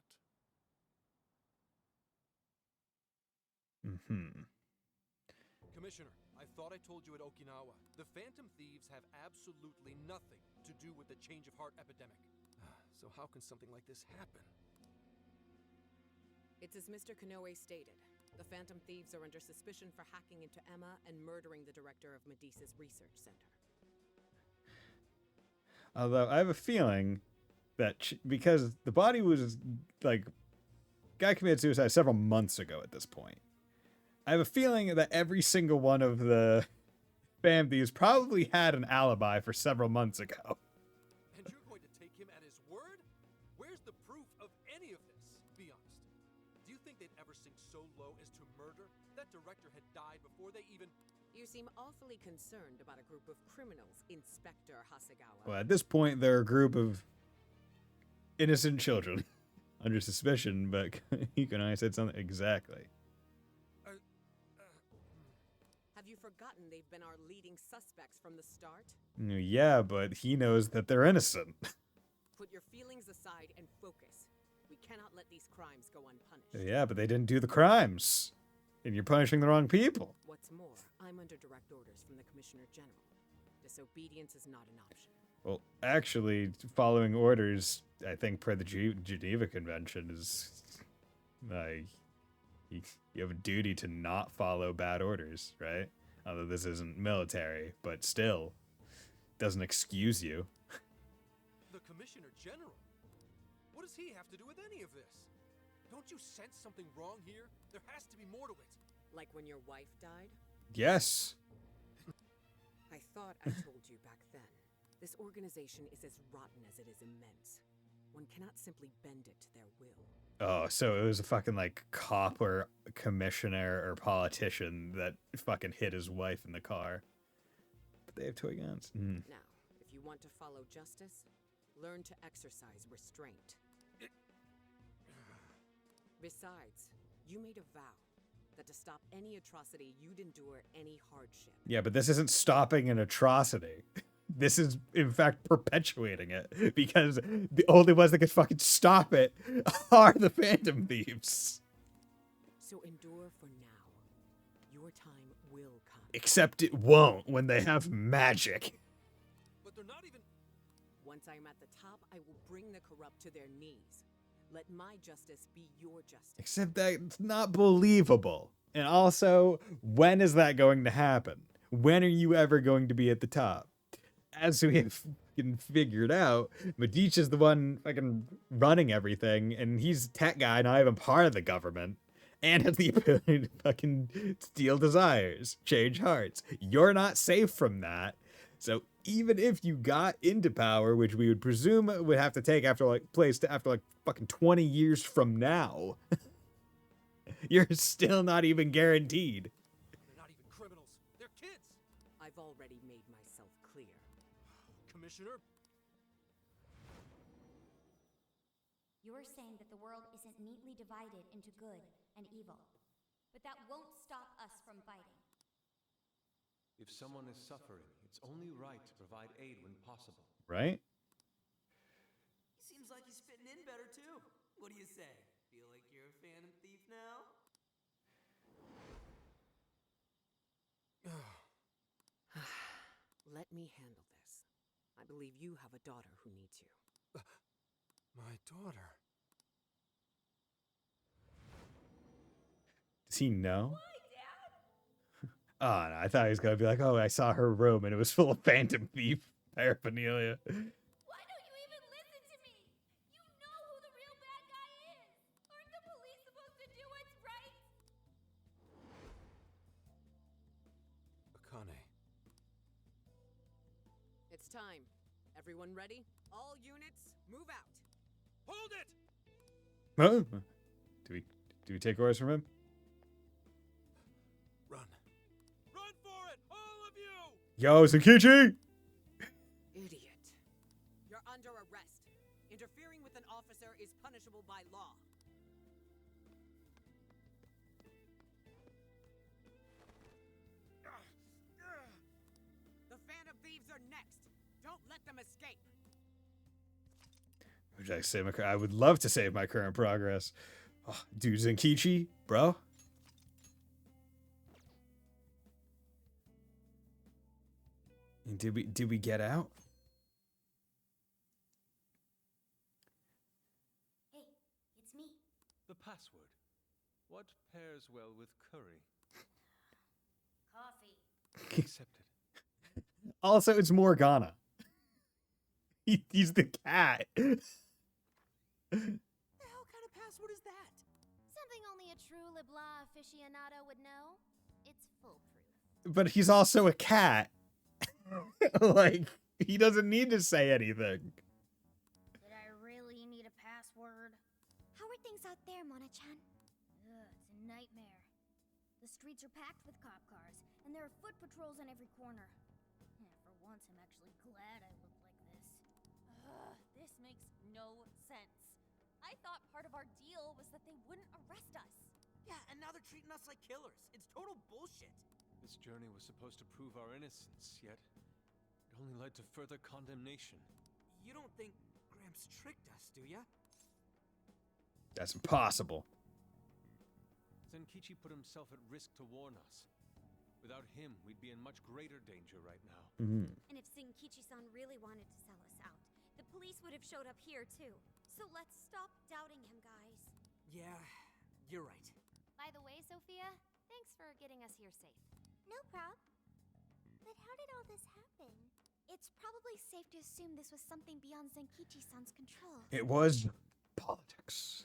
C: Commissioner, I thought I told you at Okinawa. The Phantom Thieves have absolutely nothing to do with the change of heart epidemic. So how can something like this happen?
I: It's as Mr. Kanoe stated. The Phantom Thieves are under suspicion for hacking into Emma and murdering the director of Medice's research center.
A: Although I have a feeling that because the body was like, guy committed suicide several months ago at this point. I have a feeling that every single one of the Phantom Thieves probably had an alibi for several months ago.
C: And you're going to take him at his word? Where's the proof of any of this? Be honest. Do you think they'd ever sink so low as to murder? That director had died before they even...
I: You seem awfully concerned about a group of criminals, Inspector Hasegawa.
A: Well, at this point, they're a group of innocent children under suspicion, but you and I said something exactly.
I: Have you forgotten they've been our leading suspects from the start?
A: Yeah, but he knows that they're innocent.
I: Put your feelings aside and focus. We cannot let these crimes go unpunished.
A: Yeah, but they didn't do the crimes. And you're punishing the wrong people.
I: What's more, I'm under direct orders from the Commissioner General. Disobedience is not an option.
A: Well, actually, following orders, I think, per the Geneva Convention, is like you have a duty to not follow bad orders, right? Although this isn't military, but still, doesn't excuse you.
C: The Commissioner General? What does he have to do with any of this? Don't you sense something wrong here? There has to be more to it.
I: Like when your wife died?
A: Yes.
I: I thought I told you back then. This organization is as rotten as it is immense. One cannot simply bend it to their will.
A: Oh, so it was a fucking, like, cop or commissioner or politician that fucking hit his wife in the car. But they have toy guns. Mm.
I: Now, if you want to follow justice, learn to exercise restraint. Besides, you made a vow that to stop any atrocity, you'd endure any hardship.
A: Yeah, but this isn't stopping an atrocity. This is, in fact, perpetuating it. Because the only ones that can fucking stop it are the Phantom Thieves.
I: So endure for now. Your time will come.
A: Except it won't when they have magic.
C: But they're not even...
I: Once I am at the top, I will bring the corrupt to their knees. Let my justice be your justice.
A: Except that it's not believable. And also, when is that going to happen? When are you ever going to be at the top? As we have fucking figured out, Medici is the one fucking running everything, and he's a tech guy, not even part of the government, and has the ability to fucking steal desires, change hearts. You're not safe from that. So even if you got into power, which we would presume would have to take after fucking 20 years from now, you're still not even guaranteed.
C: They're not even criminals. They're kids.
I: I've already made myself clear.
C: Commissioner?
B: You're saying that the world isn't neatly divided into good and evil. But that won't stop us from fighting.
H: If someone is suffering, it's only right to provide aid when possible.
A: Right?
E: He seems like he's fitting in better too. What do you say? Feel like you're a Phantom Thief now?
I: Let me handle this. I believe you have a daughter who needs you.
C: My daughter?
A: Does he know? Oh, no, I thought he was going to be like, oh, I saw her room and it was full of Phantom Thief paraphernalia.
B: Why don't you even listen to me? You know who the real bad guy is. Aren't the police supposed to do what's right?
C: Akane.
I: It's time. Everyone ready? All units, move out.
C: Hold it!
A: Huh? Do we take orders from him?
C: Run. Run for it, all of you!
A: Yo, Sakichi!
I: Idiot. You're under arrest. Interfering with an officer is punishable by law. The Phantom Thieves are next. Don't let them escape.
A: Would I save my? I would love to save my current progress. Oh, dude, Zenkichi, bro. And did we get out?
B: Hey, it's me.
H: The password. What pairs well with curry?
B: Coffee.
H: Accepted.
A: Also, it's Morgana. He's the cat.
E: The hell kind of password is that?
B: Something only a true LeBlanc aficionado would know. It's foolproof.
A: But he's also a cat. Like, he doesn't need to say anything.
B: Did I really need a password?
G: How are things out there, Mona-chan?
B: It's a nightmare. The streets are packed with cop cars, and there are foot patrols on every corner. Yeah, for once, I'm actually glad I look like this.
F: This makes no sense. I thought part of our deal was that they wouldn't arrest us.
E: Yeah, and now they're treating us like killers. It's total bullshit.
H: This journey was supposed to prove our innocence, yet it only led to further condemnation.
E: You don't think Gramps tricked us, do ya?
A: That's impossible.
H: Zenkichi put himself at risk to warn us. Without him, we'd be in much greater danger right now.
A: Mm-hmm.
G: And if Zenkichi-san really wanted to sell us out, the police would have showed up here too. So let's stop doubting him, guys.
E: Yeah, you're right.
F: By the way, Sophia, thanks for getting us here safe.
G: No prob. But how did all this happen? It's probably safe to assume this was something beyond Zenkichi-san's control.
A: It was politics.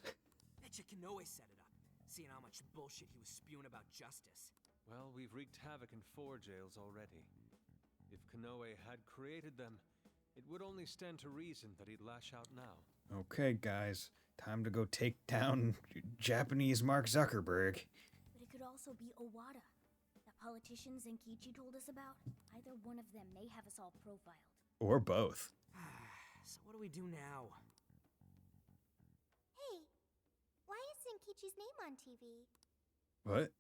E: Betcha Kanoe set it up, seeing how much bullshit he was spewing about justice.
H: Well, we've wreaked havoc in 4 jails already. If Kanoe had created them, it would only stand to reason that he'd lash out now.
A: Okay, guys. Time to go take down Japanese Mark Zuckerberg.
B: But it could also be Owada, that politician Zenkichi told us about. Either one of them may have us all profiled.
A: Or both.
E: So what do we do now?
G: Hey, why is Zenkichi's name on TV?
A: What?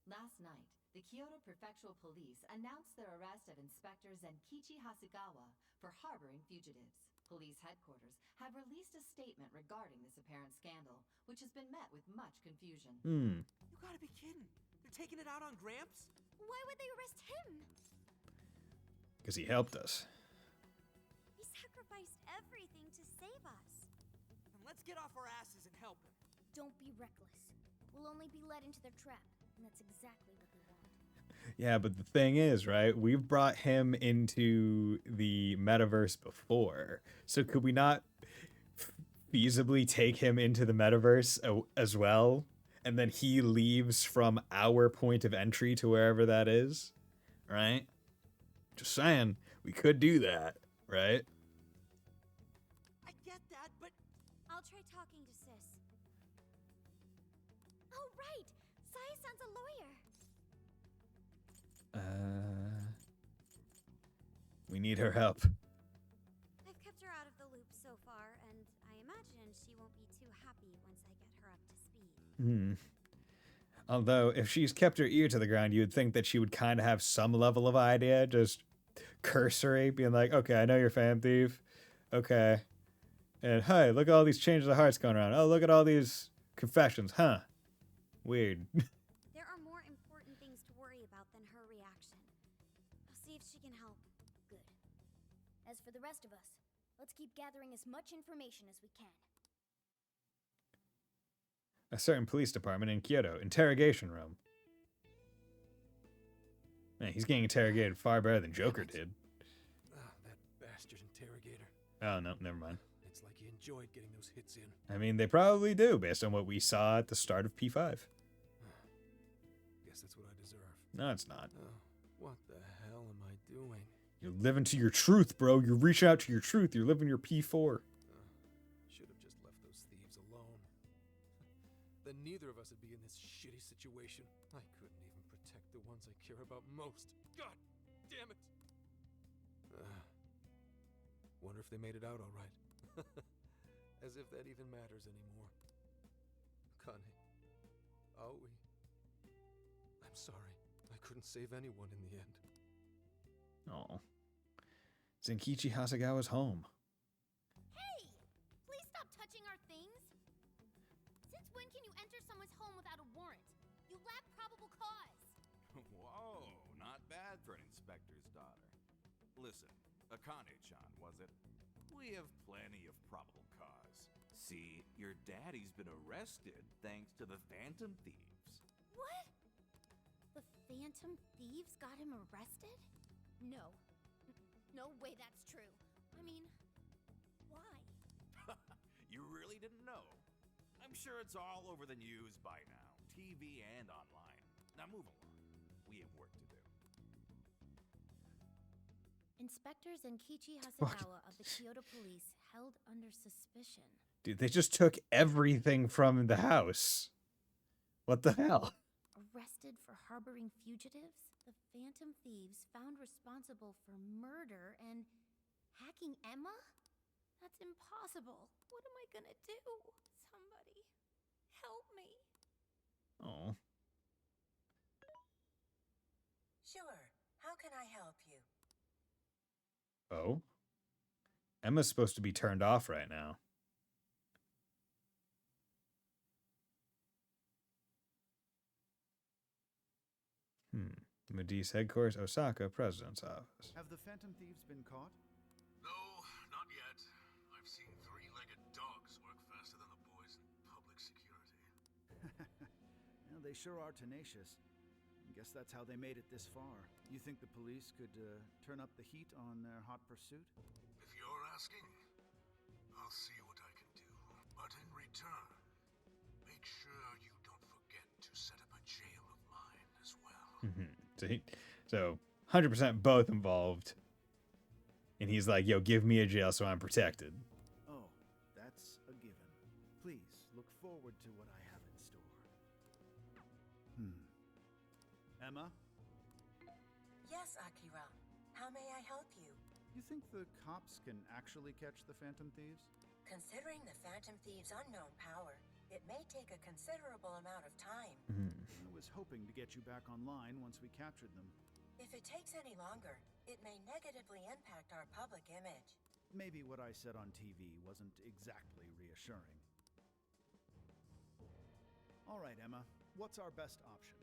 O: Last night, the Kyoto Prefectural Police announced their arrest of Inspector Zenkichi Hasegawa for harboring fugitives. Police headquarters have released a statement regarding this apparent scandal, which has been met with much confusion.
E: You gotta be kidding. They're taking it out on Gramps?
G: Why would they arrest him?
A: Because he helped us.
G: He sacrificed everything to save us.
E: Then let's get off our asses and help him.
B: Don't be reckless. We'll only be led into their trap, and that's exactly what they want.
A: Yeah, but the thing is, right? We've brought him into the metaverse before. So could we not feasibly take him into the metaverse as well? And then he leaves from our point of entry to wherever that is, right? Just saying, we could do that, right?
E: I get that, but
G: I'll try talking to Sis. Oh, right! Saya-san's a lawyer.
A: We need her help.
G: I've kept her out of the loop so far, and I imagine she won't be too happy once I get her up to speed.
A: Although, if she's kept her ear to the ground, you would think that she would kind of have some level of idea, just cursory, being like, okay, I know you're Fan Thief. Okay. And, hey, look at all these changes of hearts going around. Oh, look at all these confessions. Huh. Weird.
G: There are more important things to worry about than her reaction. I'll see if she can help.
B: Good. As for the rest of us, let's keep gathering as much information as we can.
A: A certain police department in Kyoto. Interrogation room. Man, he's getting interrogated far better than Joker did.
C: That bastard interrogator.
A: Oh, no, never mind.
C: It's like he enjoyed getting those hits in.
A: I mean, they probably do, based on what we saw at the start of P5.
C: Guess that's what I deserve.
A: No, it's not.
C: What the hell am I doing?
A: You're living to your truth, bro. You're reaching out to your truth. You're living your P4.
C: Should have just left those thieves alone. Then neither of us would be in this shitty situation. I couldn't even protect the ones I care about most. God damn it! Wonder if they made it out all right. As if that even matters anymore. Kane, Aoi, I'm sorry. I couldn't save anyone in the end.
A: Oh. Zenkichi Hasegawa's home.
G: Hey! Please stop touching our things! Since when can you enter someone's home without a warrant? You lack probable cause!
P: Whoa, not bad for an inspector's daughter. Listen, Akane-chan, was it? We have plenty of probable cause. See, your daddy's been arrested thanks to the Phantom Thieves.
G: What? The Phantom Thieves got him arrested? No. No way that's true. I mean, why?
P: You really didn't know? I'm sure it's all over the news by now, TV and online. Now move along. We have work to do.
B: Inspector Zenkichi Hasegawa of the Kyoto Police held under suspicion.
A: Dude, they just took everything from the house. What the hell?
B: Arrested for harboring fugitives? The Phantom Thieves found responsible for murder and hacking Emma? That's impossible. What am I gonna do? Somebody, help me.
A: Oh.
Q: Sure. How can I help you?
A: Oh? Emma's supposed to be turned off right now. Medice headquarters, Osaka, president's office.
M: Have the Phantom Thieves been caught?
J: No, not yet. I've seen three-legged dogs work faster than the boys in public security.
M: Well, they sure are tenacious. I guess that's how they made it this far. You think the police could turn up the heat on their hot pursuit?
J: If you're asking, I'll see what I can do. But in return, make sure you don't forget to set up a jail of mine as well.
A: So 100% both involved. And he's like, yo, give me a jail so I'm protected.
M: Oh, that's a given. Please look forward to what I have in store. Emma?
Q: Yes, Akira. How may I help you?
M: You think the cops can actually catch the Phantom Thieves?
Q: Considering the Phantom Thieves' unknown power, it may take a considerable amount of time.
M: I was hoping to get you back online once we captured them.
Q: If it takes any longer, it may negatively impact our public image.
M: Maybe what I said on TV wasn't exactly reassuring. All right, Emma. What's our best option?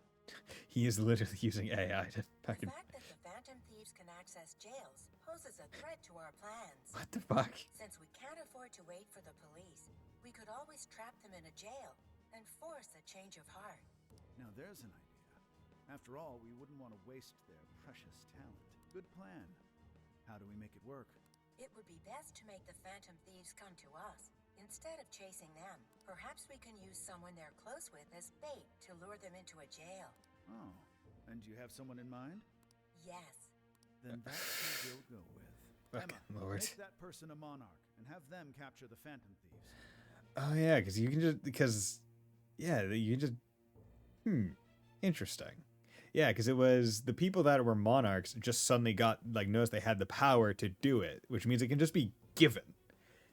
A: He is literally using AI to fucking...
Q: The fact that the Phantom Thieves can access jails poses a threat to our plans.
A: What the fuck?
Q: Since we can't afford to wait for the police, we could always trap them in a jail and force a change of heart.
M: Now there's an idea. After all, we wouldn't want to waste their precious talent. Good plan. How do we make it work?
Q: It would be best to make the Phantom Thieves come to us, instead of chasing them. Perhaps we can use someone they're close with as bait to lure them into a jail.
M: Oh, and you have someone in mind?
Q: Yes.
M: Then that's who we'll go with.
A: Fucking
M: Emma,
A: Lord.
M: make that person a monarch and have them capture the Phantom Thieves.
A: Oh, yeah, because you can just... Yeah, you can just... Interesting. Yeah, because it was the people that were monarchs just suddenly got, like, noticed they had the power to do it, which means it can just be given.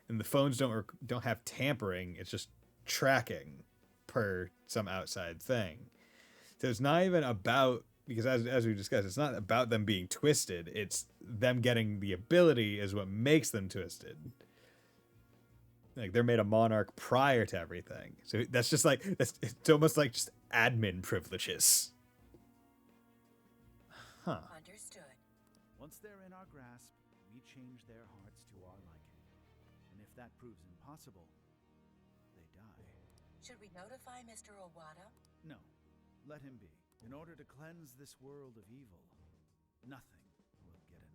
A: And the phones don't have tampering, it's just tracking per some outside thing. So it's not even about, because as we discussed, it's not about them being twisted, it's them getting the ability is what makes them twisted. Like, they're made a monarch prior to everything. So that's just like, it's almost like just admin privileges. Huh.
Q: Understood.
M: Once they're in our grasp, we change their hearts to our liking. And if that proves impossible, they die.
Q: Should we notify Mr. Owada?
M: No, let him be. In order to cleanse this world of evil, nothing will get in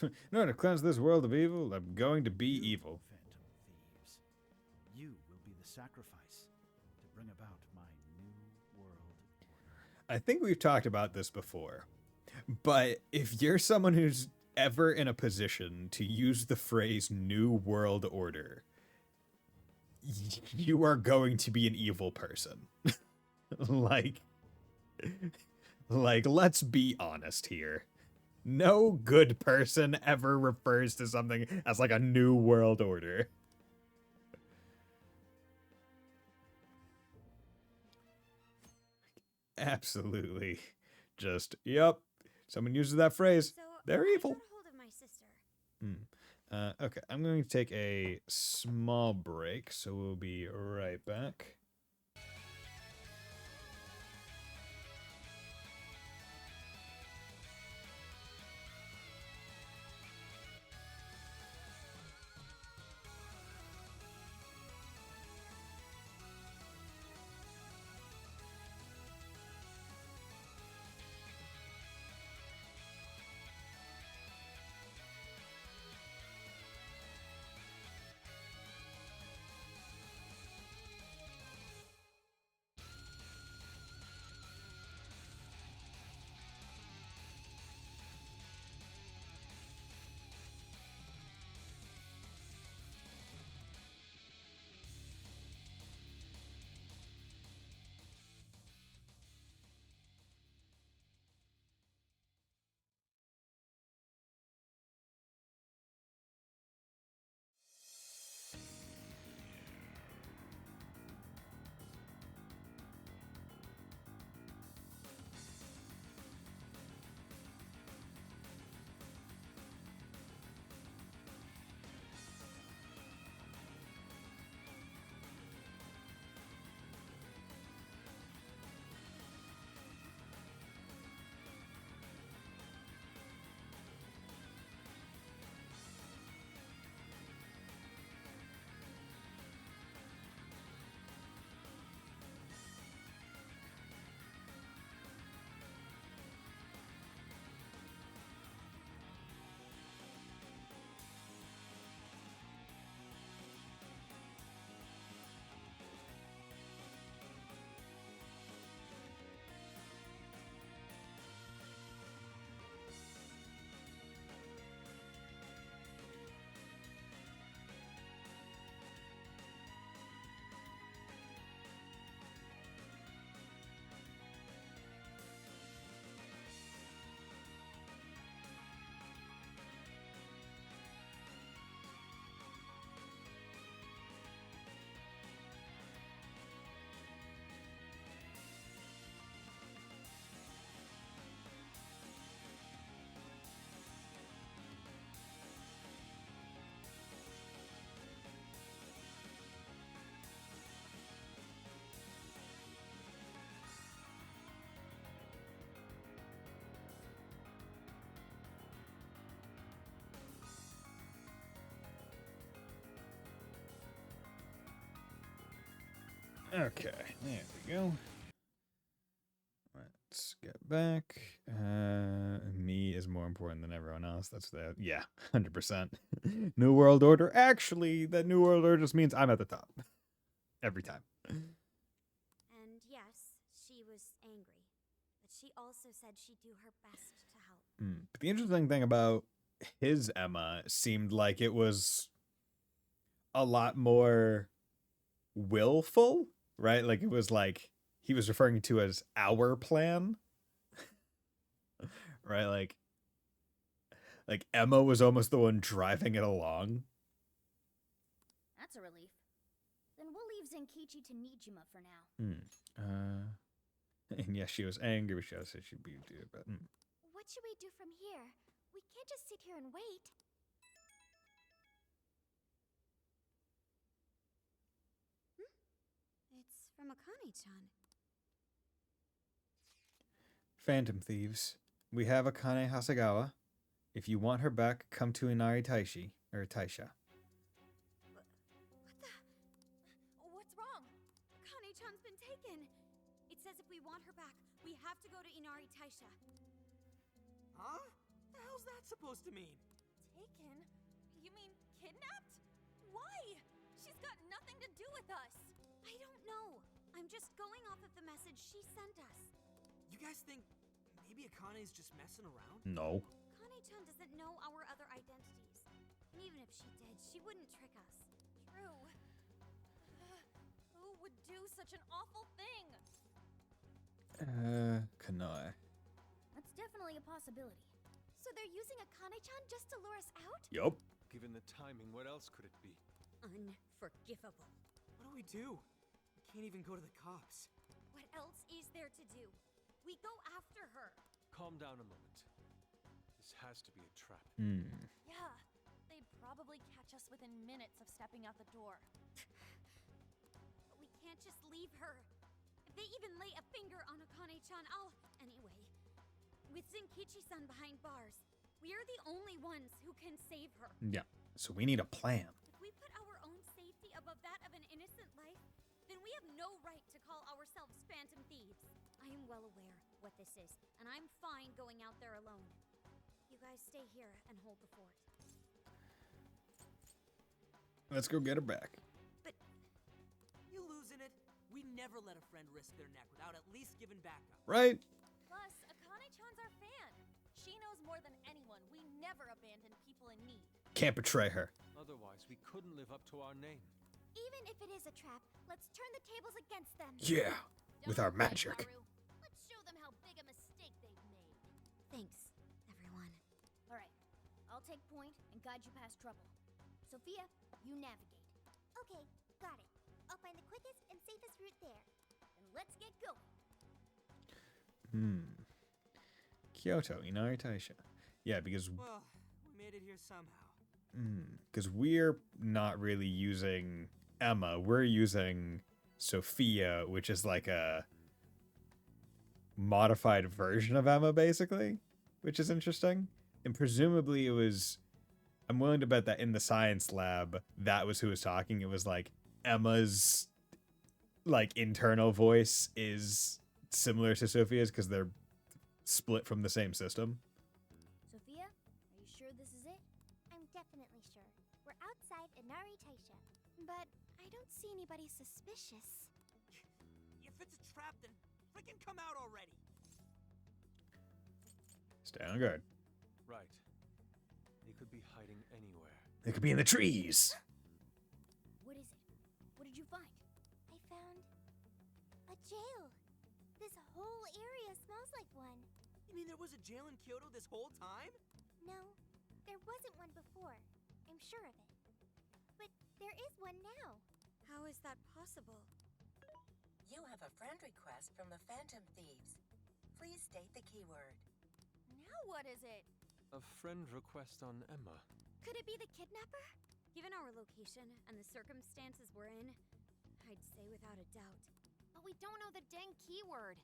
M: my way.
A: In order to cleanse this world of evil, I'm going to be evil.
M: Phantom Thieves, you will be the sacrifice to bring about my new world order.
A: I think we've talked about this before, but if you're someone who's ever in a position to use the phrase New World Order, you are going to be an evil person. like, let's be honest here. No good person ever refers to something as like a New World Order. Absolutely. Just, yep. Someone uses that phrase. They're evil.
B: I got hold of my sister.
A: Okay, I'm going to take a small break, so we'll be right back. Okay, there we go. Let's get back. Me is more important than everyone else. That's that. Yeah, 100%. New World Order. Actually, that New World Order just means I'm at the top. Every time.
B: And yes, she was angry. But she also said she'd do her best to help.
A: But the interesting thing about his Emma seemed like it was a lot more willful, right? Like it was like he was referring to as our plan. Right? Like Emma was almost the one driving it along.
B: That's a relief. Then we'll leave Zenkichi to Nijima for now.
A: And yes, she was angry, but she also said she'd be but
G: What should we do from here? We can't just sit here and wait.
B: It's from Akane-chan.
A: Phantom Thieves. We have Akane Hasegawa. If you want her back, come to Inari Taishi or Taisha.
B: What's wrong? Akane-chan's been taken. It says if we want her back, we have to go to Inari Taisha.
E: Huh? The hell's that supposed to mean?
F: Taken? You mean kidnapped? Why? She's got nothing to do with us.
B: I don't know. I'm just going off of the message she sent us.
E: You guys think maybe Akane's just messing around?
A: No.
B: Akane-chan doesn't know our other identities. And even if she did, she wouldn't trick us.
F: True. Who would do such an awful thing?
A: Kanai.
B: That's definitely a possibility.
G: So they're using Akane-chan just to lure us out?
A: Yup.
H: Given the timing, what else could it be?
B: Unforgivable.
E: What do we do? We can't even go to the cops.
B: What else is there to do? We go after her.
H: Calm down a moment. This has to be a trap.
F: Yeah, they'd probably catch us within minutes of stepping out the door.
B: But we can't just leave her. If they even lay a finger on Akane-chan, I'll... Anyway, with Zenkichi-san behind bars, we are the only ones who can save her.
A: Yeah. So we need a plan.
B: If we put our own safety above that of an innocent life, then we have no right to call ourselves Phantom Thieves. I am well aware what this is, and I'm fine going out there alone. You guys stay here and hold the fort.
A: Let's go get her back.
E: But you losing it? We never let a friend risk their neck without at least giving backup.
A: Right?
F: Plus, Akane-chan's our fan. She knows more than anyone. We never abandon people in need.
A: Can't betray her.
H: Otherwise, we couldn't live up to our name.
G: Even if it is a trap, let's turn the tables against them.
A: Yeah. With our magic.
G: Let's show them how big a mistake they've made.
B: Thanks, everyone. All right, I'll take point and guide you past trouble. Sophia, you navigate.
G: Okay, got it. I'll find the quickest and safest route there.
B: Then let's get going.
A: Kyoto, Inari Taisha. Yeah, because
E: Well, we made it here somehow.
A: because we're not really using Emma. We're using Sophia, which is like a modified version of Emma, basically, which is interesting. And presumably it was, I'm willing to bet that in the science lab, that was who was talking. It was like Emma's like internal voice is similar to Sophia's because they're split from the same system.
B: Sophia, are you sure this is it?
G: I'm definitely sure. We're outside Inari Taisha. But I don't see anybody suspicious.
E: If it's a trap, then freaking come out already.
A: Stay on guard.
H: Right. They could be hiding anywhere.
A: They could be in the trees.
B: What is it? What did you find?
G: I found a jail. This whole area smells like one.
E: You mean there was a jail in Kyoto this whole time?
G: No, there wasn't one before. I'm sure of it. But there is one now.
B: How is that possible?
Q: You have a friend request from the Phantom Thieves. Please state the keyword.
F: Now what is it?
H: A friend request on Emma.
B: Could it be the kidnapper? Given our location and the circumstances we're in, I'd say without a doubt.
F: But we don't know the dang keyword.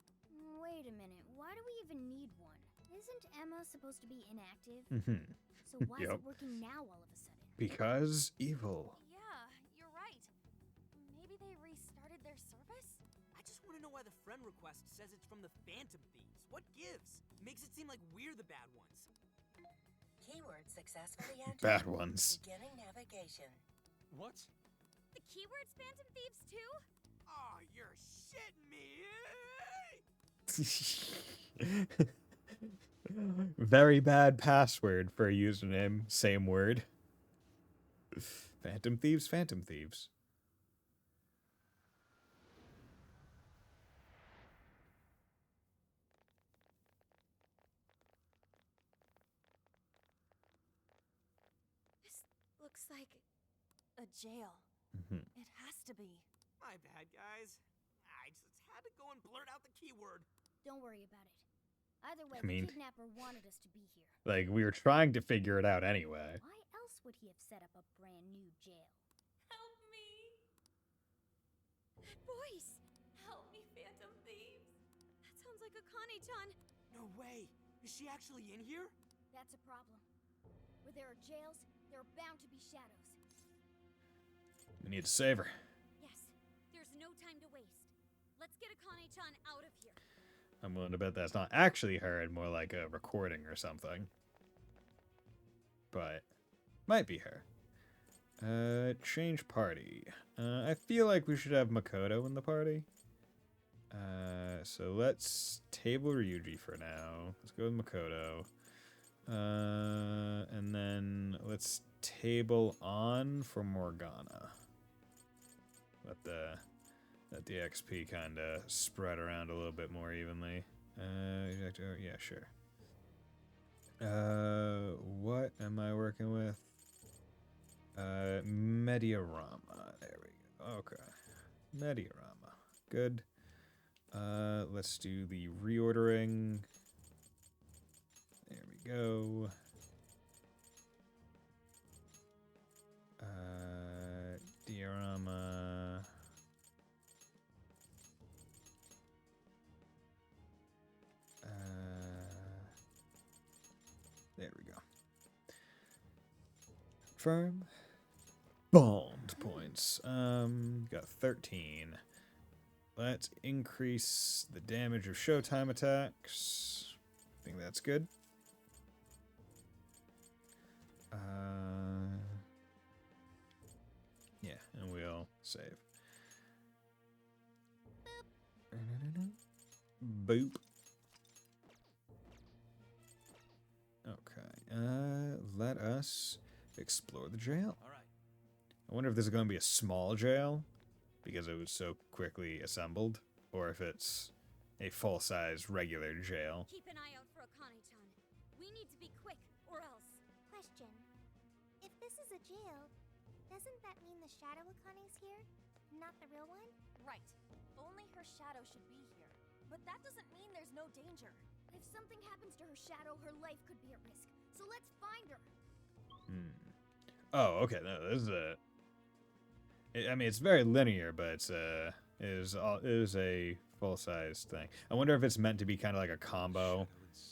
B: Wait a minute, why do we even need one? Isn't Emma supposed to be inactive? So why is it working now all of a sudden?
A: Because evil.
F: Yeah, you're right. Maybe they restarted their service?
E: why the friend request says it's from the Phantom Thieves. What gives? Makes it seem like we're the bad ones.
Q: Keyword successfully entered.
A: Bad ones.
Q: Beginning navigation.
H: What?
F: The keyword's Phantom Thieves too?
E: Oh, you're shitting me!
A: Very bad password for a username. Same word. Phantom Thieves, Phantom Thieves.
F: This looks like a jail. It has to be.
E: My bad, guys. I just had to go and blurt out the keyword.
B: Don't worry about it. Either way,
A: I mean,
B: the kidnapper wanted us to be here.
A: Like, we were trying to figure it out anyway.
B: Why else would he have set up a brand new jail?
F: Help me! That voice! Help me, Phantom Thieves! That sounds like Akane-chan.
E: No way. Is she actually in here?
B: That's a problem. Where there are jails, there are bound to be shadows.
A: We need to save her.
F: Yes, there's no time to waste. Let's get Akane-chan out of here.
A: I'm willing to bet that's not actually her and more like a recording or something. But might be her. Change party. I feel like we should have Makoto in the party. So let's table Ryuji for now. Let's go with Makoto. And then let's table on for Morgana. Let the XP kind of spread around a little bit more evenly. Yeah, sure. What am I working with? Mediarama. There we go. Okay. Mediarama. Good. Let's do the reordering. There we go. Diorama. There we go. Confirm. Bond points. Got 13. Let's increase the damage of Showtime attacks. I think that's good. Yeah, and we'll save. Boop. Okay. Let us explore the jail.
E: All right.
A: I wonder if this is going to be a small jail because it was so quickly assembled, or if it's a full-size regular jail.
F: Keep an eye out for Akane-chan. We need to be quick, or else.
G: Question. If this is a jail, doesn't that mean the Shadow Akane's here? Not the real one?
F: Right. Only her shadow should be here. But that doesn't mean there's no danger.
B: If something happens to her shadow, her life could be at risk. So let's find her.
A: Oh, okay. No, this is I mean, it's very linear, but it is a full-size thing. I wonder if it's meant to be kind of like a combo,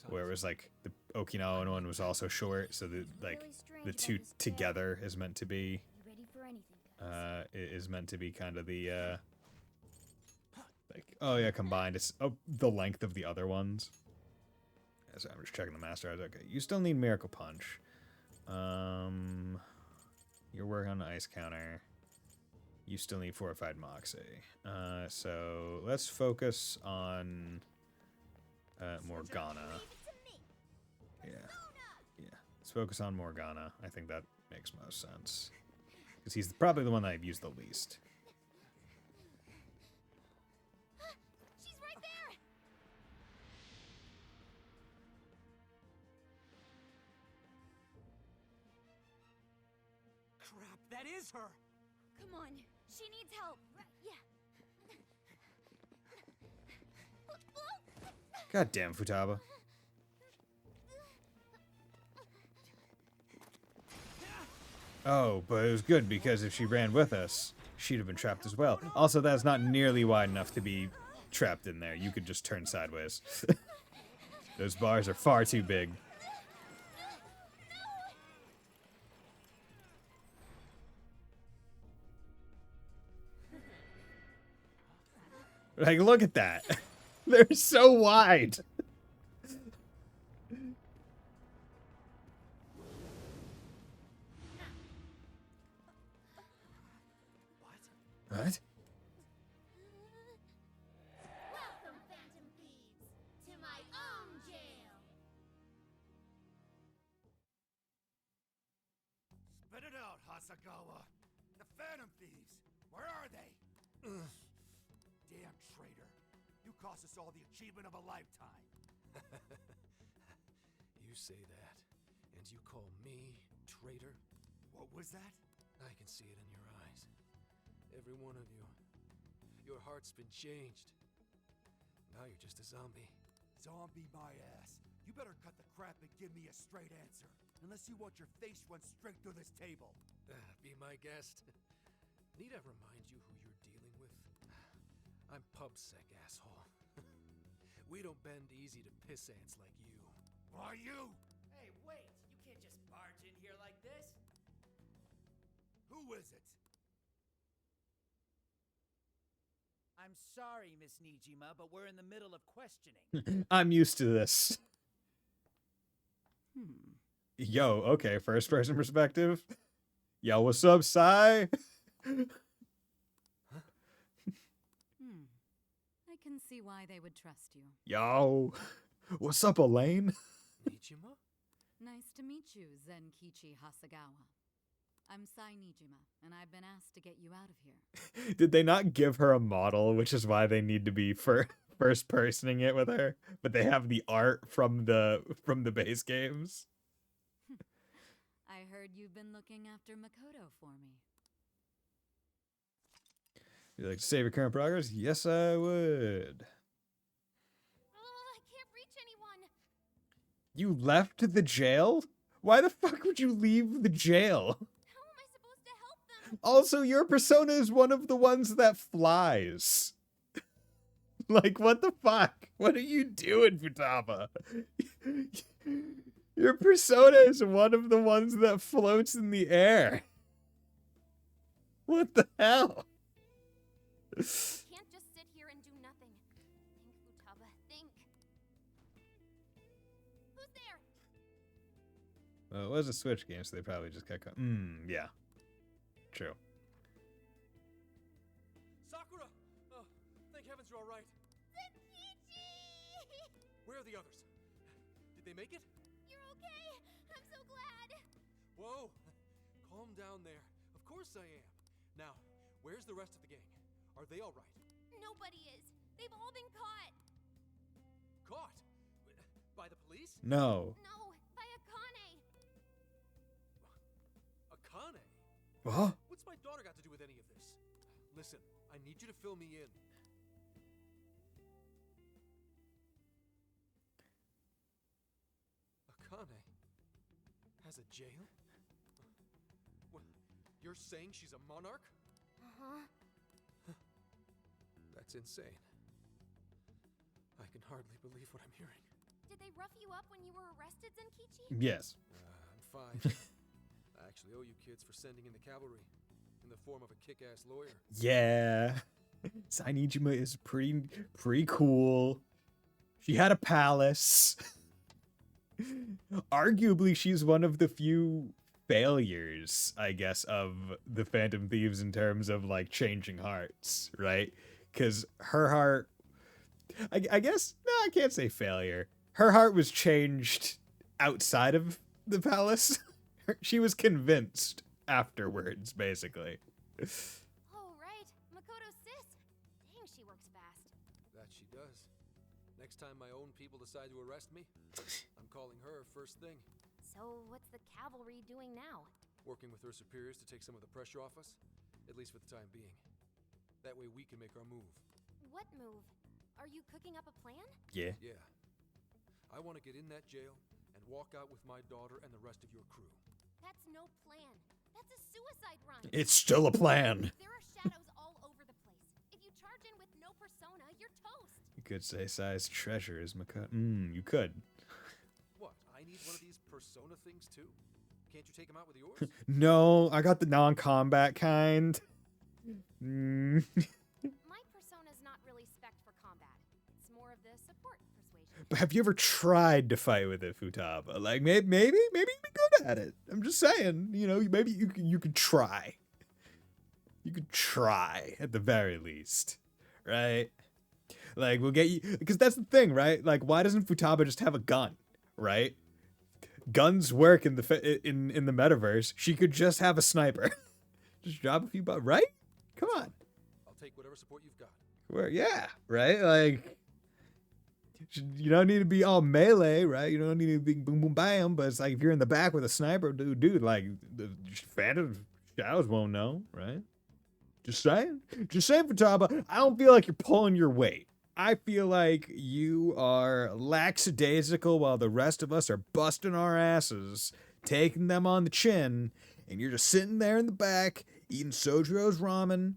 A: where it was like the Okinawan one was also short, so the two together is meant to be.
B: Ready for anything?
A: Is meant to be kind of the like, oh yeah, combined. It's the length of the other ones. So I'm just checking the master. I was okay. You still need Miracle Punch. You're working on the ice counter. You still need Fortified Moxie. So let's focus on Morgana. Yeah. Let's focus on Morgana. I think that makes most sense. Because he's probably the one that I've used the least.
F: She's right there!
E: Crap, that is her!
F: Come on, she needs help. Yeah.
A: God damn, Futaba. Oh, but it was good because if she ran with us, she'd have been trapped as well. Also, that's not nearly wide enough to be trapped in there. You could just turn sideways. Those bars are far too big. Like, look at that. They're so wide. What?
B: Welcome, Phantom Thieves, to my own jail.
N: Spit it out, Hasagawa. The Phantom Thieves. Where are they? Ugh. Damn traitor. You cost us all the achievement of a lifetime.
C: You say that, and you call me traitor?
N: What was that?
C: I can see it in your eyes. Every one of you. Your heart's been changed. Now you're just a zombie.
N: Zombie my ass. You better cut the crap and give me a straight answer. Unless you want your face run straight through this table.
C: Be my guest. Need I remind you who you're dealing with? I'm pubsec, asshole. We don't bend easy to piss ants like you.
N: Why you?
E: Hey, wait! You can't just barge in here like this.
N: Who is it?
E: I'm sorry, Miss Nijima, but we're in the middle of questioning.
A: I'm used to this. Yo, okay, first person perspective. Yo, what's up, Sai?
R: I can see why they would trust you.
A: Yo, what's up, Elaine?
C: Nijima?
R: Nice to meet you, Zenkichi Hasagawa. I'm Sai Nijima, and I've been asked to get you out of here.
A: Did they not give her a model, which is why they need to be first personing it with her? But they have the art from the base games.
R: I heard you've been looking after Makoto for me.
A: You'd like to save your current progress? Yes, I would.
B: I can't reach anyone.
A: You left the jail? Why the fuck would you leave the jail?
B: How am I supposed to help them?
A: Also, your persona is one of the ones that flies. Like, what the fuck? What are you doing, Futaba? Your persona is one of the ones that floats in the air. What the hell?
B: Can't just sit here and do nothing. Think, Futaba, think. Who's there?
A: Well, it was a Switch game, so they probably just kept going. Yeah. True.
C: Sakura! Oh, thank heavens you're all right.
B: Zenkichi!
C: Where are the others? Did they make it?
B: You're okay. I'm so glad.
C: Whoa! Calm down there. Of course I am. Now, where's the rest of the gang? Are they all right?
B: Nobody is. They've all been caught.
C: Caught? By the police?
A: No.
B: No, by Akane.
C: Akane?
A: What?
C: What's my daughter got to do with any of this? Listen, I need you to fill me in. Akane has a jail? What? You're saying she's a monarch?
B: Uh-huh.
C: That's insane. I can hardly believe what I'm hearing.
B: Did they rough you up when you were arrested, Zenkichi?
A: Yes.
C: I'm fine. I actually owe you kids for sending in the cavalry in the form of a kick-ass lawyer.
A: Yeah. Sainijima is pretty cool. She had a palace. Arguably, she's one of the few failures, I guess, of the Phantom Thieves in terms of, like, changing hearts, right? Because her heart... I guess... No, I can't say failure. Her heart was changed outside of the palace. She was convinced afterwards, basically.
B: Oh, right. Makoto's sis. Dang, she works fast.
C: That she does. Next time my own people decide to arrest me, I'm calling her first thing.
B: So, what's the cavalry doing now?
C: Working with her superiors to take some of the pressure off us, at least for the time being. That way we can make our move.
B: What move? Are you cooking up a plan?
A: Yeah.
C: Yeah. I want to get in that jail and walk out with my daughter and the rest of your crew.
B: That's no plan. That's a suicide run.
A: It's still a plan.
B: There are shadows all over the place. If you charge in with no persona, you're toast.
A: You could say size treasure is Makoto. You could.
C: What? I need one of these persona things too? Can't you take them out with yours?
A: No, I got the non-combat kind.
B: My persona's not really spec
A: have you ever tried to fight with it, Futaba? Like, maybe you'd be good at it. I'm just saying, you know, maybe you could try. You could try, at the very least. Right? Like, we'll get you... Because that's the thing, right? Like, why doesn't Futaba just have a gun? Right? Guns work in the in the metaverse. She could just have a sniper. Just drop a few bucks, right? Come on.
C: I'll take whatever support you've got.
A: Where, yeah, right? Like, you don't need to be all melee, right? You don't need to be boom, boom, bam. But it's like if you're in the back with a sniper, dude, like, the Phantom Shadows won't know, right? Just saying, Futaba. I don't feel like you're pulling your weight. I feel like you are lackadaisical while the rest of us are busting our asses, taking them on the chin, and you're just sitting there in the back eating Sojo's ramen.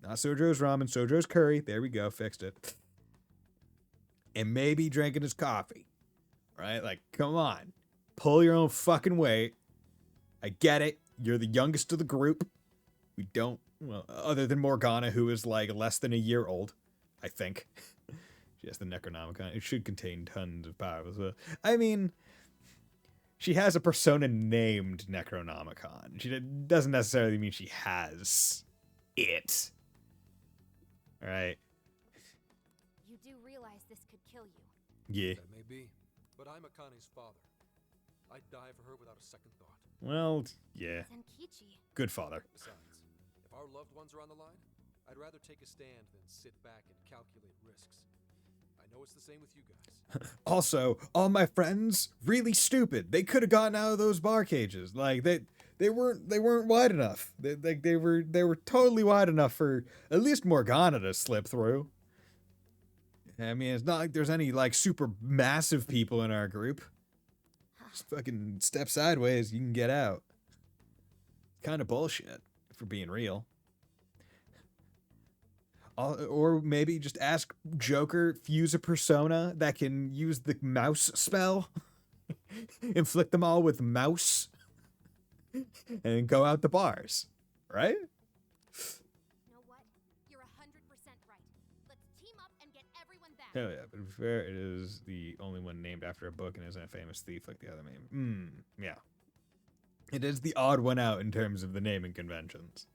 A: Not Sojo's ramen, Sojo's curry. There we go, fixed it. And maybe drinking his coffee. Right? Like, come on. Pull your own fucking weight. I get it. You're the youngest of the group. We don't, well, other than Morgana, who is like less than a year old, I think. She has the Necronomicon. It should contain tons of powers. I mean, she has a persona named Necronomicon. She doesn't necessarily mean she has it. Right?
B: You do realize this could kill you.
A: Yeah.
C: That may be, but I'm Akane's father. I'd die for her without a second thought.
A: Well, yeah.
B: Zenkichi.
A: Good father.
C: Besides, if our loved ones are on the line, I'd rather take a stand than sit back and calculate risks. I know it's the same with you guys.
A: Also, all my friends, really stupid. They could have gotten out of those bar cages. Like, they weren't wide enough. They were totally wide enough for at least Morgana to slip through. I mean, it's not like there's any like super massive people in our group. Just fucking step sideways, you can get out. Kind of bullshit, if we're being real. Or maybe just ask Joker, fuse a persona that can use the mouse spell. Inflict them all with mouse. And go out the bars. Right?
B: You know what? You're 100% right. Let's team up and get everyone back.
A: Hell yeah, but to be fair, it is the only one named after a book and isn't a famous thief like the other name. Yeah. It is the odd one out in terms of the naming conventions.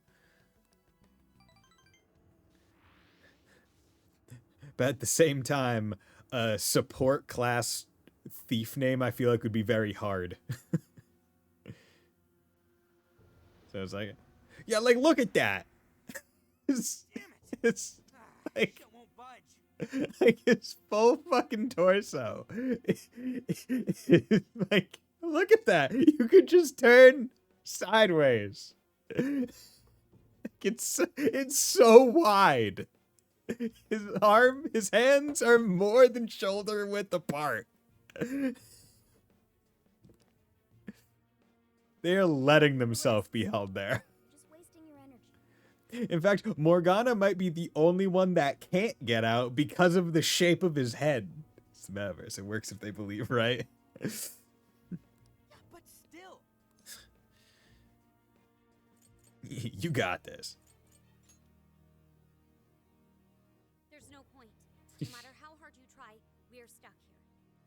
A: But at the same time, a support class thief name I feel like would be very hard. So it's like, yeah, like, look at that. It's like, like his full fucking torso. Like, look at that. You could just turn sideways. It's so wide. His hands are more than shoulder width apart. They are letting themselves be held there.
B: Just wasting your energy.
A: In fact, Morgana might be the only one that can't get out because of the shape of his head. It's the metaverse. It works if they believe, right?
E: But still.
A: You got this.
B: There's no point. No matter how hard you try, we're stuck here.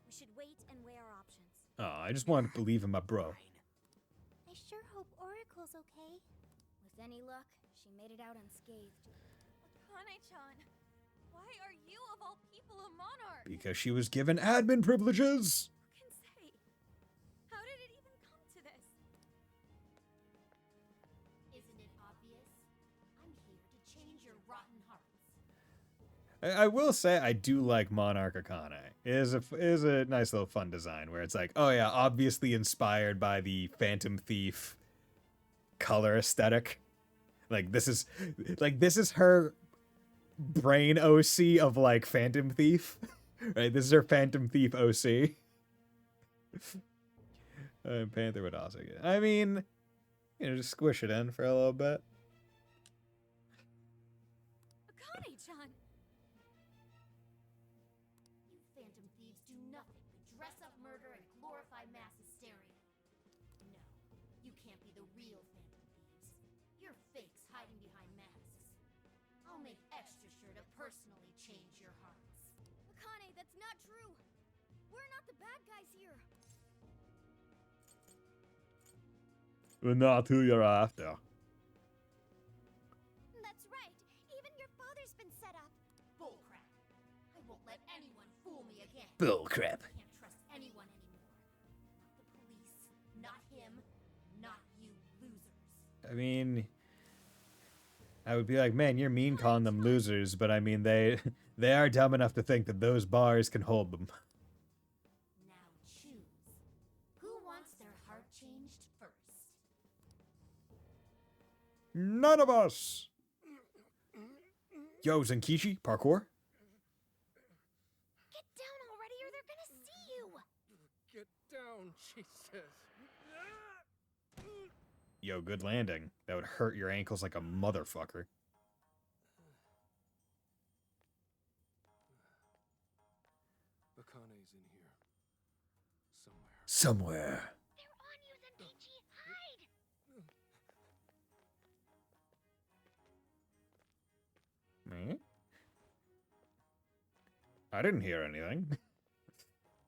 B: We should wait and weigh our options.
A: Oh, I just wanted to believe in my bro.
G: I sure hope Oracle's okay.
B: With any luck, she made it out unscathed.
F: Akane-chan, why are you of all people a monarch?
A: Because she was given admin privileges.
F: Who can say? How did it even come to this?
B: Isn't it obvious? I'm here to change your rotten hearts.
A: I will say I do like Monarch Akane. It is a nice little fun design where it's like, oh yeah, obviously inspired by the Phantom Thief color aesthetic. Like this is her brain OC of like Phantom Thief. Right? This is her Phantom Thief OC. Panther would also get. I mean, you know, just squish it in for a little bit.
F: Akane-chan!
B: You Phantom Thieves do nothing but dress up murder and glorify mass hysteria. No, you can't be the real Phantom Thieves. You're fakes hiding behind masks. I'll make extra sure to personally change your hearts.
F: Akane, that's
B: Not true. We're not the bad guys here.
A: But not who you're after.
G: That's right. Even your father's been set up.
B: Bullcrap. I won't let anyone fool me again.
A: Bullcrap.
B: I can't trust anyone anymore. Not the police. Not him. Not you losers.
A: I mean, I would be like, man, you're mean calling them losers, but I mean, they are dumb enough to think that those bars can hold them.
B: Now choose. Who wants their heart changed first?
A: None of us! Yo, Zenkichi, parkour?
B: Get down already or they're gonna see you!
C: Get down, she says.
A: Yo, good landing. That would hurt your ankles like a motherfucker.
C: Akane's in here. Somewhere.
A: Somewhere.
B: They're on you, Zenkichi! Hide!
A: Me? I didn't hear anything.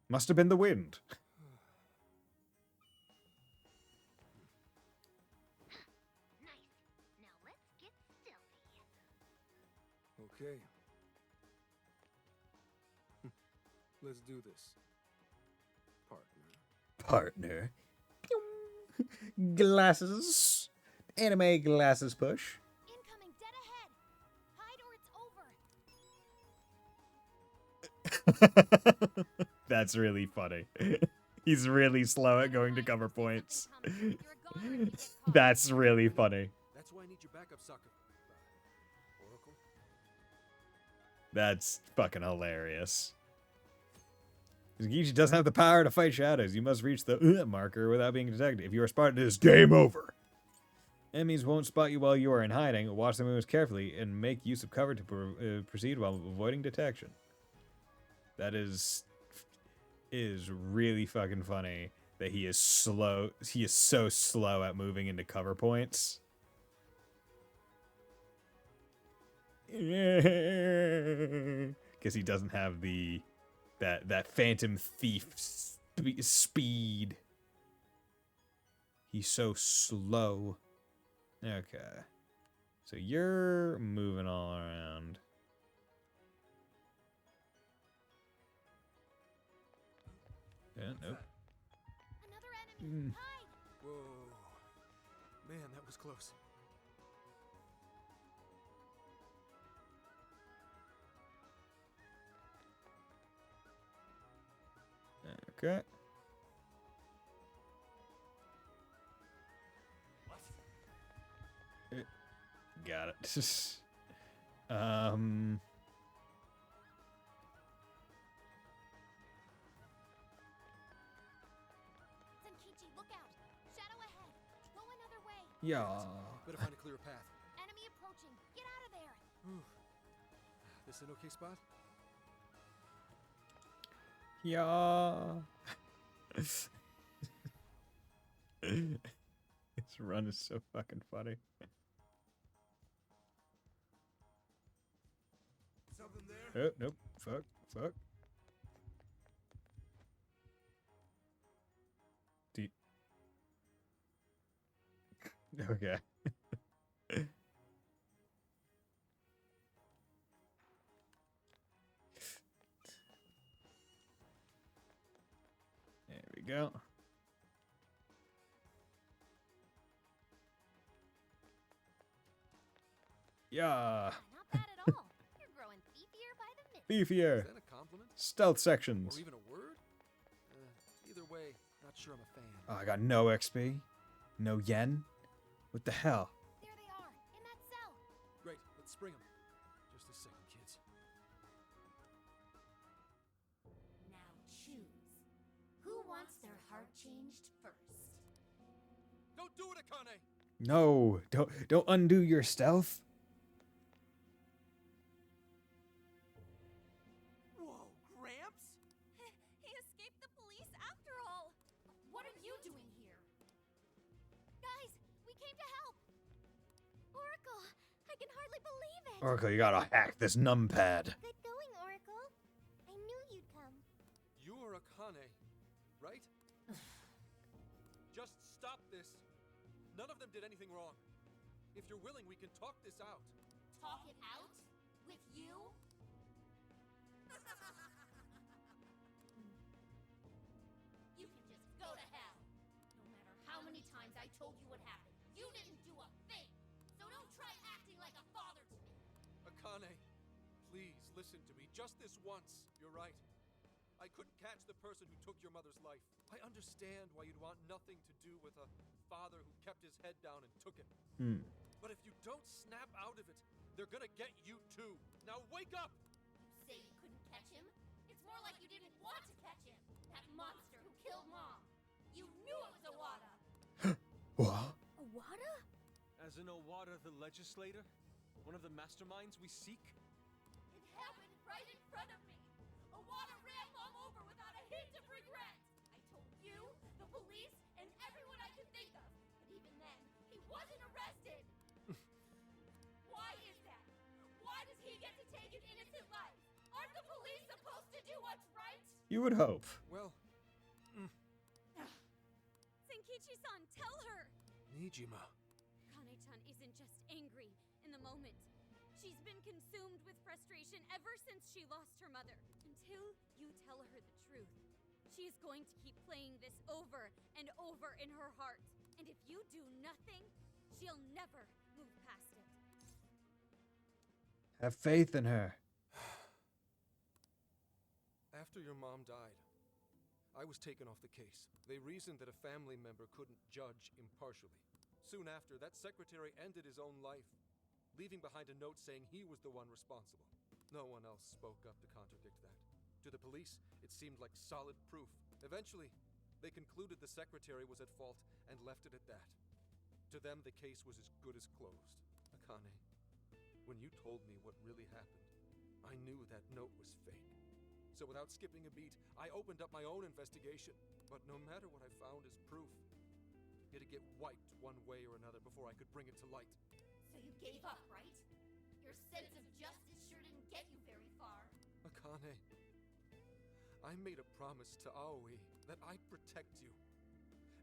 A: Must have been the wind.
B: Nice. Now let's get stealthy.
C: Okay. Let's do this. Partner.
A: Partner. Glasses. Anime glasses push.
B: Incoming dead ahead! Hide or it's over!
A: That's really funny. He's really slow at going to cover points. That's really funny.
C: That's why I need your backup, sucker. Oracle?
A: That's fucking hilarious. Zenkichi doesn't have the power to fight shadows. You must reach the marker without being detected. If you are spotted, it is game over. Enemies won't spot you while you are in hiding. Watch the moves carefully and make use of cover to proceed while avoiding detection. That is really fucking funny that he is slow. He is so slow at moving into cover points. Because he doesn't have the that Phantom Thief speed. He's so slow. Okay. So you're moving all around. Yeah, nope.
B: Another enemy! Hide!
C: Whoa. Man, that was close.
A: Okay. Got it.
B: Zenkichi, look out! Shadow ahead! Go another way!
A: Yeah.
C: Better find a clearer path.
B: Enemy approaching! Get out of there!
C: Whew. This an okay spot?
A: Yeah. This run is so fucking funny.
N: Something there?
A: Oh, nope. Fuck. Fuck. Deep. Okay. There we go. Yeah.
B: Not bad at all. You're growing beefier by the minute.
A: Beefier.
C: Is that a compliment?
A: Stealth sections.
C: Or even a word? Either way, not sure I'm a fan.
A: Oh, I got no XP. No yen. What the hell?
B: There they are, in that cell.
C: Great, let's spring them. Just a second, kids.
B: Now choose. Who wants their heart changed first?
C: Don't do it, Akane!
A: No, don't undo your stealth.
E: Whoa, Gramps?
F: He escaped the police after all.
B: What are you doing here? Guys, we came to help.
G: Oracle, I can hardly believe it.
A: Oracle, you gotta hack this numpad.
G: Good going, Oracle. I knew you'd come.
C: Akane, right? Just stop this. None of them did anything wrong. If you're willing, we can talk this out.
B: Talk it out? With you? You can just go to hell. No matter how many times I told you what happened, you didn't do a thing. So don't try acting like a father to me.
C: Akane, please listen to me just this once. You're right. I couldn't catch the person who took your mother's life. I understand why you'd want nothing to do with a father who kept his head down and took it. But if you don't snap out of it, they're gonna get you too. Now wake up!
B: You say you couldn't catch him? It's more like you didn't want to catch him. That monster who killed Mom. You knew it was Owada.
A: What?
B: Owada?
H: As in Owada the legislator? One of the masterminds we seek?
B: It happened right in front of me. Owada ran Mom over without a hint of regret. I told you, the police, and everyone I could think of. But even then, he wasn't arrested. Why is that? Why does he get to take an innocent life? Aren't the police supposed to do what's right?
A: You would hope.
C: Well,
F: Senkichi-san, tell her!
C: Nijima.
F: Kane-chan isn't just angry in the moment. She's been consumed with frustration ever since she lost her mother. Until you tell her the truth, she is going to keep playing this over and over in her heart. And if you do nothing, she'll never move past it.
A: Have faith in her.
C: After your mom died, I was taken off the case. They reasoned that a family member couldn't judge impartially. Soon after, that secretary ended his own life, leaving behind a note saying he was the one responsible. No one else spoke up to contradict that. To the police, it seemed like solid proof. Eventually, they concluded the secretary was at fault and left it at that. To them, the case was as good as closed. Akane, when you told me what really happened, I knew that note was fake. So without skipping a beat, I opened up my own investigation. But no matter what I found as proof, it'd get wiped one way or another before I could bring it to light.
B: So you gave up, right? Your sense of justice sure didn't get you very far.
C: Akane, I made a promise to Aoi that I'd protect you,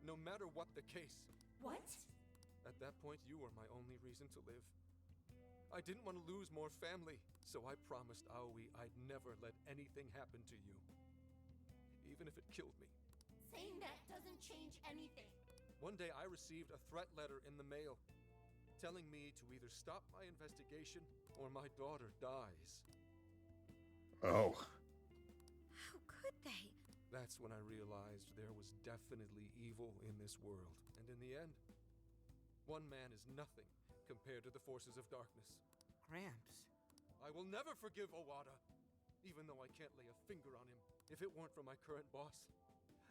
C: no matter what the case.
B: What?
C: At that point, you were my only reason to live. I didn't want to lose more family, so I promised Aoi I'd never let anything happen to you, even if it killed me.
B: Saying that doesn't change anything.
C: One day I received a threat letter in the mail, telling me to either stop my investigation or my daughter dies.
A: Oh.
F: How could they?
C: That's when I realized there was definitely evil in this world. And in the end, one man is nothing compared to the forces of darkness.
E: Gramps.
C: I will never forgive Owada, even though I can't lay a finger on him. If it weren't for my current boss,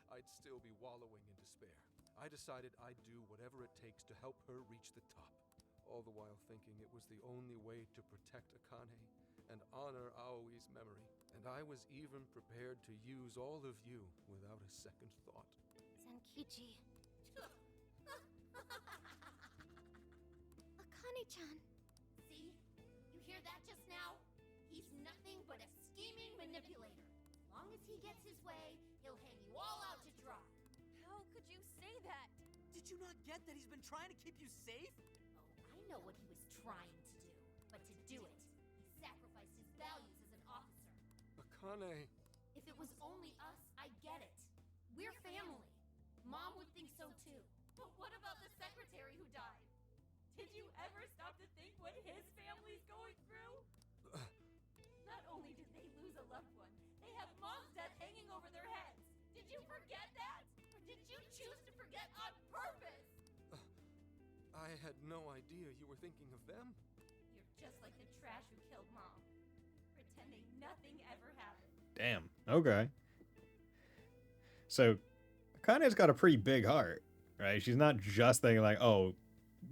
C: I'd still be wallowing in despair. I decided I'd do whatever it takes to help her reach the top, all the while thinking it was the only way to protect Akane and honor Aoi's memory. And I was even prepared to use all of you without a second thought.
G: Senkichi. Akane-chan.
B: See? You hear that just now? He's nothing but a scheming manipulator. As long as he gets his way, he'll hang you all out to dry.
F: How could you say that?
E: Did you not get that he's been trying to keep you safe?
B: Oh, I know what he was trying to do. But to do it, he sacrificed his values as an officer.
C: Akane.
B: If it was only us, I get it. We're family. Mom would think so too. But what about the secretary who died? Did you ever stop to think what his family's going through? Not only did they lose a loved one, they have Mom's death hanging over their heads. Did you forget that? Or did you choose to forget on purpose?
C: I had no idea you were thinking of them.
B: You're just like the trash who killed Mom, pretending nothing ever happened.
A: Damn. Okay. So, Akane's got a pretty big heart, right? She's not just thinking like, oh,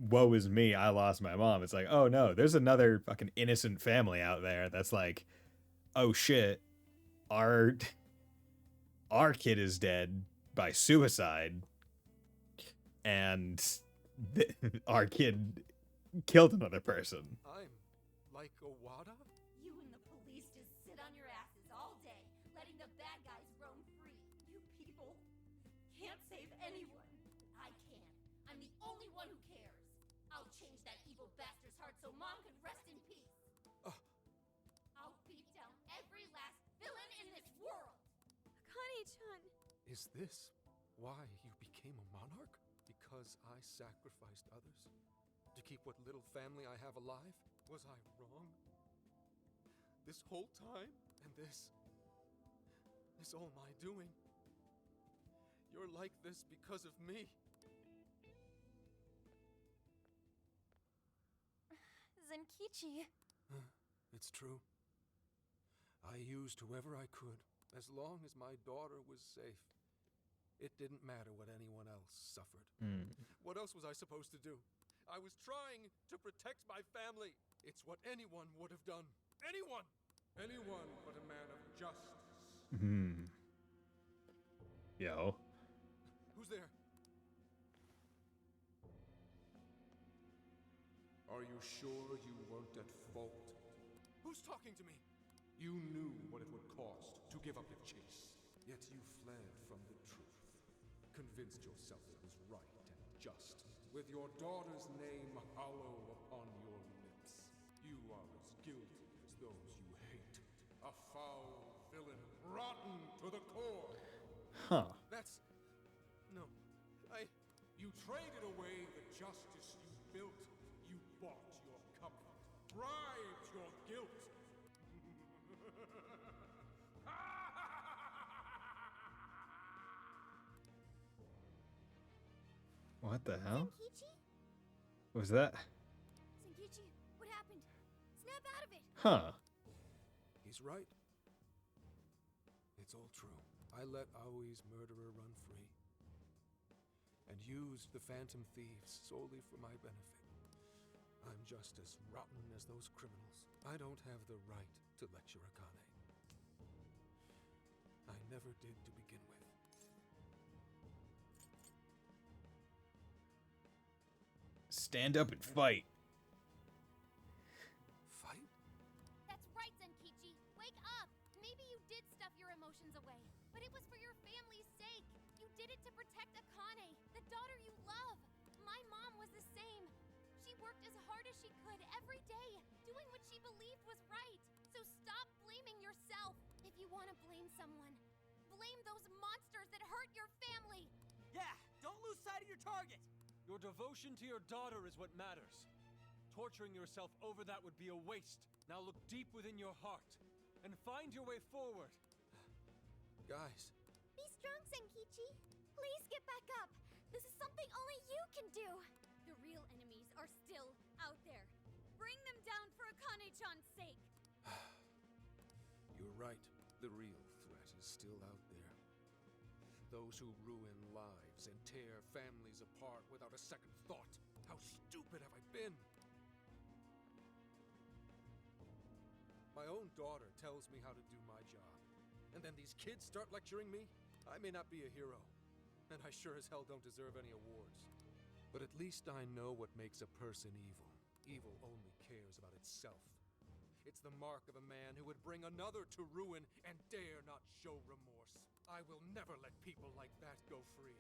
A: woe is me, I lost my mom. It's like, oh no, there's another fucking innocent family out there that's like, oh shit, our kid is dead by suicide, and our kid killed another person.
C: I'm like Owada?
B: You and the police just sit on your asses all day, letting the bad guys roam free. You
F: can't save anyone.
B: I can. I'm the only one who cares. I'll change that evil bastard's heart so Mom can rest in peace. I'll beat down every last villain in this world.
F: Akane-chan.
C: Is this why you became a monarch? Because I sacrificed others? To keep what little family I have alive? Was I wrong? This whole time? And this all my doing? You're like this because of me.
B: Zenkichi.
C: It's true. I used whoever I could, as long as my daughter was safe. It didn't matter what anyone else suffered. What else was I supposed to do? I was trying to protect my family. It's what anyone would have done. Anyone! Anyone but a man of justice.
A: Yo.
C: Who's there? Are you sure you weren't at fault? Who's talking to me? You knew what it would cost to give up your chase. Yet you fled from the truth. Convinced yourself it was right and just. With your daughter's name hollow upon your lips. You are as guilty as those you hate. A foul villain, rotten to the core.
A: Huh.
C: That's... No. You traded away the justice you built. You bought your comfort. Bribed your guilt.
A: What the hell?
B: Zenkichi?
A: Was that?
B: Zenkichi, what happened? Snap out of it!
A: Huh.
C: He's right. It's all true. I let Aoi's murderer run free. And used the Phantom Thieves solely for my benefit. I'm just as rotten as those criminals. I don't have the right to lecture Akane. I never did to begin with.
A: Stand up and fight.
C: Fight?
B: That's right, Zenkichi. Wake up! Maybe you did stuff your emotions away, but it was for your family's sake. You did it to protect Akane, the daughter you love. My mom was the same. She worked as hard as she could every day, doing what she believed was right. So stop blaming yourself. If you want to blame someone, blame those monsters that hurt your family.
E: Yeah, don't lose sight of your target.
H: Your devotion to your daughter is what matters. Torturing yourself over that would be a waste. Now look deep within your heart and find your way forward.
C: Guys.
B: Be strong, Zenkichi. Please get back up. This is something only you can do.
F: The real enemies are still out there. Bring them down for Akane-chan's sake.
C: You're right. The real threat is still out there. Those who ruin lives and tear families apart without a second thought. How stupid have I been? My own daughter tells me how to do my job. And then these kids start lecturing me? I may not be a hero. And I sure as hell don't deserve any awards. But at least I know what makes a person evil. Evil only cares about itself. It's the mark of a man who would bring another to ruin and dare not show remorse. I will never let people like that go free.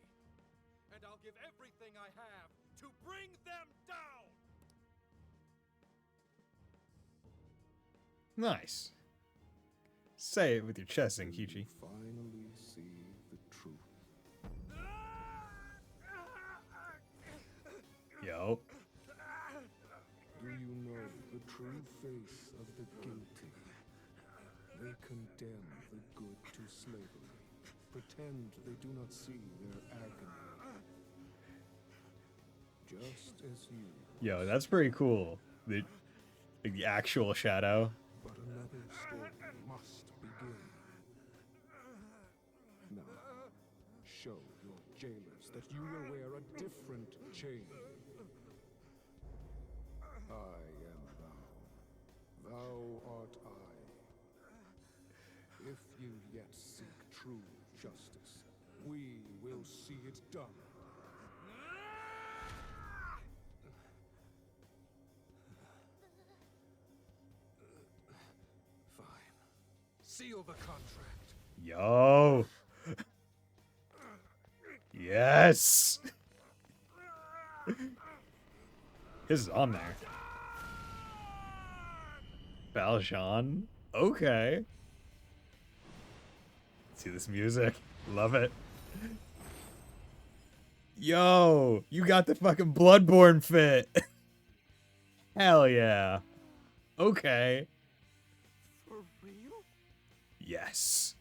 C: And I'll give everything I have to bring them down!
A: Nice. Say it with your chest, Zenkichi.
J: Finally see the truth.
A: Yo.
J: Do you know the true face of the guilty? They condemn the good to slavery, pretend they do not see their agony. Just as you.
A: Yo, that's pretty cool. The actual shadow.
J: But another story must begin. Now, show your jailers that you will wear a different chain. I am thou. Thou art I. If you yet seek true justice, we will see it done.
C: Fine. Seal the contract.
A: Yo. Yes. His is on there. Valjean. Okay. See this music. Love it. Yo, you got the fucking Bloodborne fit. Hell yeah. Okay.
H: For real?
A: Yes.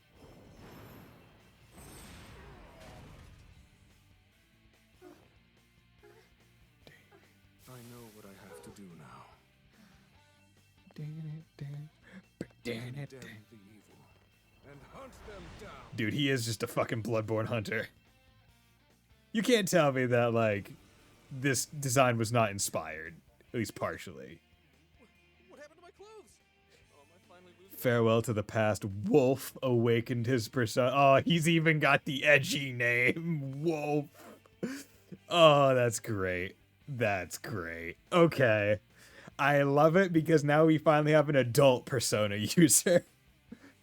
H: I know what I have to do now.
A: Damn
H: Condemn the evil and hunt them down.
A: Dude, he is just a fucking Bloodborne hunter. You can't tell me that, like, this design was not inspired, at least partially.
C: What happened to my clothes? Oh, am I finally losing?
A: Farewell to the past. Wolf awakened his persona. Oh, he's even got the edgy name. Wolf. Oh, that's great. That's great. Okay. I love it because now we finally have an adult persona user.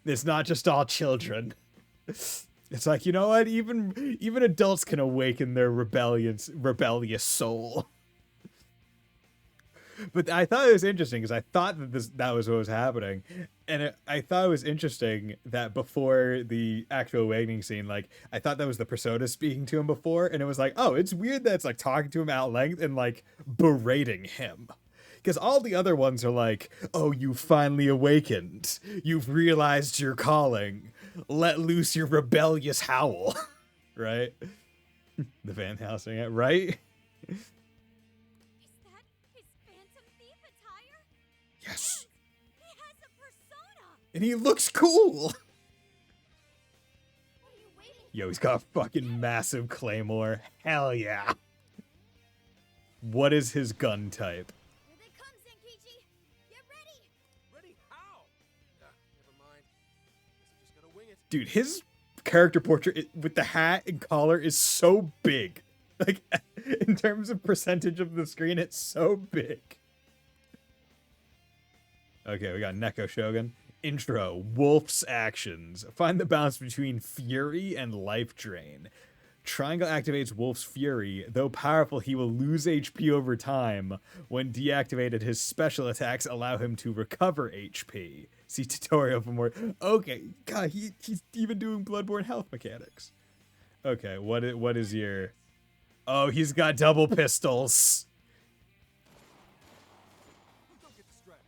A: It's not just all children. It's like, you know what? Even adults can awaken their rebellious soul. But I thought it was interesting because I thought that was what was happening, and I thought it was interesting that before the actual awakening scene, like I thought that was the persona speaking to him before, and it was like, oh, it's weird that it's like talking to him at length and like berating him. Because all the other ones are like, oh, you finally awakened. You've realized your calling. Let loose your rebellious howl. Right? The Van Helsing, right?
F: Is that his Phantom Thief attire?
A: Yes.
F: He has a persona!
A: And he looks cool.
F: What are you waiting
A: Yo, he's got a fucking massive claymore. Hell yeah. What is his gun type?
F: Here they come, Zenkichi! Get ready!
C: Ready? How? Never mind. Guess I just gotta wing it.
A: Dude, his character portrait with the hat and collar is so big. Like, in terms of percentage of the screen, it's so big. Okay, we got Neko Shogun. Intro, Wolf's actions. Find the balance between fury and life drain. Triangle activates Wolf's fury. Though powerful, he will lose HP over time. When deactivated, his special attacks allow him to recover HP. See tutorial for more. Okay, God, he's even doing Bloodborne health mechanics. Okay, what is your... Oh, he's got double pistols.
C: Don't get distracted.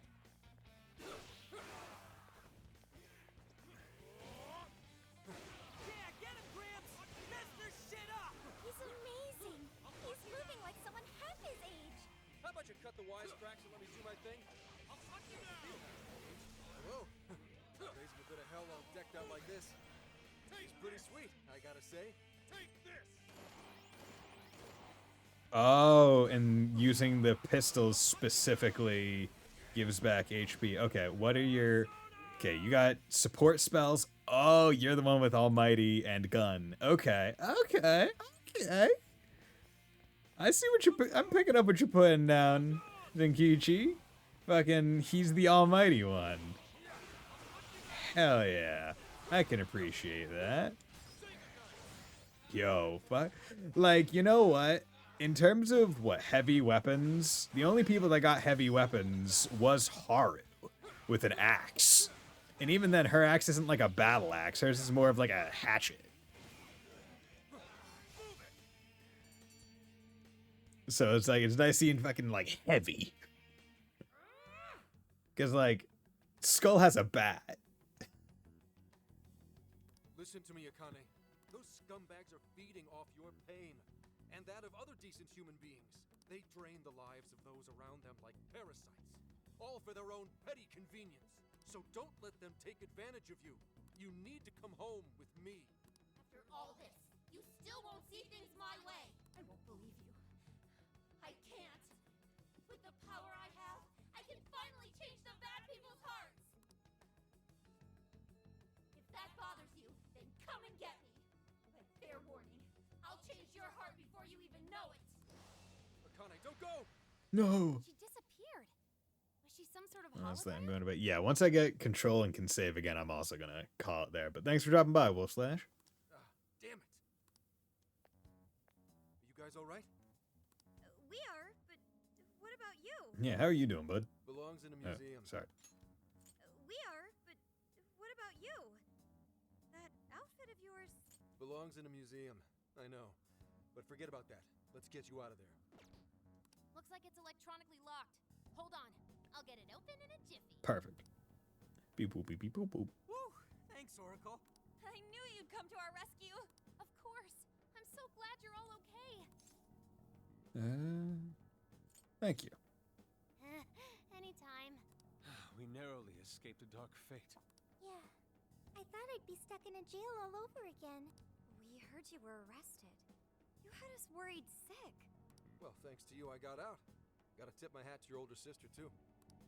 E: Yeah, get him, Gramps! Mess this shit up!
B: He's amazing. He's moving like someone half his age.
C: How about you cut the wisecracks and let me do my thing?
E: I'll hunt you down!
C: Hello. Raising a bit of hell all decked out like this. He's pretty sweet, I gotta say.
N: Take this!
A: Oh, and using the pistols specifically gives back HP. Okay, what are your... Okay, you got support spells. Oh, you're the one with Almighty and Gun. Okay, okay, okay. I see what you're... I'm picking up what you're putting down, Zenkichi. Fucking, he's the Almighty one. Hell yeah. I can appreciate that. Yo, fuck. Like, you know what? In terms of, what, heavy weapons, the only people that got heavy weapons was Haru with an axe. And even then, her axe isn't like a battle axe. Hers is more of like a hatchet. So it's like, it's nice seeing fucking, like, heavy. Because, like, Skull has a bat.
C: Listen to me, Akane. Those scumbags are feeding off your pain, and that of other decent human beings. They drain the lives of those around them like parasites, all for their own petty convenience. So don't let them take advantage of you. You need to come home with me.
B: After all this, you still won't see things my way. I won't believe you. I can't. With the power I have, I can finally change the bad people's hearts. If that bothers you, then come and get me. But fair warning, I'll change your heart before you even know it.
C: Akane, don't go!
A: No.
B: She disappeared. Was she some sort of
A: Honestly, I'm
B: hologram?
A: going to be... Yeah, once I get control and can save again, I'm also going to call it there. But thanks for dropping by, Wolf Slash.
C: Damn it. guys all right?
F: We are, but what about you?
A: Yeah, how are you doing, bud?
C: Belongs in a
A: Oh,
C: museum.
A: sorry.
F: We are, but what about you? That outfit of yours...
C: Belongs in a museum. I know. But forget about that. Let's get you out of there.
B: Looks like it's electronically locked. Hold on. I'll get it open in a jiffy.
A: Perfect. Beep boop beep beep boop boop.
E: Woo! Thanks, Oracle.
F: I knew you'd come to our rescue.
B: Of course. I'm so glad you're all okay.
A: Thank you.
B: Anytime.
H: We narrowly escaped a dark fate.
G: Yeah. I thought I'd be stuck in a jail all over again.
F: We heard you were arrested. You had us worried sick.
C: Well, thanks to you, I got out. Gotta tip my hat to your older sister, too.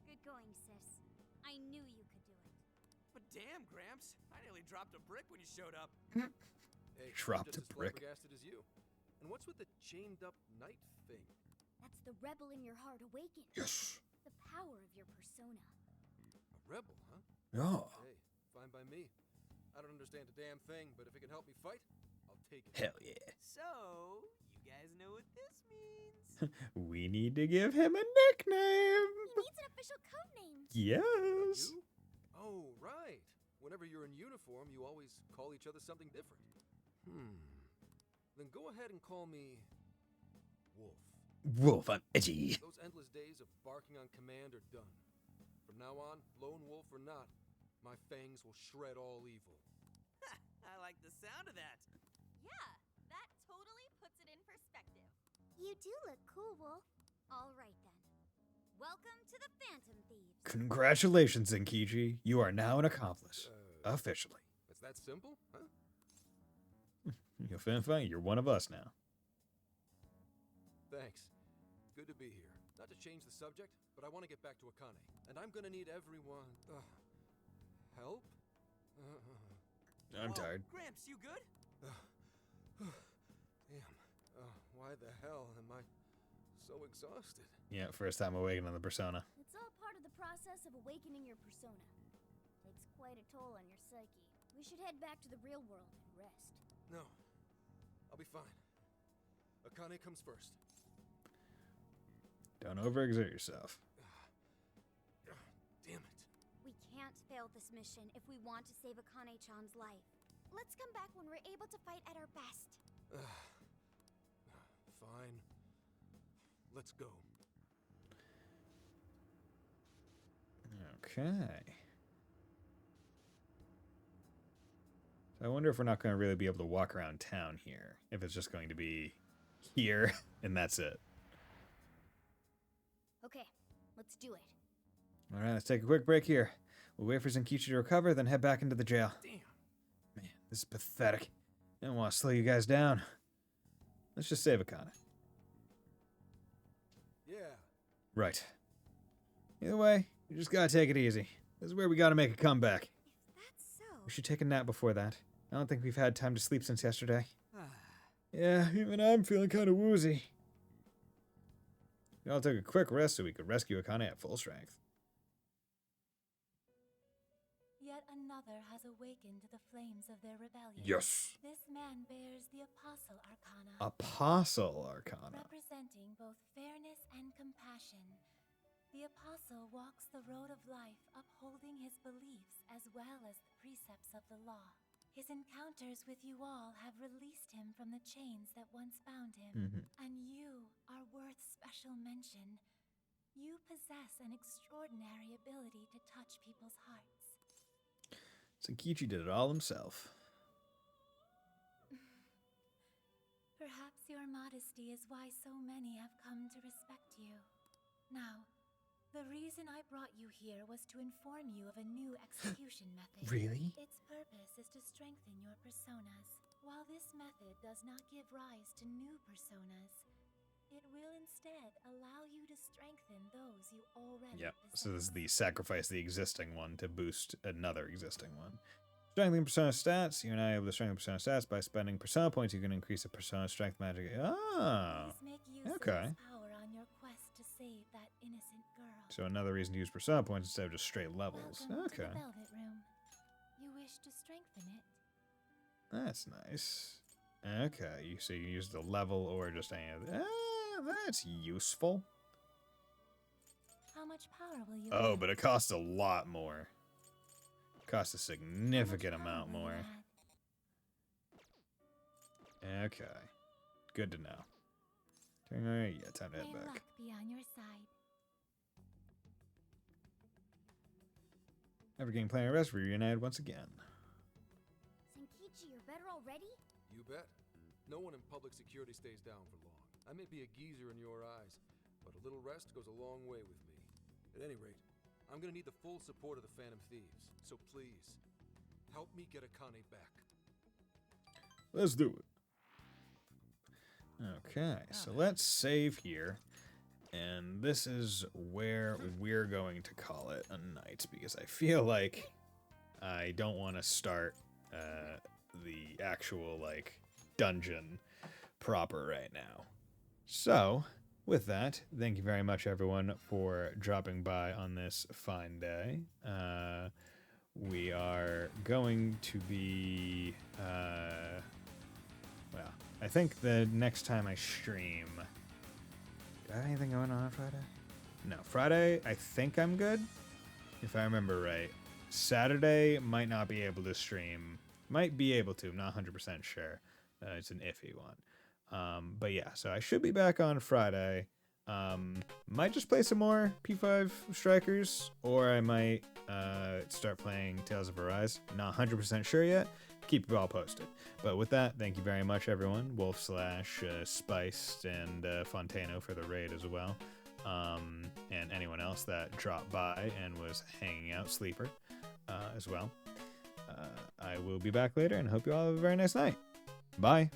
F: Good going, sis. I knew you could do it.
E: But damn, Gramps, I nearly dropped a brick when you showed up.
C: Hey,
A: Dropped
C: I'm just
A: a
C: as
A: brick.
C: flabbergasted as you. And what's with the chained-up knight thing?
B: That's the rebel in your heart awakened.
A: Yes.
B: The power of your persona.
C: A rebel, huh?
A: Yeah.
C: Hey, fine by me. I don't understand a damn thing, but if it can help me fight, I'll take it.
A: Hell yeah.
E: So, you guys know what this means?
A: We need to give him a nickname.
B: He needs an official code name.
A: Yes.
C: You? Oh, right. Whenever you're in uniform, you always call each other something different. Then go ahead and call me Wolf.
A: Wolf, I'm edgy.
C: Those endless days of barking on command are done. From now on, lone wolf or not, my fangs will shred all evil.
E: I like the sound of that.
F: Yeah, that totally puts it in perspective.
G: You do look cool, Wolf.
F: All right, then. Welcome to the Phantom Thieves.
A: Congratulations, Zenkichi. You are now an accomplice. Officially.
C: It's that simple, huh?
A: You're fine. You're one of us now.
C: Thanks. Good to be here. Not to change the subject, but I want to get back to Akane. And I'm gonna need everyone... help?
A: I'm tired.
E: Gramps, you good?
C: Damn. Why the hell am I so exhausted?
A: Yeah, first time awakening the persona.
B: It's all part of the process of awakening your persona. Takes quite a toll on your psyche. We should head back to the real world and rest.
C: No. I'll be fine. Akane comes first.
A: Don't overexert yourself.
C: Damn it.
F: We can't fail this mission if we want to save Akane-chan's life.
G: Let's come back when we're able to fight at our best.
C: Fine. Let's go.
A: Okay. So I wonder if we're not going to really be able to walk around town here. If it's just going to be here and that's it.
B: Okay, let's do it.
A: All right, let's take a quick break here. We'll wait for Zenkichi to recover, then head back into the jail.
C: Damn.
A: Man, this is pathetic. I don't want to slow you guys down. Let's just save Akane.
C: Yeah.
A: Right. Either way, you just gotta take it easy. This is where we gotta make a comeback.
G: If that's so...
A: We should take a nap before that. I don't think we've had time to sleep since yesterday. Yeah, even I'm feeling kind of woozy. We all took a quick rest so we could rescue Akane at full strength.
S: Yet another has awakened to the flames of their rebellion.
A: Yes.
S: This man bears the Apostle Arcana.
A: Apostle Arcana.
S: Representing both fairness and compassion. The Apostle walks the road of life, upholding his beliefs as well as the precepts of the law. His encounters with you all have released him from the chains that once bound him. And you are worth special mention. You possess an extraordinary ability to touch people's hearts.
A: Zenkichi did it all himself.
S: Perhaps your modesty is why so many have come to respect you. Now, the reason I brought you here was to inform you of a new execution method.
A: Really?
S: Its purpose is to strengthen your personas. While this method does not give rise to new personas, it will instead allow you to strengthen those you already
A: Yep.
S: possess.
A: So this is the sacrifice the existing one to boost another existing one. Strengthening persona stats. You're now able to strengthen persona stats by spending persona points. You can increase a persona strength magic. Oh.
S: Please make use
A: Okay.
S: of this power on your quest to save that innocent girl.
A: So another reason to use persona points instead of just straight levels.
S: Welcome
A: Okay.
S: to the Velvet Room. You wish to strengthen it?
A: That's nice. Okay, so you use the level or just any of that's useful.
S: How much power will you
A: Oh,
S: add?
A: but it costs a lot more. It costs a significant amount more. Okay. Good to know. Alright, yeah, time to head
S: May
A: back.
S: luck be on your side.
A: After getting plenty of rest, we reunited once again.
B: Senkichi, you're better already?
C: You bet. No one in public security stays down for long. I may be a geezer in your eyes, but a little rest goes a long way with me. At any rate, I'm gonna need the full support of the Phantom Thieves, so please, help me get Akane back.
A: Let's do it. Okay, so let's save here. And this is where we're going to call it a night, because I feel like I don't want to start the actual, like, dungeon proper right now. So, with that, thank you very much, everyone, for dropping by on this fine day. We are going to be, well, I think the next time I stream... Do I have anything going on Friday? No, Friday, I think I'm good, if I remember right. Saturday, might not be able to stream. Might be able to, I'm not 100% sure. It's an iffy one. But yeah, so I should be back on Friday. Might just play some more P5 Strikers, or I might start playing Tales of Arise. Not 100% sure yet. Keep you all posted. But with that, thank you very much, everyone. Wolf slash Spiced and Fontano for the raid as well. And anyone else that dropped by and was hanging out, Sleeper, as well. I will be back later and hope you all have a very nice night. Bye.